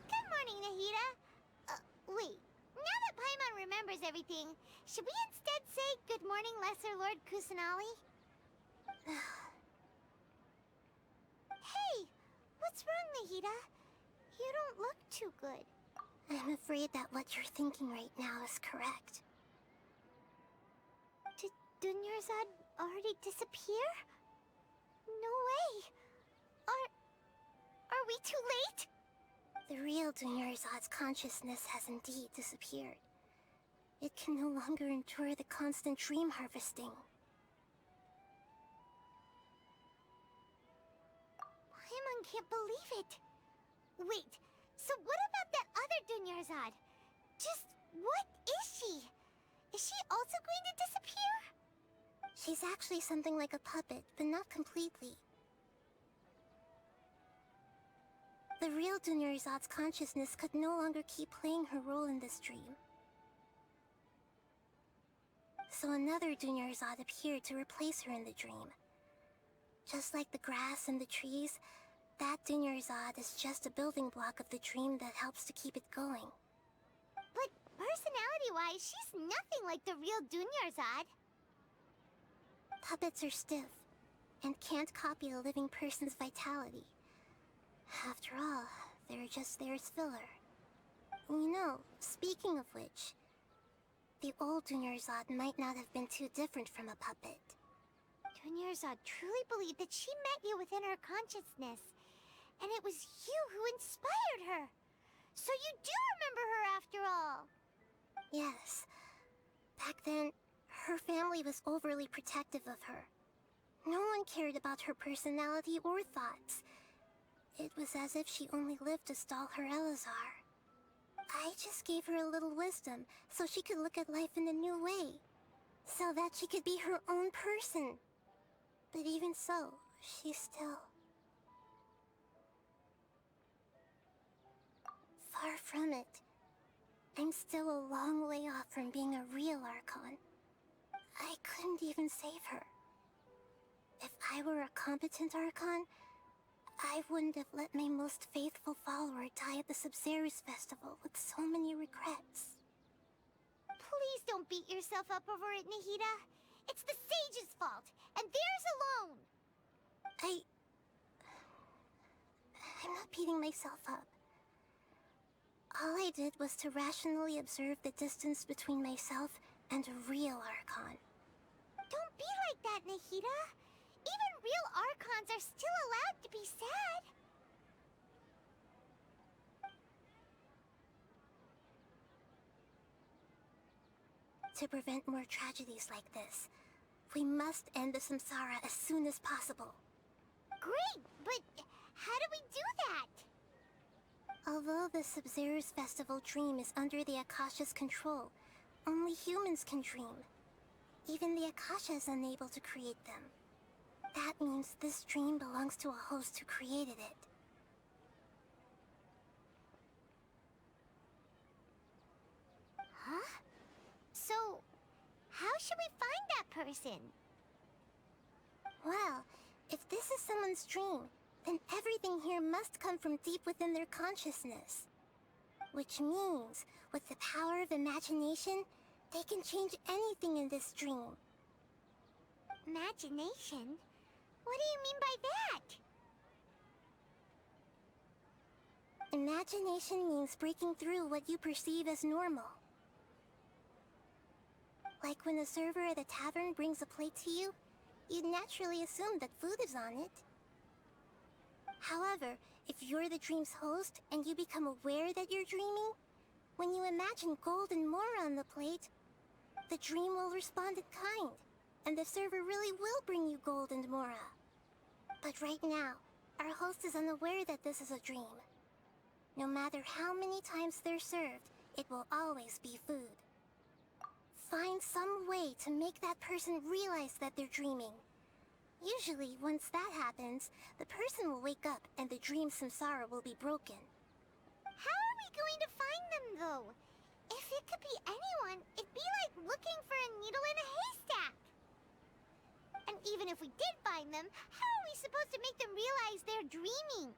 Good morning, Nahida. Wait. Now that Paimon remembers everything, should we instead say good morning, Lesser Lord Kusanali? Hey! What's wrong, Nahida? You don't look too good. I'm afraid that what you're thinking right now is correct. Did Dunyarzad already disappear? No way! Are we too late? The real Dunyarzad's consciousness has indeed disappeared. It can no longer endure the constant dream harvesting. Paimon can't believe it. Wait, so what about that other Dunyarzad? Just what is she? Is she also going to disappear? She's actually something like a puppet, but not completely. The real Dunyarzad's consciousness could no longer keep playing her role in this dream. So another Dunyarzad appeared to replace her in the dream. Just like the grass and the trees, that Dunyarzad is just a building block of the dream that helps to keep it going. But personality-wise, she's nothing like the real Dunyarzad. Puppets are stiff, and can't copy a living person's vitality. After all, they're just there as filler. You know, speaking of which, the old Dunyarzad might not have been too different from a puppet. Dunyarzad truly believed that she met you within her consciousness, and it was you who inspired her. So you do remember her after all. Yes. Back then, her family was overly protective of her. No one cared about her personality or thoughts. It was as if she only lived to stall her Elazar. I just gave her a little wisdom so she could look at life in a new way. So that she could be her own person. But even so, she's still... far from it. I'm still a long way off from being a real Archon. I couldn't even save her. If I were a competent Archon, I wouldn't have let my most faithful follower die at the Sub-Zero's festival with so many regrets. don't beat yourself up over it, Nahida. It's the sage's fault, and theirs alone. I'm not beating myself up. All I did was to rationally observe the distance between myself and a real Archon. Don't be like that, Nahida. Even real Archons are still allowed to be sad. To prevent more tragedies like this, we must end the samsara as soon as possible. Great, but how do we do that? Although the Sub-Zero's festival dream is under the Akasha's control, only humans can dream. Even the Akasha is unable to create them. That means this dream belongs to a host who created it. Huh? So, how should we find that person? Well, if this is someone's dream, then everything here must come from deep within their consciousness. Which means, with the power of imagination, they can change anything in this dream. Imagination? What do you mean by that? Imagination means breaking through what you perceive as normal. Like when a server at a tavern brings a plate to you, you'd naturally assume that food is on it. However, if you're the dream's host and you become aware that you're dreaming, when you imagine gold and more on the plate, the dream will respond in kind, and the server really will bring you gold and mora. But right now, our host is unaware that this is a dream. No matter how many times they're served, it will always be food. Find some way to make that person realize that they're dreaming. Usually, once that happens, the person will wake up and the dream samsara will be broken. How are we going to find them, though? If it could be anyone, it'd be like looking for a needle in a haystack. And even if we did find them, how are we supposed to make them realize they're dreaming?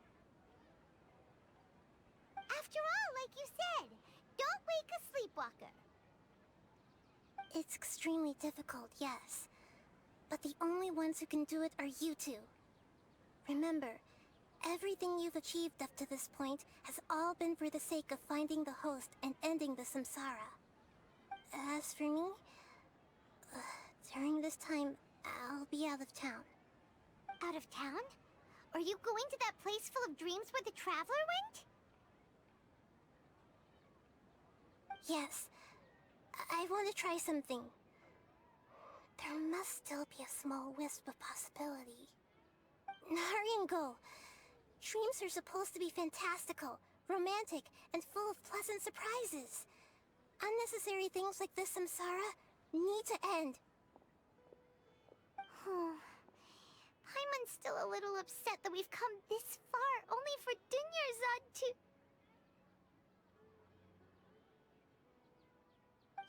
After all, like you said, don't wake a sleepwalker. It's extremely difficult, yes. But the only ones who can do it are you two. Remember, everything you've achieved up to this point has all been for the sake of finding the host and ending the samsara. As for me, during this time, I'll be out of town. Out of town? Are you going to that place full of dreams where the Traveler went? Yes. I want to try something. There must still be a small wisp of possibility. Hurry and go. Dreams are supposed to be fantastical, romantic, and full of pleasant surprises. Unnecessary things like this samsara need to end. Paimon's still a little upset that we've come this far only for Dunyarzad to...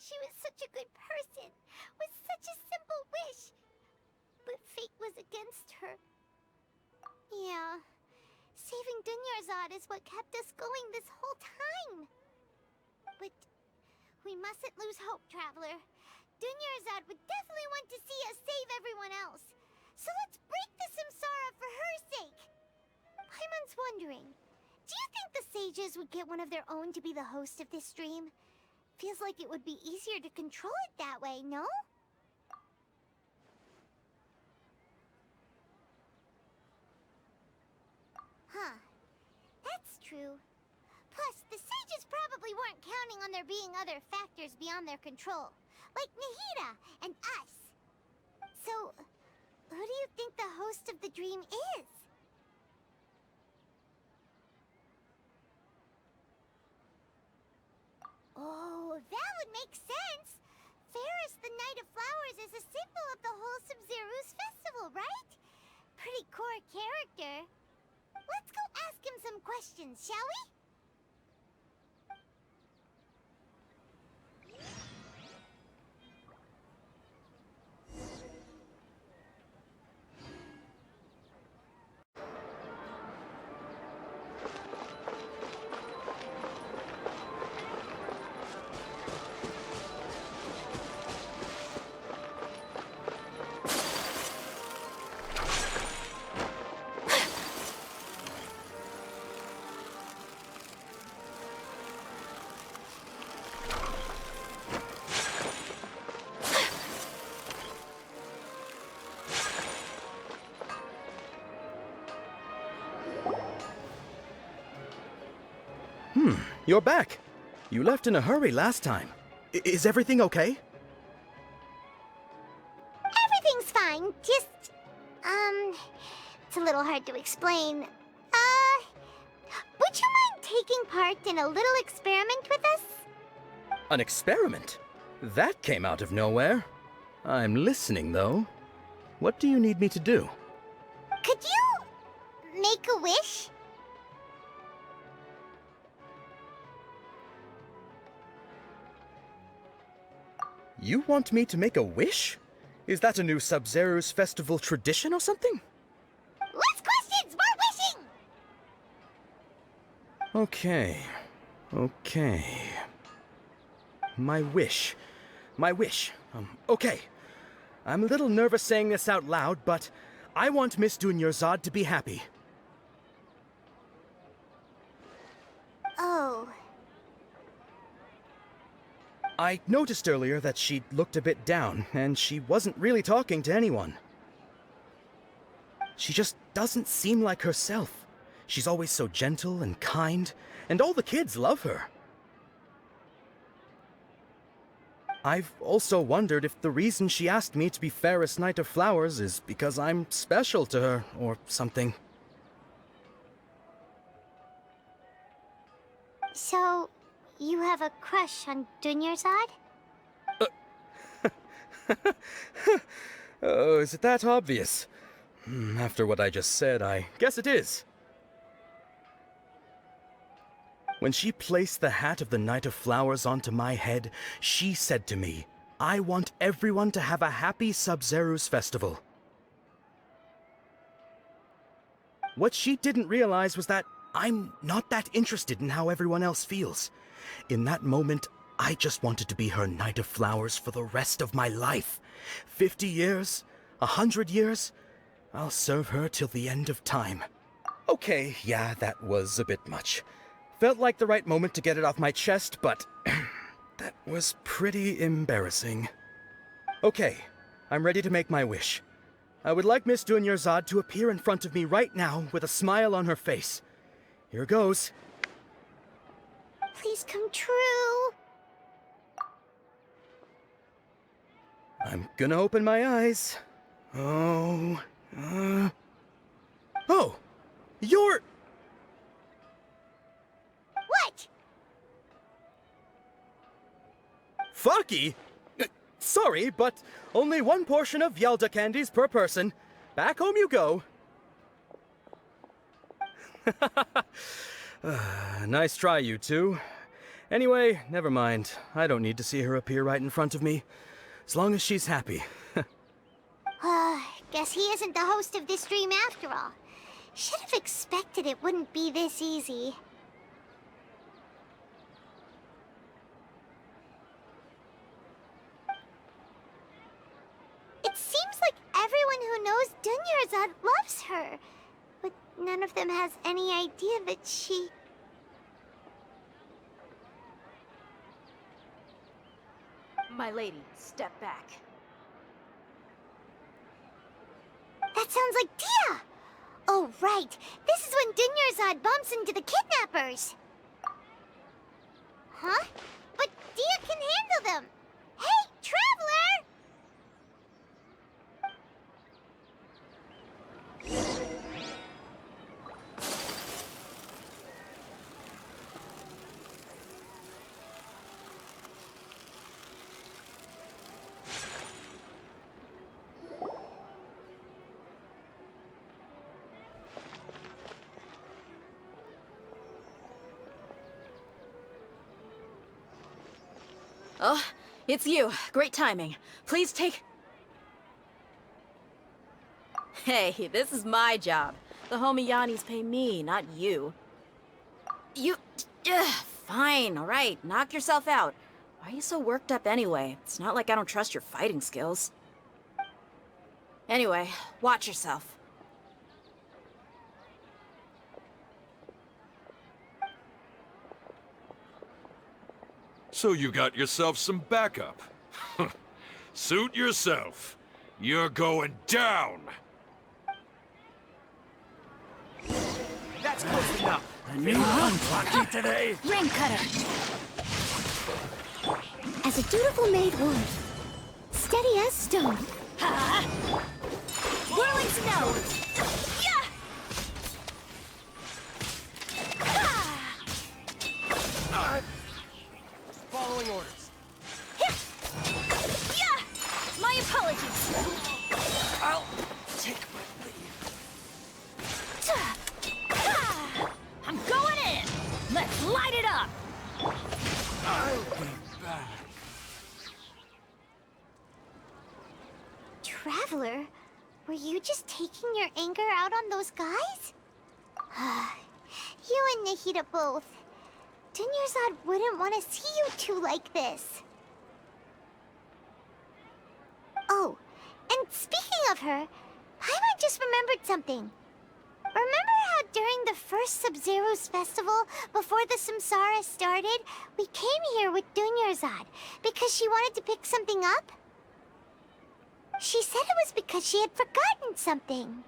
She was such a good person, with such a simple wish. But fate was against her. Yeah, saving Dunyarzad is what kept us going this whole time. But we mustn't lose hope, Traveler. Dunyarzad would definitely want to see us save everyone else. So let's break the samsara for her sake. Paimon's wondering, do you think the sages would get one of their own to be the host of this stream? Feels like it would be easier to control it that way, no? Huh. That's true. Plus, the sages probably weren't counting on there being other factors beyond their control, like Nahida and us. So, who do you think the host of the dream is? Oh, that would make sense! Ferris, the Knight of Flowers, is a symbol of the whole Sub-Zero's festival, right? Pretty core character. Let's go ask him some questions, shall we? You're back. You left in a hurry last time. Is everything okay? Everything's fine, just... it's a little hard to explain. Would you mind taking part in a little experiment with us? An experiment? That came out of nowhere. I'm listening, though. What do you need me to do? Could you make a wish? You want me to make a wish? Is that a new Sub-Zero's festival tradition or something? Less questions, more wishing! Okay. My wish. Okay. I'm a little nervous saying this out loud, but I want Miss Dunyarzad to be happy. Oh. I noticed earlier that she looked a bit down, and she wasn't really talking to anyone. She just doesn't seem like herself. She's always so gentle and kind, and all the kids love her. I've also wondered if the reason she asked me to be Fairest Knight of Flowers is because I'm special to her, or something. So, you have a crush on Dunyarzad? Oh, is it that obvious? After what I just said, I guess it is. When she placed the hat of the Knight of Flowers onto my head, she said to me, I want everyone to have a happy Sub-Zero's festival. What she didn't realize was that I'm not that interested in how everyone else feels. In that moment, I just wanted to be her Knight of Flowers for the rest of my life. 50 years? 100 years? I'll serve her till the end of time. Okay, yeah, that was a bit much. Felt like the right moment to get it off my chest, but that was pretty embarrassing. Okay, I'm ready to make my wish. I would like Miss Dunyarzad to appear in front of me right now with a smile on her face. Here goes. Please come true. I'm gonna open my eyes. Oh, you're... What? Fucky? Sorry, but only one portion of Yalda candies per person. Back home you go. Nice try, you two. Anyway, never mind. I don't need to see her appear right in front of me. As long as she's happy. Guess he isn't the host of this stream after all. Should have expected it wouldn't be this easy. It seems like everyone who knows Dunyarzad loves her, but none of them has any idea that she... My lady, step back. That sounds like Dia! Oh, right. This is when Dunyarzad bumps into the kidnappers. Huh? But Dia can handle them. Hey, Traveler! Oh, it's you. Great timing. Please take... Hey, this is my job. The Homiyanis pay me, not you. You... fine, alright. Knock yourself out. Why are you so worked up anyway? It's not like I don't trust your fighting skills. Anyway, watch yourself. So you got yourself some backup. Suit yourself. You're going down. That's close enough. A new unlucky today. Ring cutter. As a dutiful maid would. Steady as stone. Ha! Whirling snow. Yeah! Following orders. Yeah! My apologies. I'll take my leave. I'm going in. Let's light it up. I'll be back. Traveler, were you just taking your anger out on those guys? You and Nahida both. Dunyarzad wouldn't want to see you two like this. Oh, and speaking of her, Paimon just remembered something. Remember how during the first Sub-Zero's festival, before the Samsara started, we came here with Dunyarzad because she wanted to pick something up? She said it was because she had forgotten something.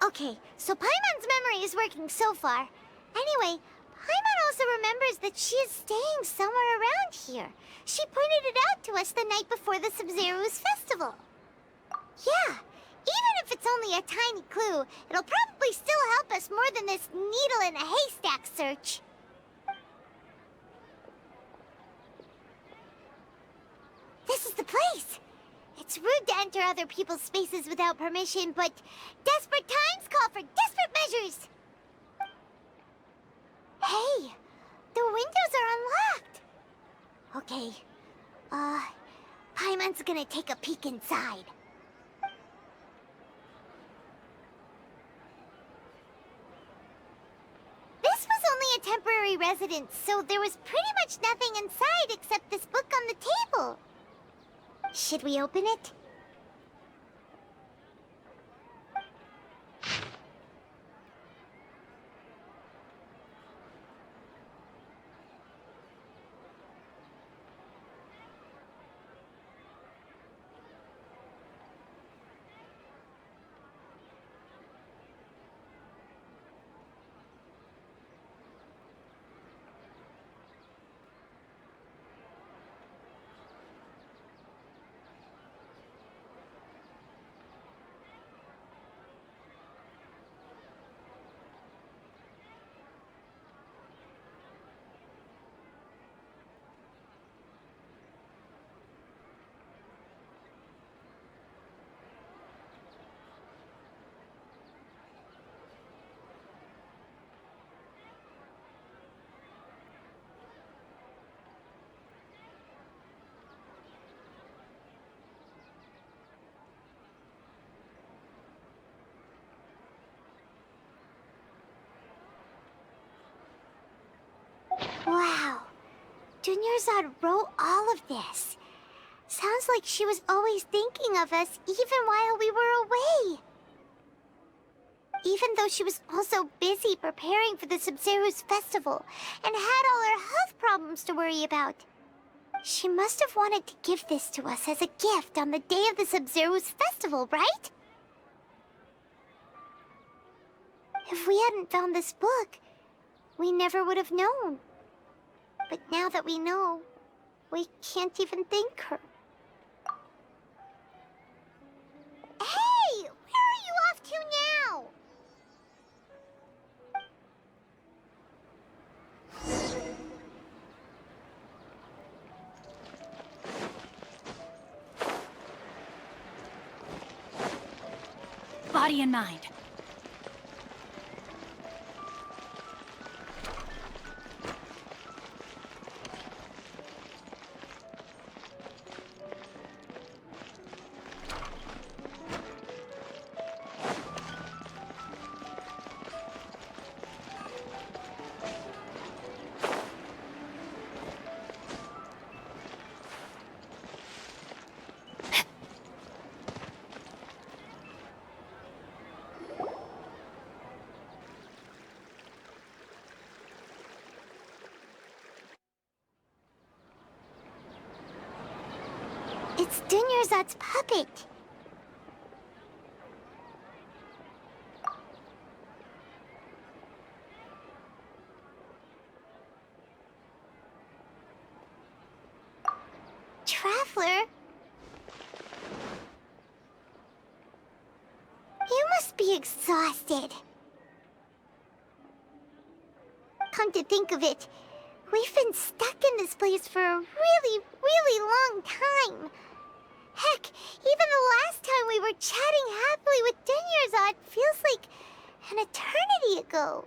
Okay, so Paimon's memory is working so far. Anyway, Paimon also remembers that she is staying somewhere around here. She pointed it out to us the night before the Sub-Zero's festival. Yeah, even if it's only a tiny clue, it'll probably still help us more than this needle in a haystack search. This is the place! It's rude to enter other people's spaces without permission, but desperate times call for desperate measures! Hey! The windows are unlocked! Okay, Paimon's gonna take a peek inside. This was only a temporary residence, so there was pretty much nothing inside except this book on the table. Should we open it? Wow. Dunyarzad wrote all of this. Sounds like she was always thinking of us even while we were away. Even though she was also busy preparing for the Sub-Zero's festival and had all her health problems to worry about. She must have wanted to give this to us as a gift on the day of the Sub-Zero's festival, right? If we hadn't found this book, we never would have known. But now that we know, we can't even thank her. Hey! Where are you off to now? Body and mind. It's Dunyarzad's puppet. Traveler? You must be exhausted. Come to think of it, we've been stuck in this place for a really, really long time. Heck, even the last time we were chatting happily with Denyerzad feels like an eternity ago.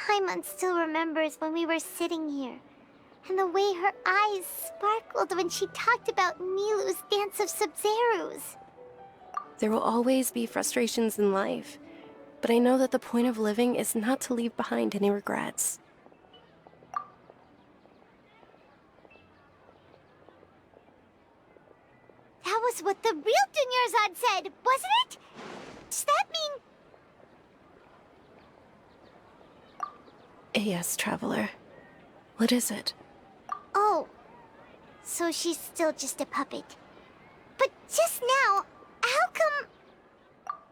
Paimon still remembers when we were sitting here, and the way her eyes sparkled when she talked about Milu's Dance of Sub-Zerus. There will always be frustrations in life, but I know that the point of living is not to leave behind any regrets. That was what the real Dunyarzad said, wasn't it? Does that mean... Yes, Traveler. What is it? Oh, so she's still just a puppet. But just now, how come...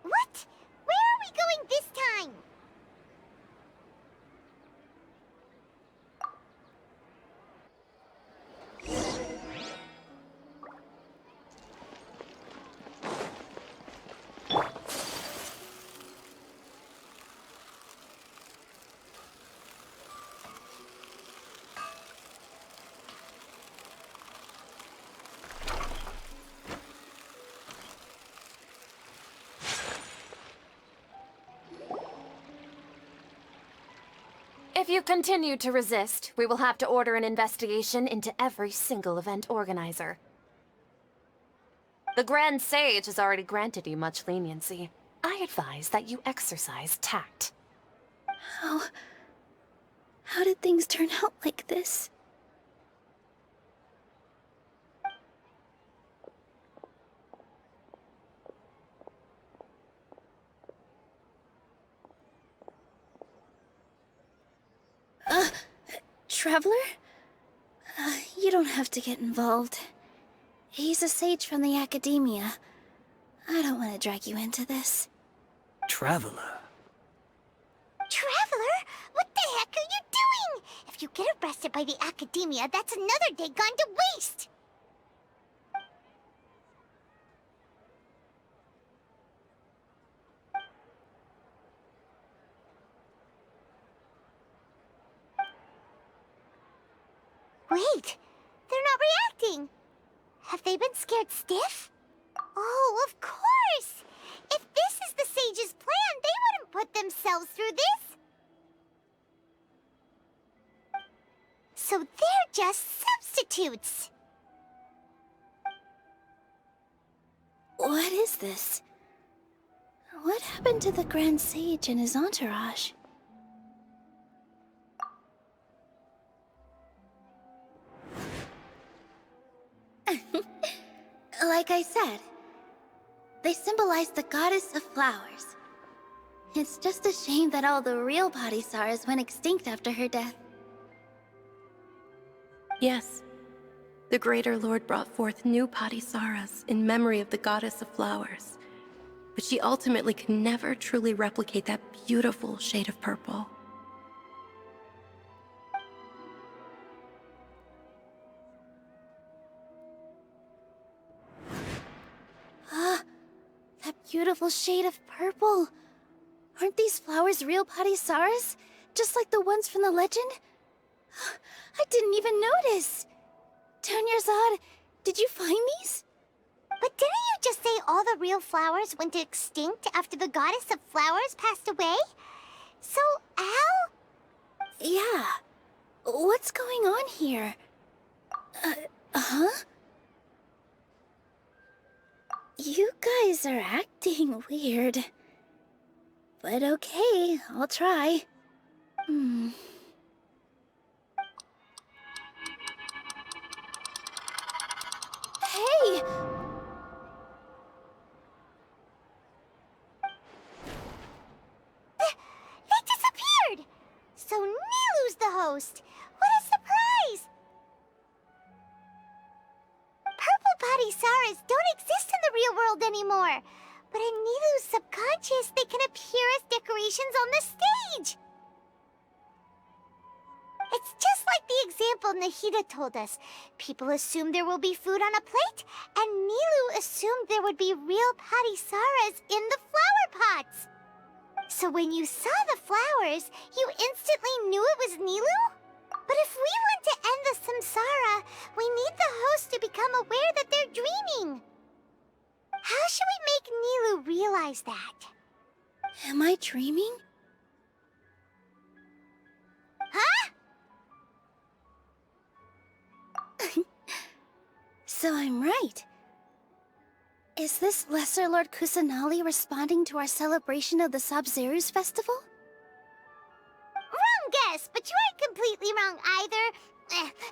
What? Where are we going this time? If you continue to resist, we will have to order an investigation into every single event organizer. The Grand Sage has already granted you much leniency. I advise that you exercise tact. How did things turn out like this? Traveler? You don't have to get involved. He's a sage from the Academia. I don't want to drag you into this. Traveler? Traveler? What the heck are you doing? If you get arrested by the Academia, that's another day gone to waste! Wait, they're not reacting. Have they been scared stiff? Oh, of course! If this is the Sage's plan, they wouldn't put themselves through this. So they're just substitutes. What is this? What happened to the Grand Sage and his entourage? Like I said, they symbolize the goddess of flowers. It's just a shame that all the real Padisarahs went extinct after her death. Yes. The Greater Lord brought forth new Padisarahs in memory of the goddess of flowers. But she ultimately could never truly replicate that beautiful shade of purple. That beautiful shade of purple. Aren't these flowers real Padisarahs? Just like the ones from the legend? I didn't even notice. Dunyarzad, did you find these? But didn't you just say all the real flowers went extinct after the goddess of flowers passed away? So, how? Yeah. What's going on here? Huh? You guys are acting weird. But okay, I'll try. Palisaras don't exist in the real world anymore. But in Nilu's subconscious, they can appear as decorations on the stage. It's just like the example Nahida told us. People assumed there will be food on a plate, and Nilu assumed there would be real Palisaras in the flower pots. So when you saw the flowers, you instantly knew it was Nilu? But if we want to end the samsara, we need the host to become aware that they're dreaming. How should we make Nilu realize that? Am I dreaming? Huh? So I'm right. Is this Lesser Lord Kusanali responding to our celebration of the Sub-Zeru's festival? Wrong guess, but you aren't completely wrong either.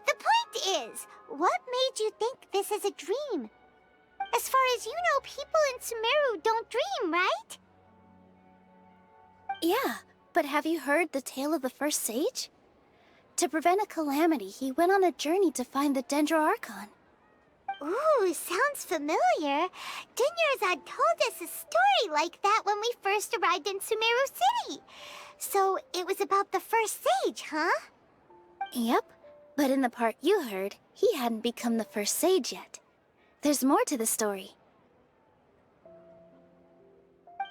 The point is, what made you think this is a dream? As far as you know, people in Sumeru don't dream, right? Yeah, but have you heard the tale of the first sage? To prevent a calamity, he went on a journey to find the Dendro Archon. Ooh, sounds familiar. Dunyarzad told us a story like that when we first arrived in Sumeru City. So it was about the first sage, huh? Yep, but in the part you heard, he hadn't become the first sage yet. There's more to the story.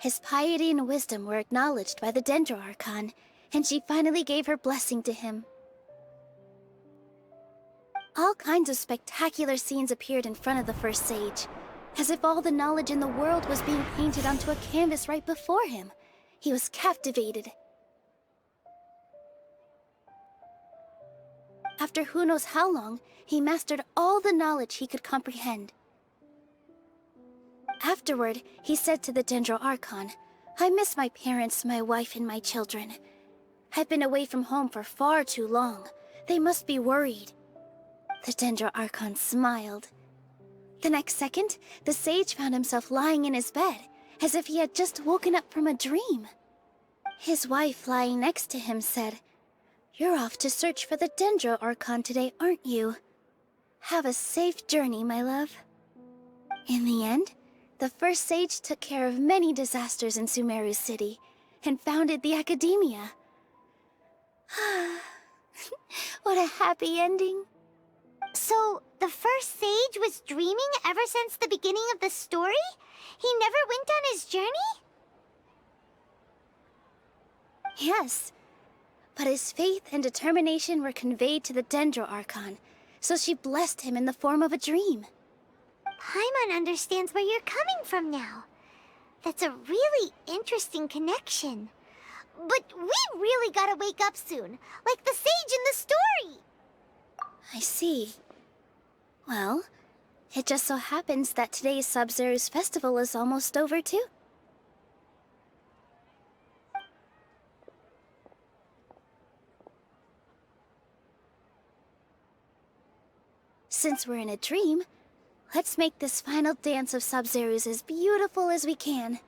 His piety and wisdom were acknowledged by the Dendro Archon, and she finally gave her blessing to him. All kinds of spectacular scenes appeared in front of the first sage, as if all the knowledge in the world was being painted onto a canvas right before him. He was captivated. After who knows how long, he mastered all the knowledge he could comprehend. Afterward, he said to the Dendro Archon, "I miss my parents, my wife, and my children. I've been away from home for far too long. They must be worried." The Dendro Archon smiled. The next second, the sage found himself lying in his bed, as if he had just woken up from a dream. His wife, lying next to him, said, "You're off to search for the Dendro Archon today, aren't you? Have a safe journey, my love." In the end, the first sage took care of many disasters in Sumeru City, and founded the Academia. What a happy ending. So, the first sage was dreaming ever since the beginning of the story? He never went on his journey? Yes, but his faith and determination were conveyed to the Dendro Archon, so she blessed him in the form of a dream. Paimon understands where you're coming from now. That's a really interesting connection. But we really gotta wake up soon, like the sage in the story! I see. Well, it just so happens that today's Sub-Zeru's festival is almost over too. Since we're in a dream, let's make this final dance of Sub-Zeru's as beautiful as we can.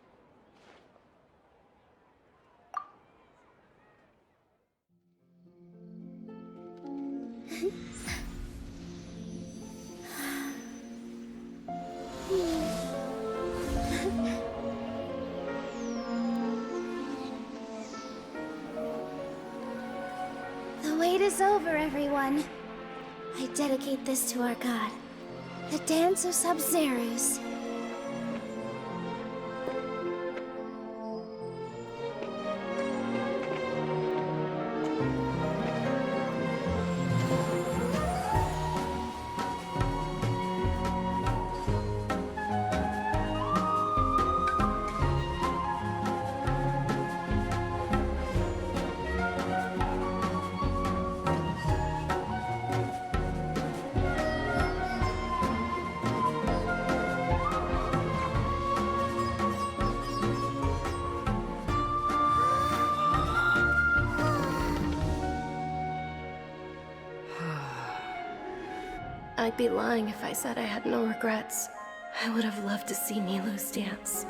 The wait is over, everyone. I dedicate this to our god, the Dance of Sub-Zerus. I'd be lying if I said I had no regrets. I would have loved to see Nilu's dance.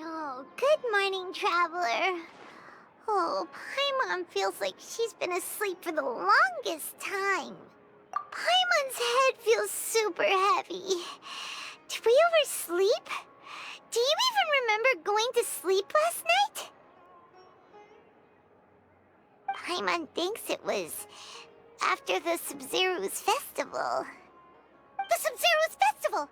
Oh, good morning, traveler. Oh, Paimon feels like she's been asleep for the longest time. Paimon's head feels super heavy. Did we oversleep? Do you even remember going to sleep last night? Paimon thinks it was after the Sub-Zero's festival. The Sub-Zero's festival!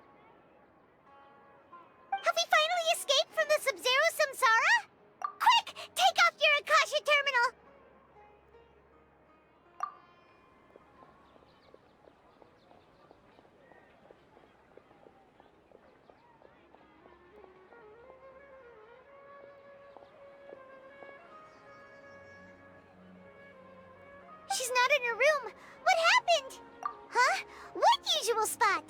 Have we finally escaped from the Sub-Zero Samsara? Quick! Take off your Akasha terminal! She's not in her room. What happened? Huh? What usual spot?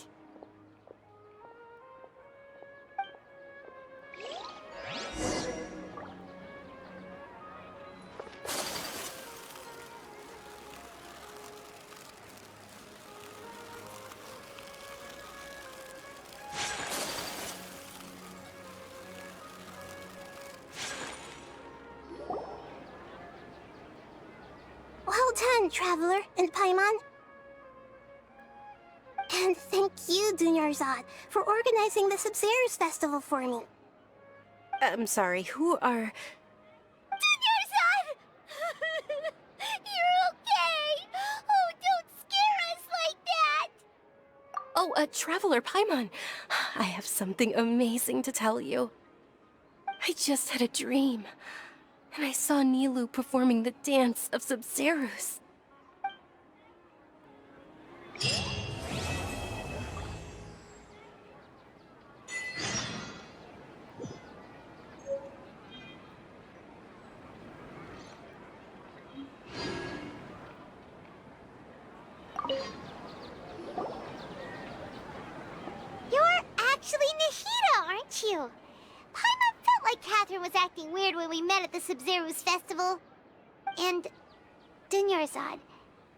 Well done, Traveler and Paimon. And thank you, Dunyarzad, for organizing the Sub-Zero's festival for me. I'm sorry, who are... Dunyarzad! You're okay! Oh, don't scare us like that! Oh, Traveler Paimon. I have something amazing to tell you. I just had a dream, and I saw Nilou performing the dance of Sub-Zeros. You're actually Nahida, aren't you? Paimon felt like Katheryne was acting weird when we met at the Sub-Zero's festival. And... Dunyarzad,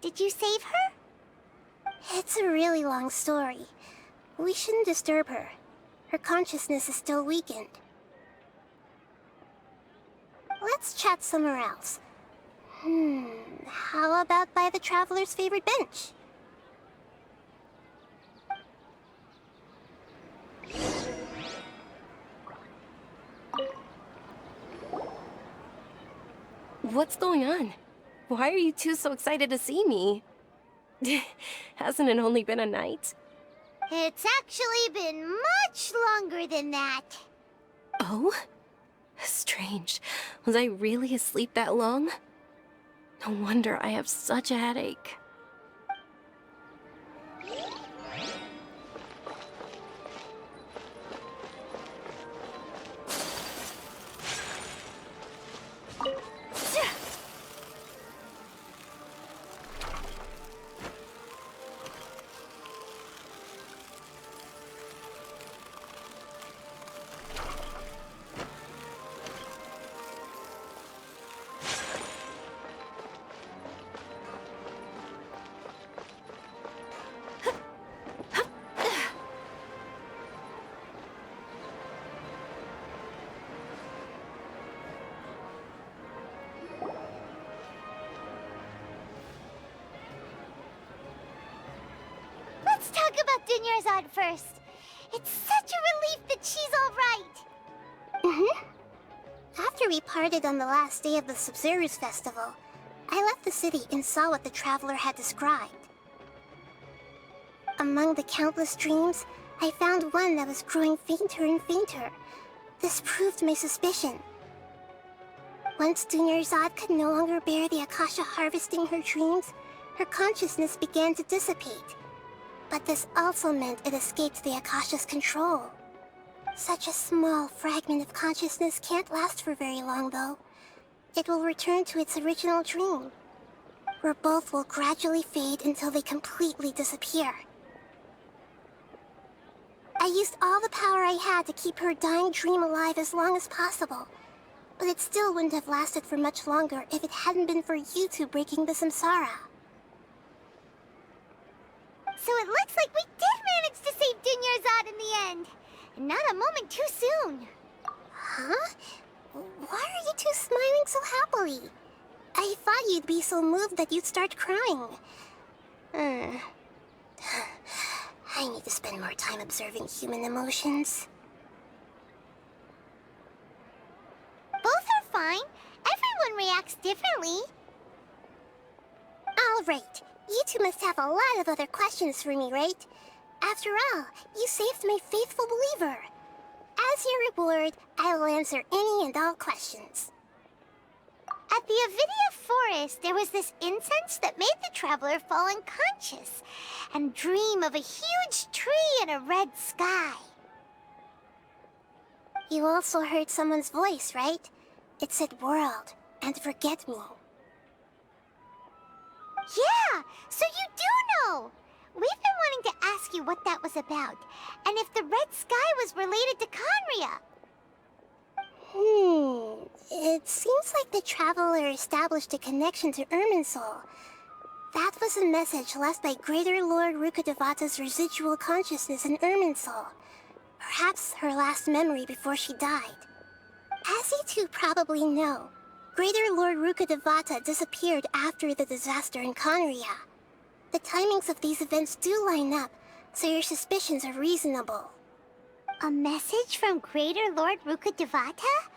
did you save her? It's a really long story. We shouldn't disturb her. Her consciousness is still weakened. Let's chat somewhere else. How about by the Traveler's favorite bench? What's going on? Why are you two so excited to see me? Hasn't it only been a night? It's actually been much longer than that. Oh? Strange. Was I really asleep that long? No wonder I have such a headache. Let's talk about Dunyarzad first. It's such a relief that she's alright. After we parted on the last day of the Sub-Zero's festival, I left the city and saw what the Traveler had described. Among the countless dreams, I found one that was growing fainter and fainter. This proved my suspicion. Once Dunyarzad could no longer bear the Akasha harvesting her dreams, her consciousness began to dissipate. But this also meant it escaped the Akasha's control. Such a small fragment of consciousness can't last for very long, though. It will return to its original dream, where both will gradually fade until they completely disappear. I used all the power I had to keep her dying dream alive as long as possible. But it still wouldn't have lasted for much longer if it hadn't been for you two breaking the samsara. So it looks like we did manage to save Dunyarzad in the end. And not a moment too soon. Huh? Why are you two smiling so happily? I thought you'd be so moved that you'd start crying. I need to spend more time observing human emotions. Both are fine. Everyone reacts differently. All right. You two must have a lot of other questions for me, right? After all, you saved my faithful believer. As your reward, I will answer any and all questions. At the Avidia Forest, there was this incense that made the traveler fall unconscious and dream of a huge tree and a red sky. You also heard someone's voice, right? It said world and forget me. Yeah, so you do know! We've been wanting to ask you what that was about, and if the red sky was related to Conria. It seems like the traveler established a connection to Irminsul. That was a message left by Greater Lord Rukkhadevata's residual consciousness in Irminsul. Perhaps her last memory before she died. As you two probably know, Greater Lord Rukkhadevata disappeared after the disaster in Conria. The timings of these events do line up, so your suspicions are reasonable. A message from Greater Lord Rukkhadevata?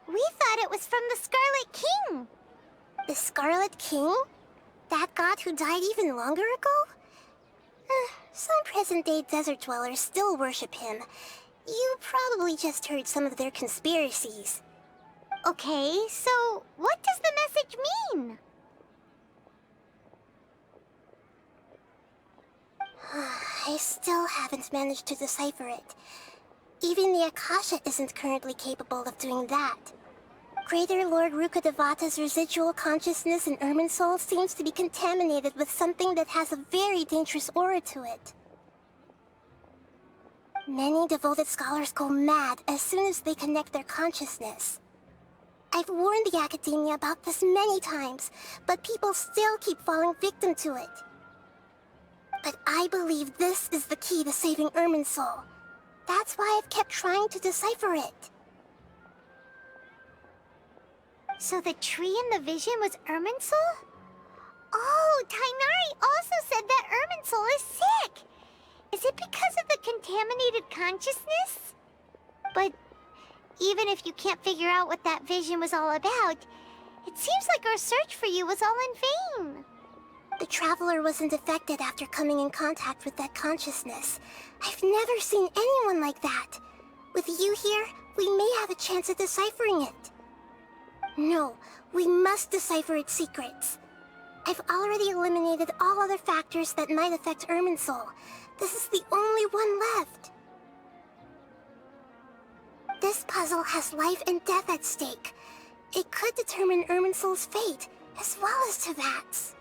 We thought it was from the Scarlet King. The Scarlet King? That god who died even longer ago? Some present-day desert dwellers still worship him. You probably just heard some of their conspiracies. Okay, so what does the message mean? I still haven't managed to decipher it. Even the Akasha isn't currently capable of doing that. Greater Lord Rukkhadevata's residual consciousness in Irminsul seems to be contaminated with something that has a very dangerous aura to it. Many devoted scholars go mad as soon as they connect their consciousness. I've warned the Academia about this many times, but people still keep falling victim to it. But I believe this is the key to saving Irminsul. That's why I've kept trying to decipher it. So the tree in the vision was Irminsul? Oh, Tighnari also said that Irminsul is sick! Is it because of the contaminated consciousness? But even if you can't figure out what that vision was all about, it seems like our search for you was all in vain. The Traveler wasn't affected after coming in contact with that consciousness. I've never seen anyone like that. With you here, we may have a chance at deciphering it. No, we must decipher its secrets. I've already eliminated all other factors that might affect Irminsul. This is the only one left. This puzzle has life and death at stake. It could determine Irminsul's fate, as well as Tevat's.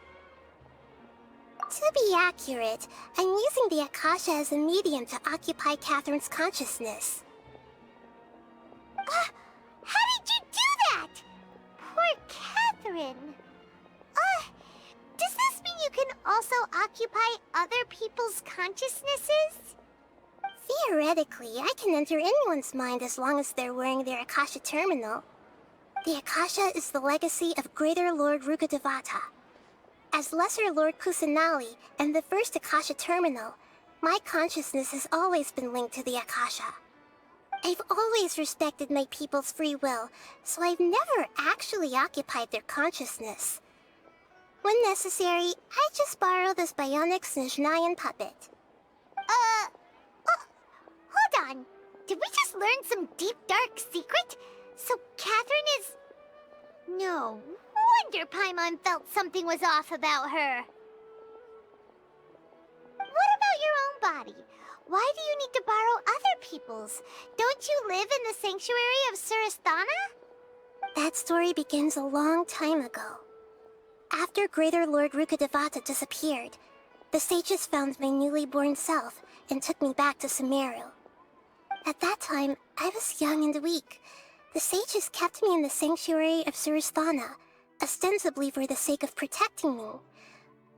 To be accurate, I'm using the Akasha as a medium to occupy Katheryne's consciousness. How did you do that? Poor Katheryne. Does this mean you can also occupy other people's consciousnesses? Theoretically, I can enter anyone's mind as long as they're wearing their Akasha terminal. The Akasha is the legacy of Greater Lord Rukkhadevata. As Lesser Lord Kusanali and the first Akasha terminal, my consciousness has always been linked to the Akasha. I've always respected my people's free will, so I've never actually occupied their consciousness. When necessary, I just borrow this bionic Snezhnayan puppet. Hold on. Did we just learn some deep, dark secret? So Katheryne is... No wonder Paimon felt something was off about her. What about your own body? Why do you need to borrow other people's? Don't you live in the sanctuary of Surasthana? That story begins a long time ago. After Greater Lord Rukkhadevata disappeared, the sages found my newly born self and took me back to Sumeru. At that time, I was young and weak. The sages kept me in the sanctuary of Suristhana, ostensibly for the sake of protecting me.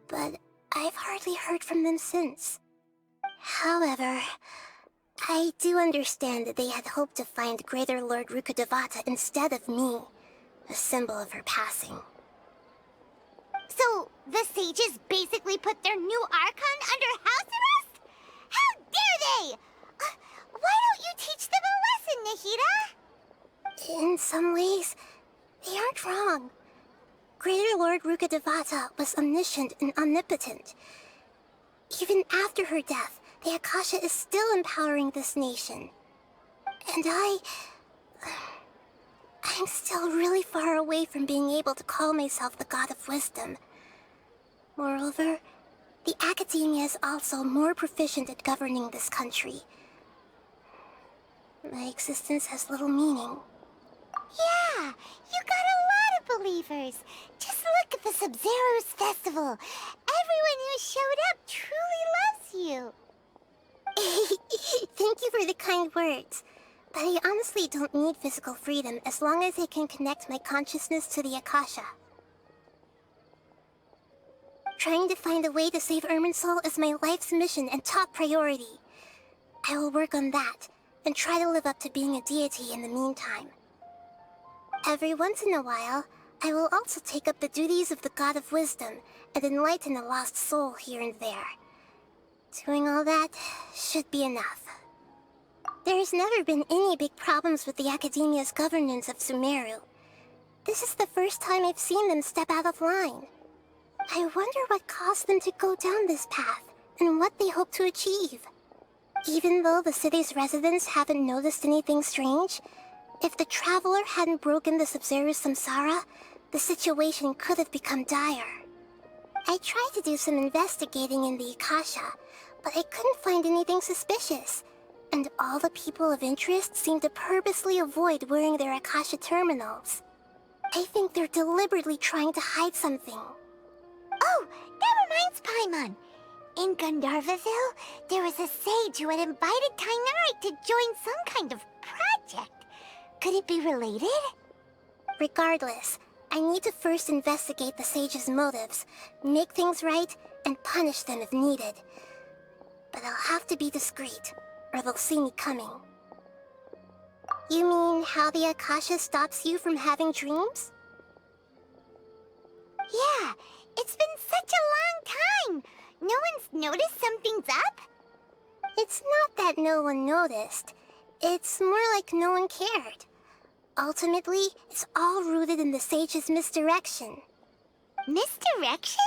But I've hardly heard from them since. However, I do understand that they had hoped to find Greater Lord Rukkhadevata instead of me, a symbol of her passing. So, the sages basically put their new Archon under house arrest? How dare they! Why don't you teach them a lesson, Nahida? In some ways, they aren't wrong. Greater Lord Rukkhadevata was omniscient and omnipotent. Even after her death, the Akasha is still empowering this nation. And I'm still really far away from being able to call myself the God of Wisdom. Moreover, the Academia is also more proficient at governing this country. My existence has little meaning. Yeah, you got a lot of believers. Just look at the Sub-Zero's festival. Everyone who showed up truly loves you. Thank you for the kind words. But I honestly don't need physical freedom as long as I can connect my consciousness to the Akasha. Trying to find a way to save Irminsul is my life's mission and top priority. I will work on that, and try to live up to being a deity in the meantime. Every once in a while, I will also take up the duties of the God of Wisdom and enlighten a lost soul here and there. Doing all that should be enough. There's never been any big problems with the Academia's governance of Sumeru. This is the first time I've seen them step out of line. I wonder what caused them to go down this path, and what they hope to achieve. Even though the city's residents haven't noticed anything strange, if the Traveler hadn't broken the Sub-Zero's samsara, the situation could have become dire. I tried to do some investigating in the Akasha, but I couldn't find anything suspicious, and all the people of interest seem to purposely avoid wearing their Akasha terminals. I think they're deliberately trying to hide something. Oh, that reminds Paimon. In Gandharvaville, there was a sage who had invited Katheryne to join some kind of project. Could it be related? Regardless, I need to first investigate the sage's motives, make things right, and punish them if needed. But I'll have to be discreet, or they'll see me coming. You mean how the Akasha stops you from having dreams? Yeah, it's been such a long time. No one's noticed something's up? It's not that no one noticed. It's more like no one cared. Ultimately, it's all rooted in the sage's misdirection. Misdirection?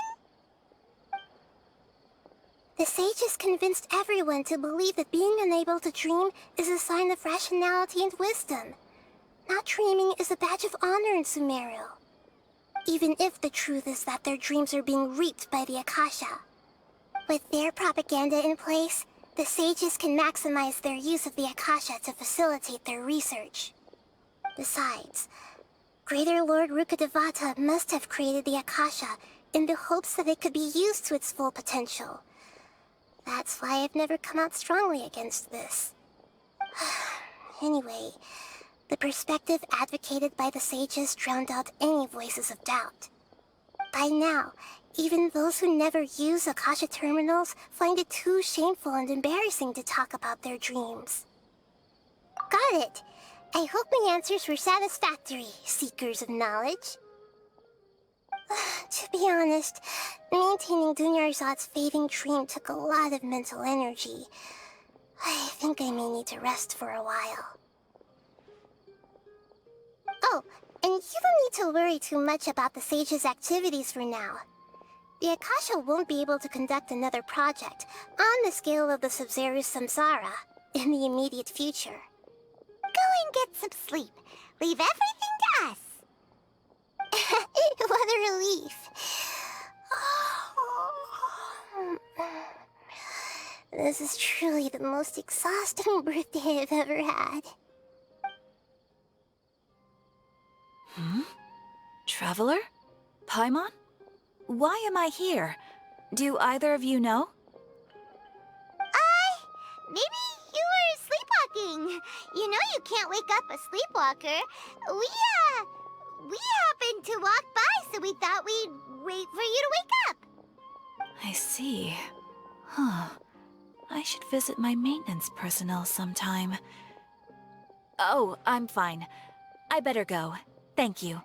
The sages convinced everyone to believe that being unable to dream is a sign of rationality and wisdom. Not dreaming is a badge of honor in Sumeru. Even if the truth is that their dreams are being reaped by the Akasha. With their propaganda in place, the sages can maximize their use of the Akasha to facilitate their research. Besides, Greater Lord Rukkhadevata must have created the Akasha in the hopes that it could be used to its full potential. That's why I've never come out strongly against this. Anyway, the perspective advocated by the sages drowned out any voices of doubt. By now, even those who never use Akasha terminals find it too shameful and embarrassing to talk about their dreams. Got it! I hope my answers were satisfactory, seekers of knowledge. To be honest, maintaining Dunyarzad's fading dream took a lot of mental energy. I think I may need to rest for a while. Oh, and you don't need to worry too much about the sage's activities for now. The Akasha won't be able to conduct another project on the scale of the Sub-Zero's samsara in the immediate future. Go and get some sleep. Leave everything to us. What a relief. This is truly the most exhausting birthday I've ever had. Traveler? Paimon? Why am I here? Do either of you know? Maybe you were sleepwalking. you can't wake up a sleepwalker. We happened to walk by, so we thought we'd wait for you to wake up. I see. Huh. I should visit my maintenance personnel sometime. Oh, I'm fine. I better go. Thank you.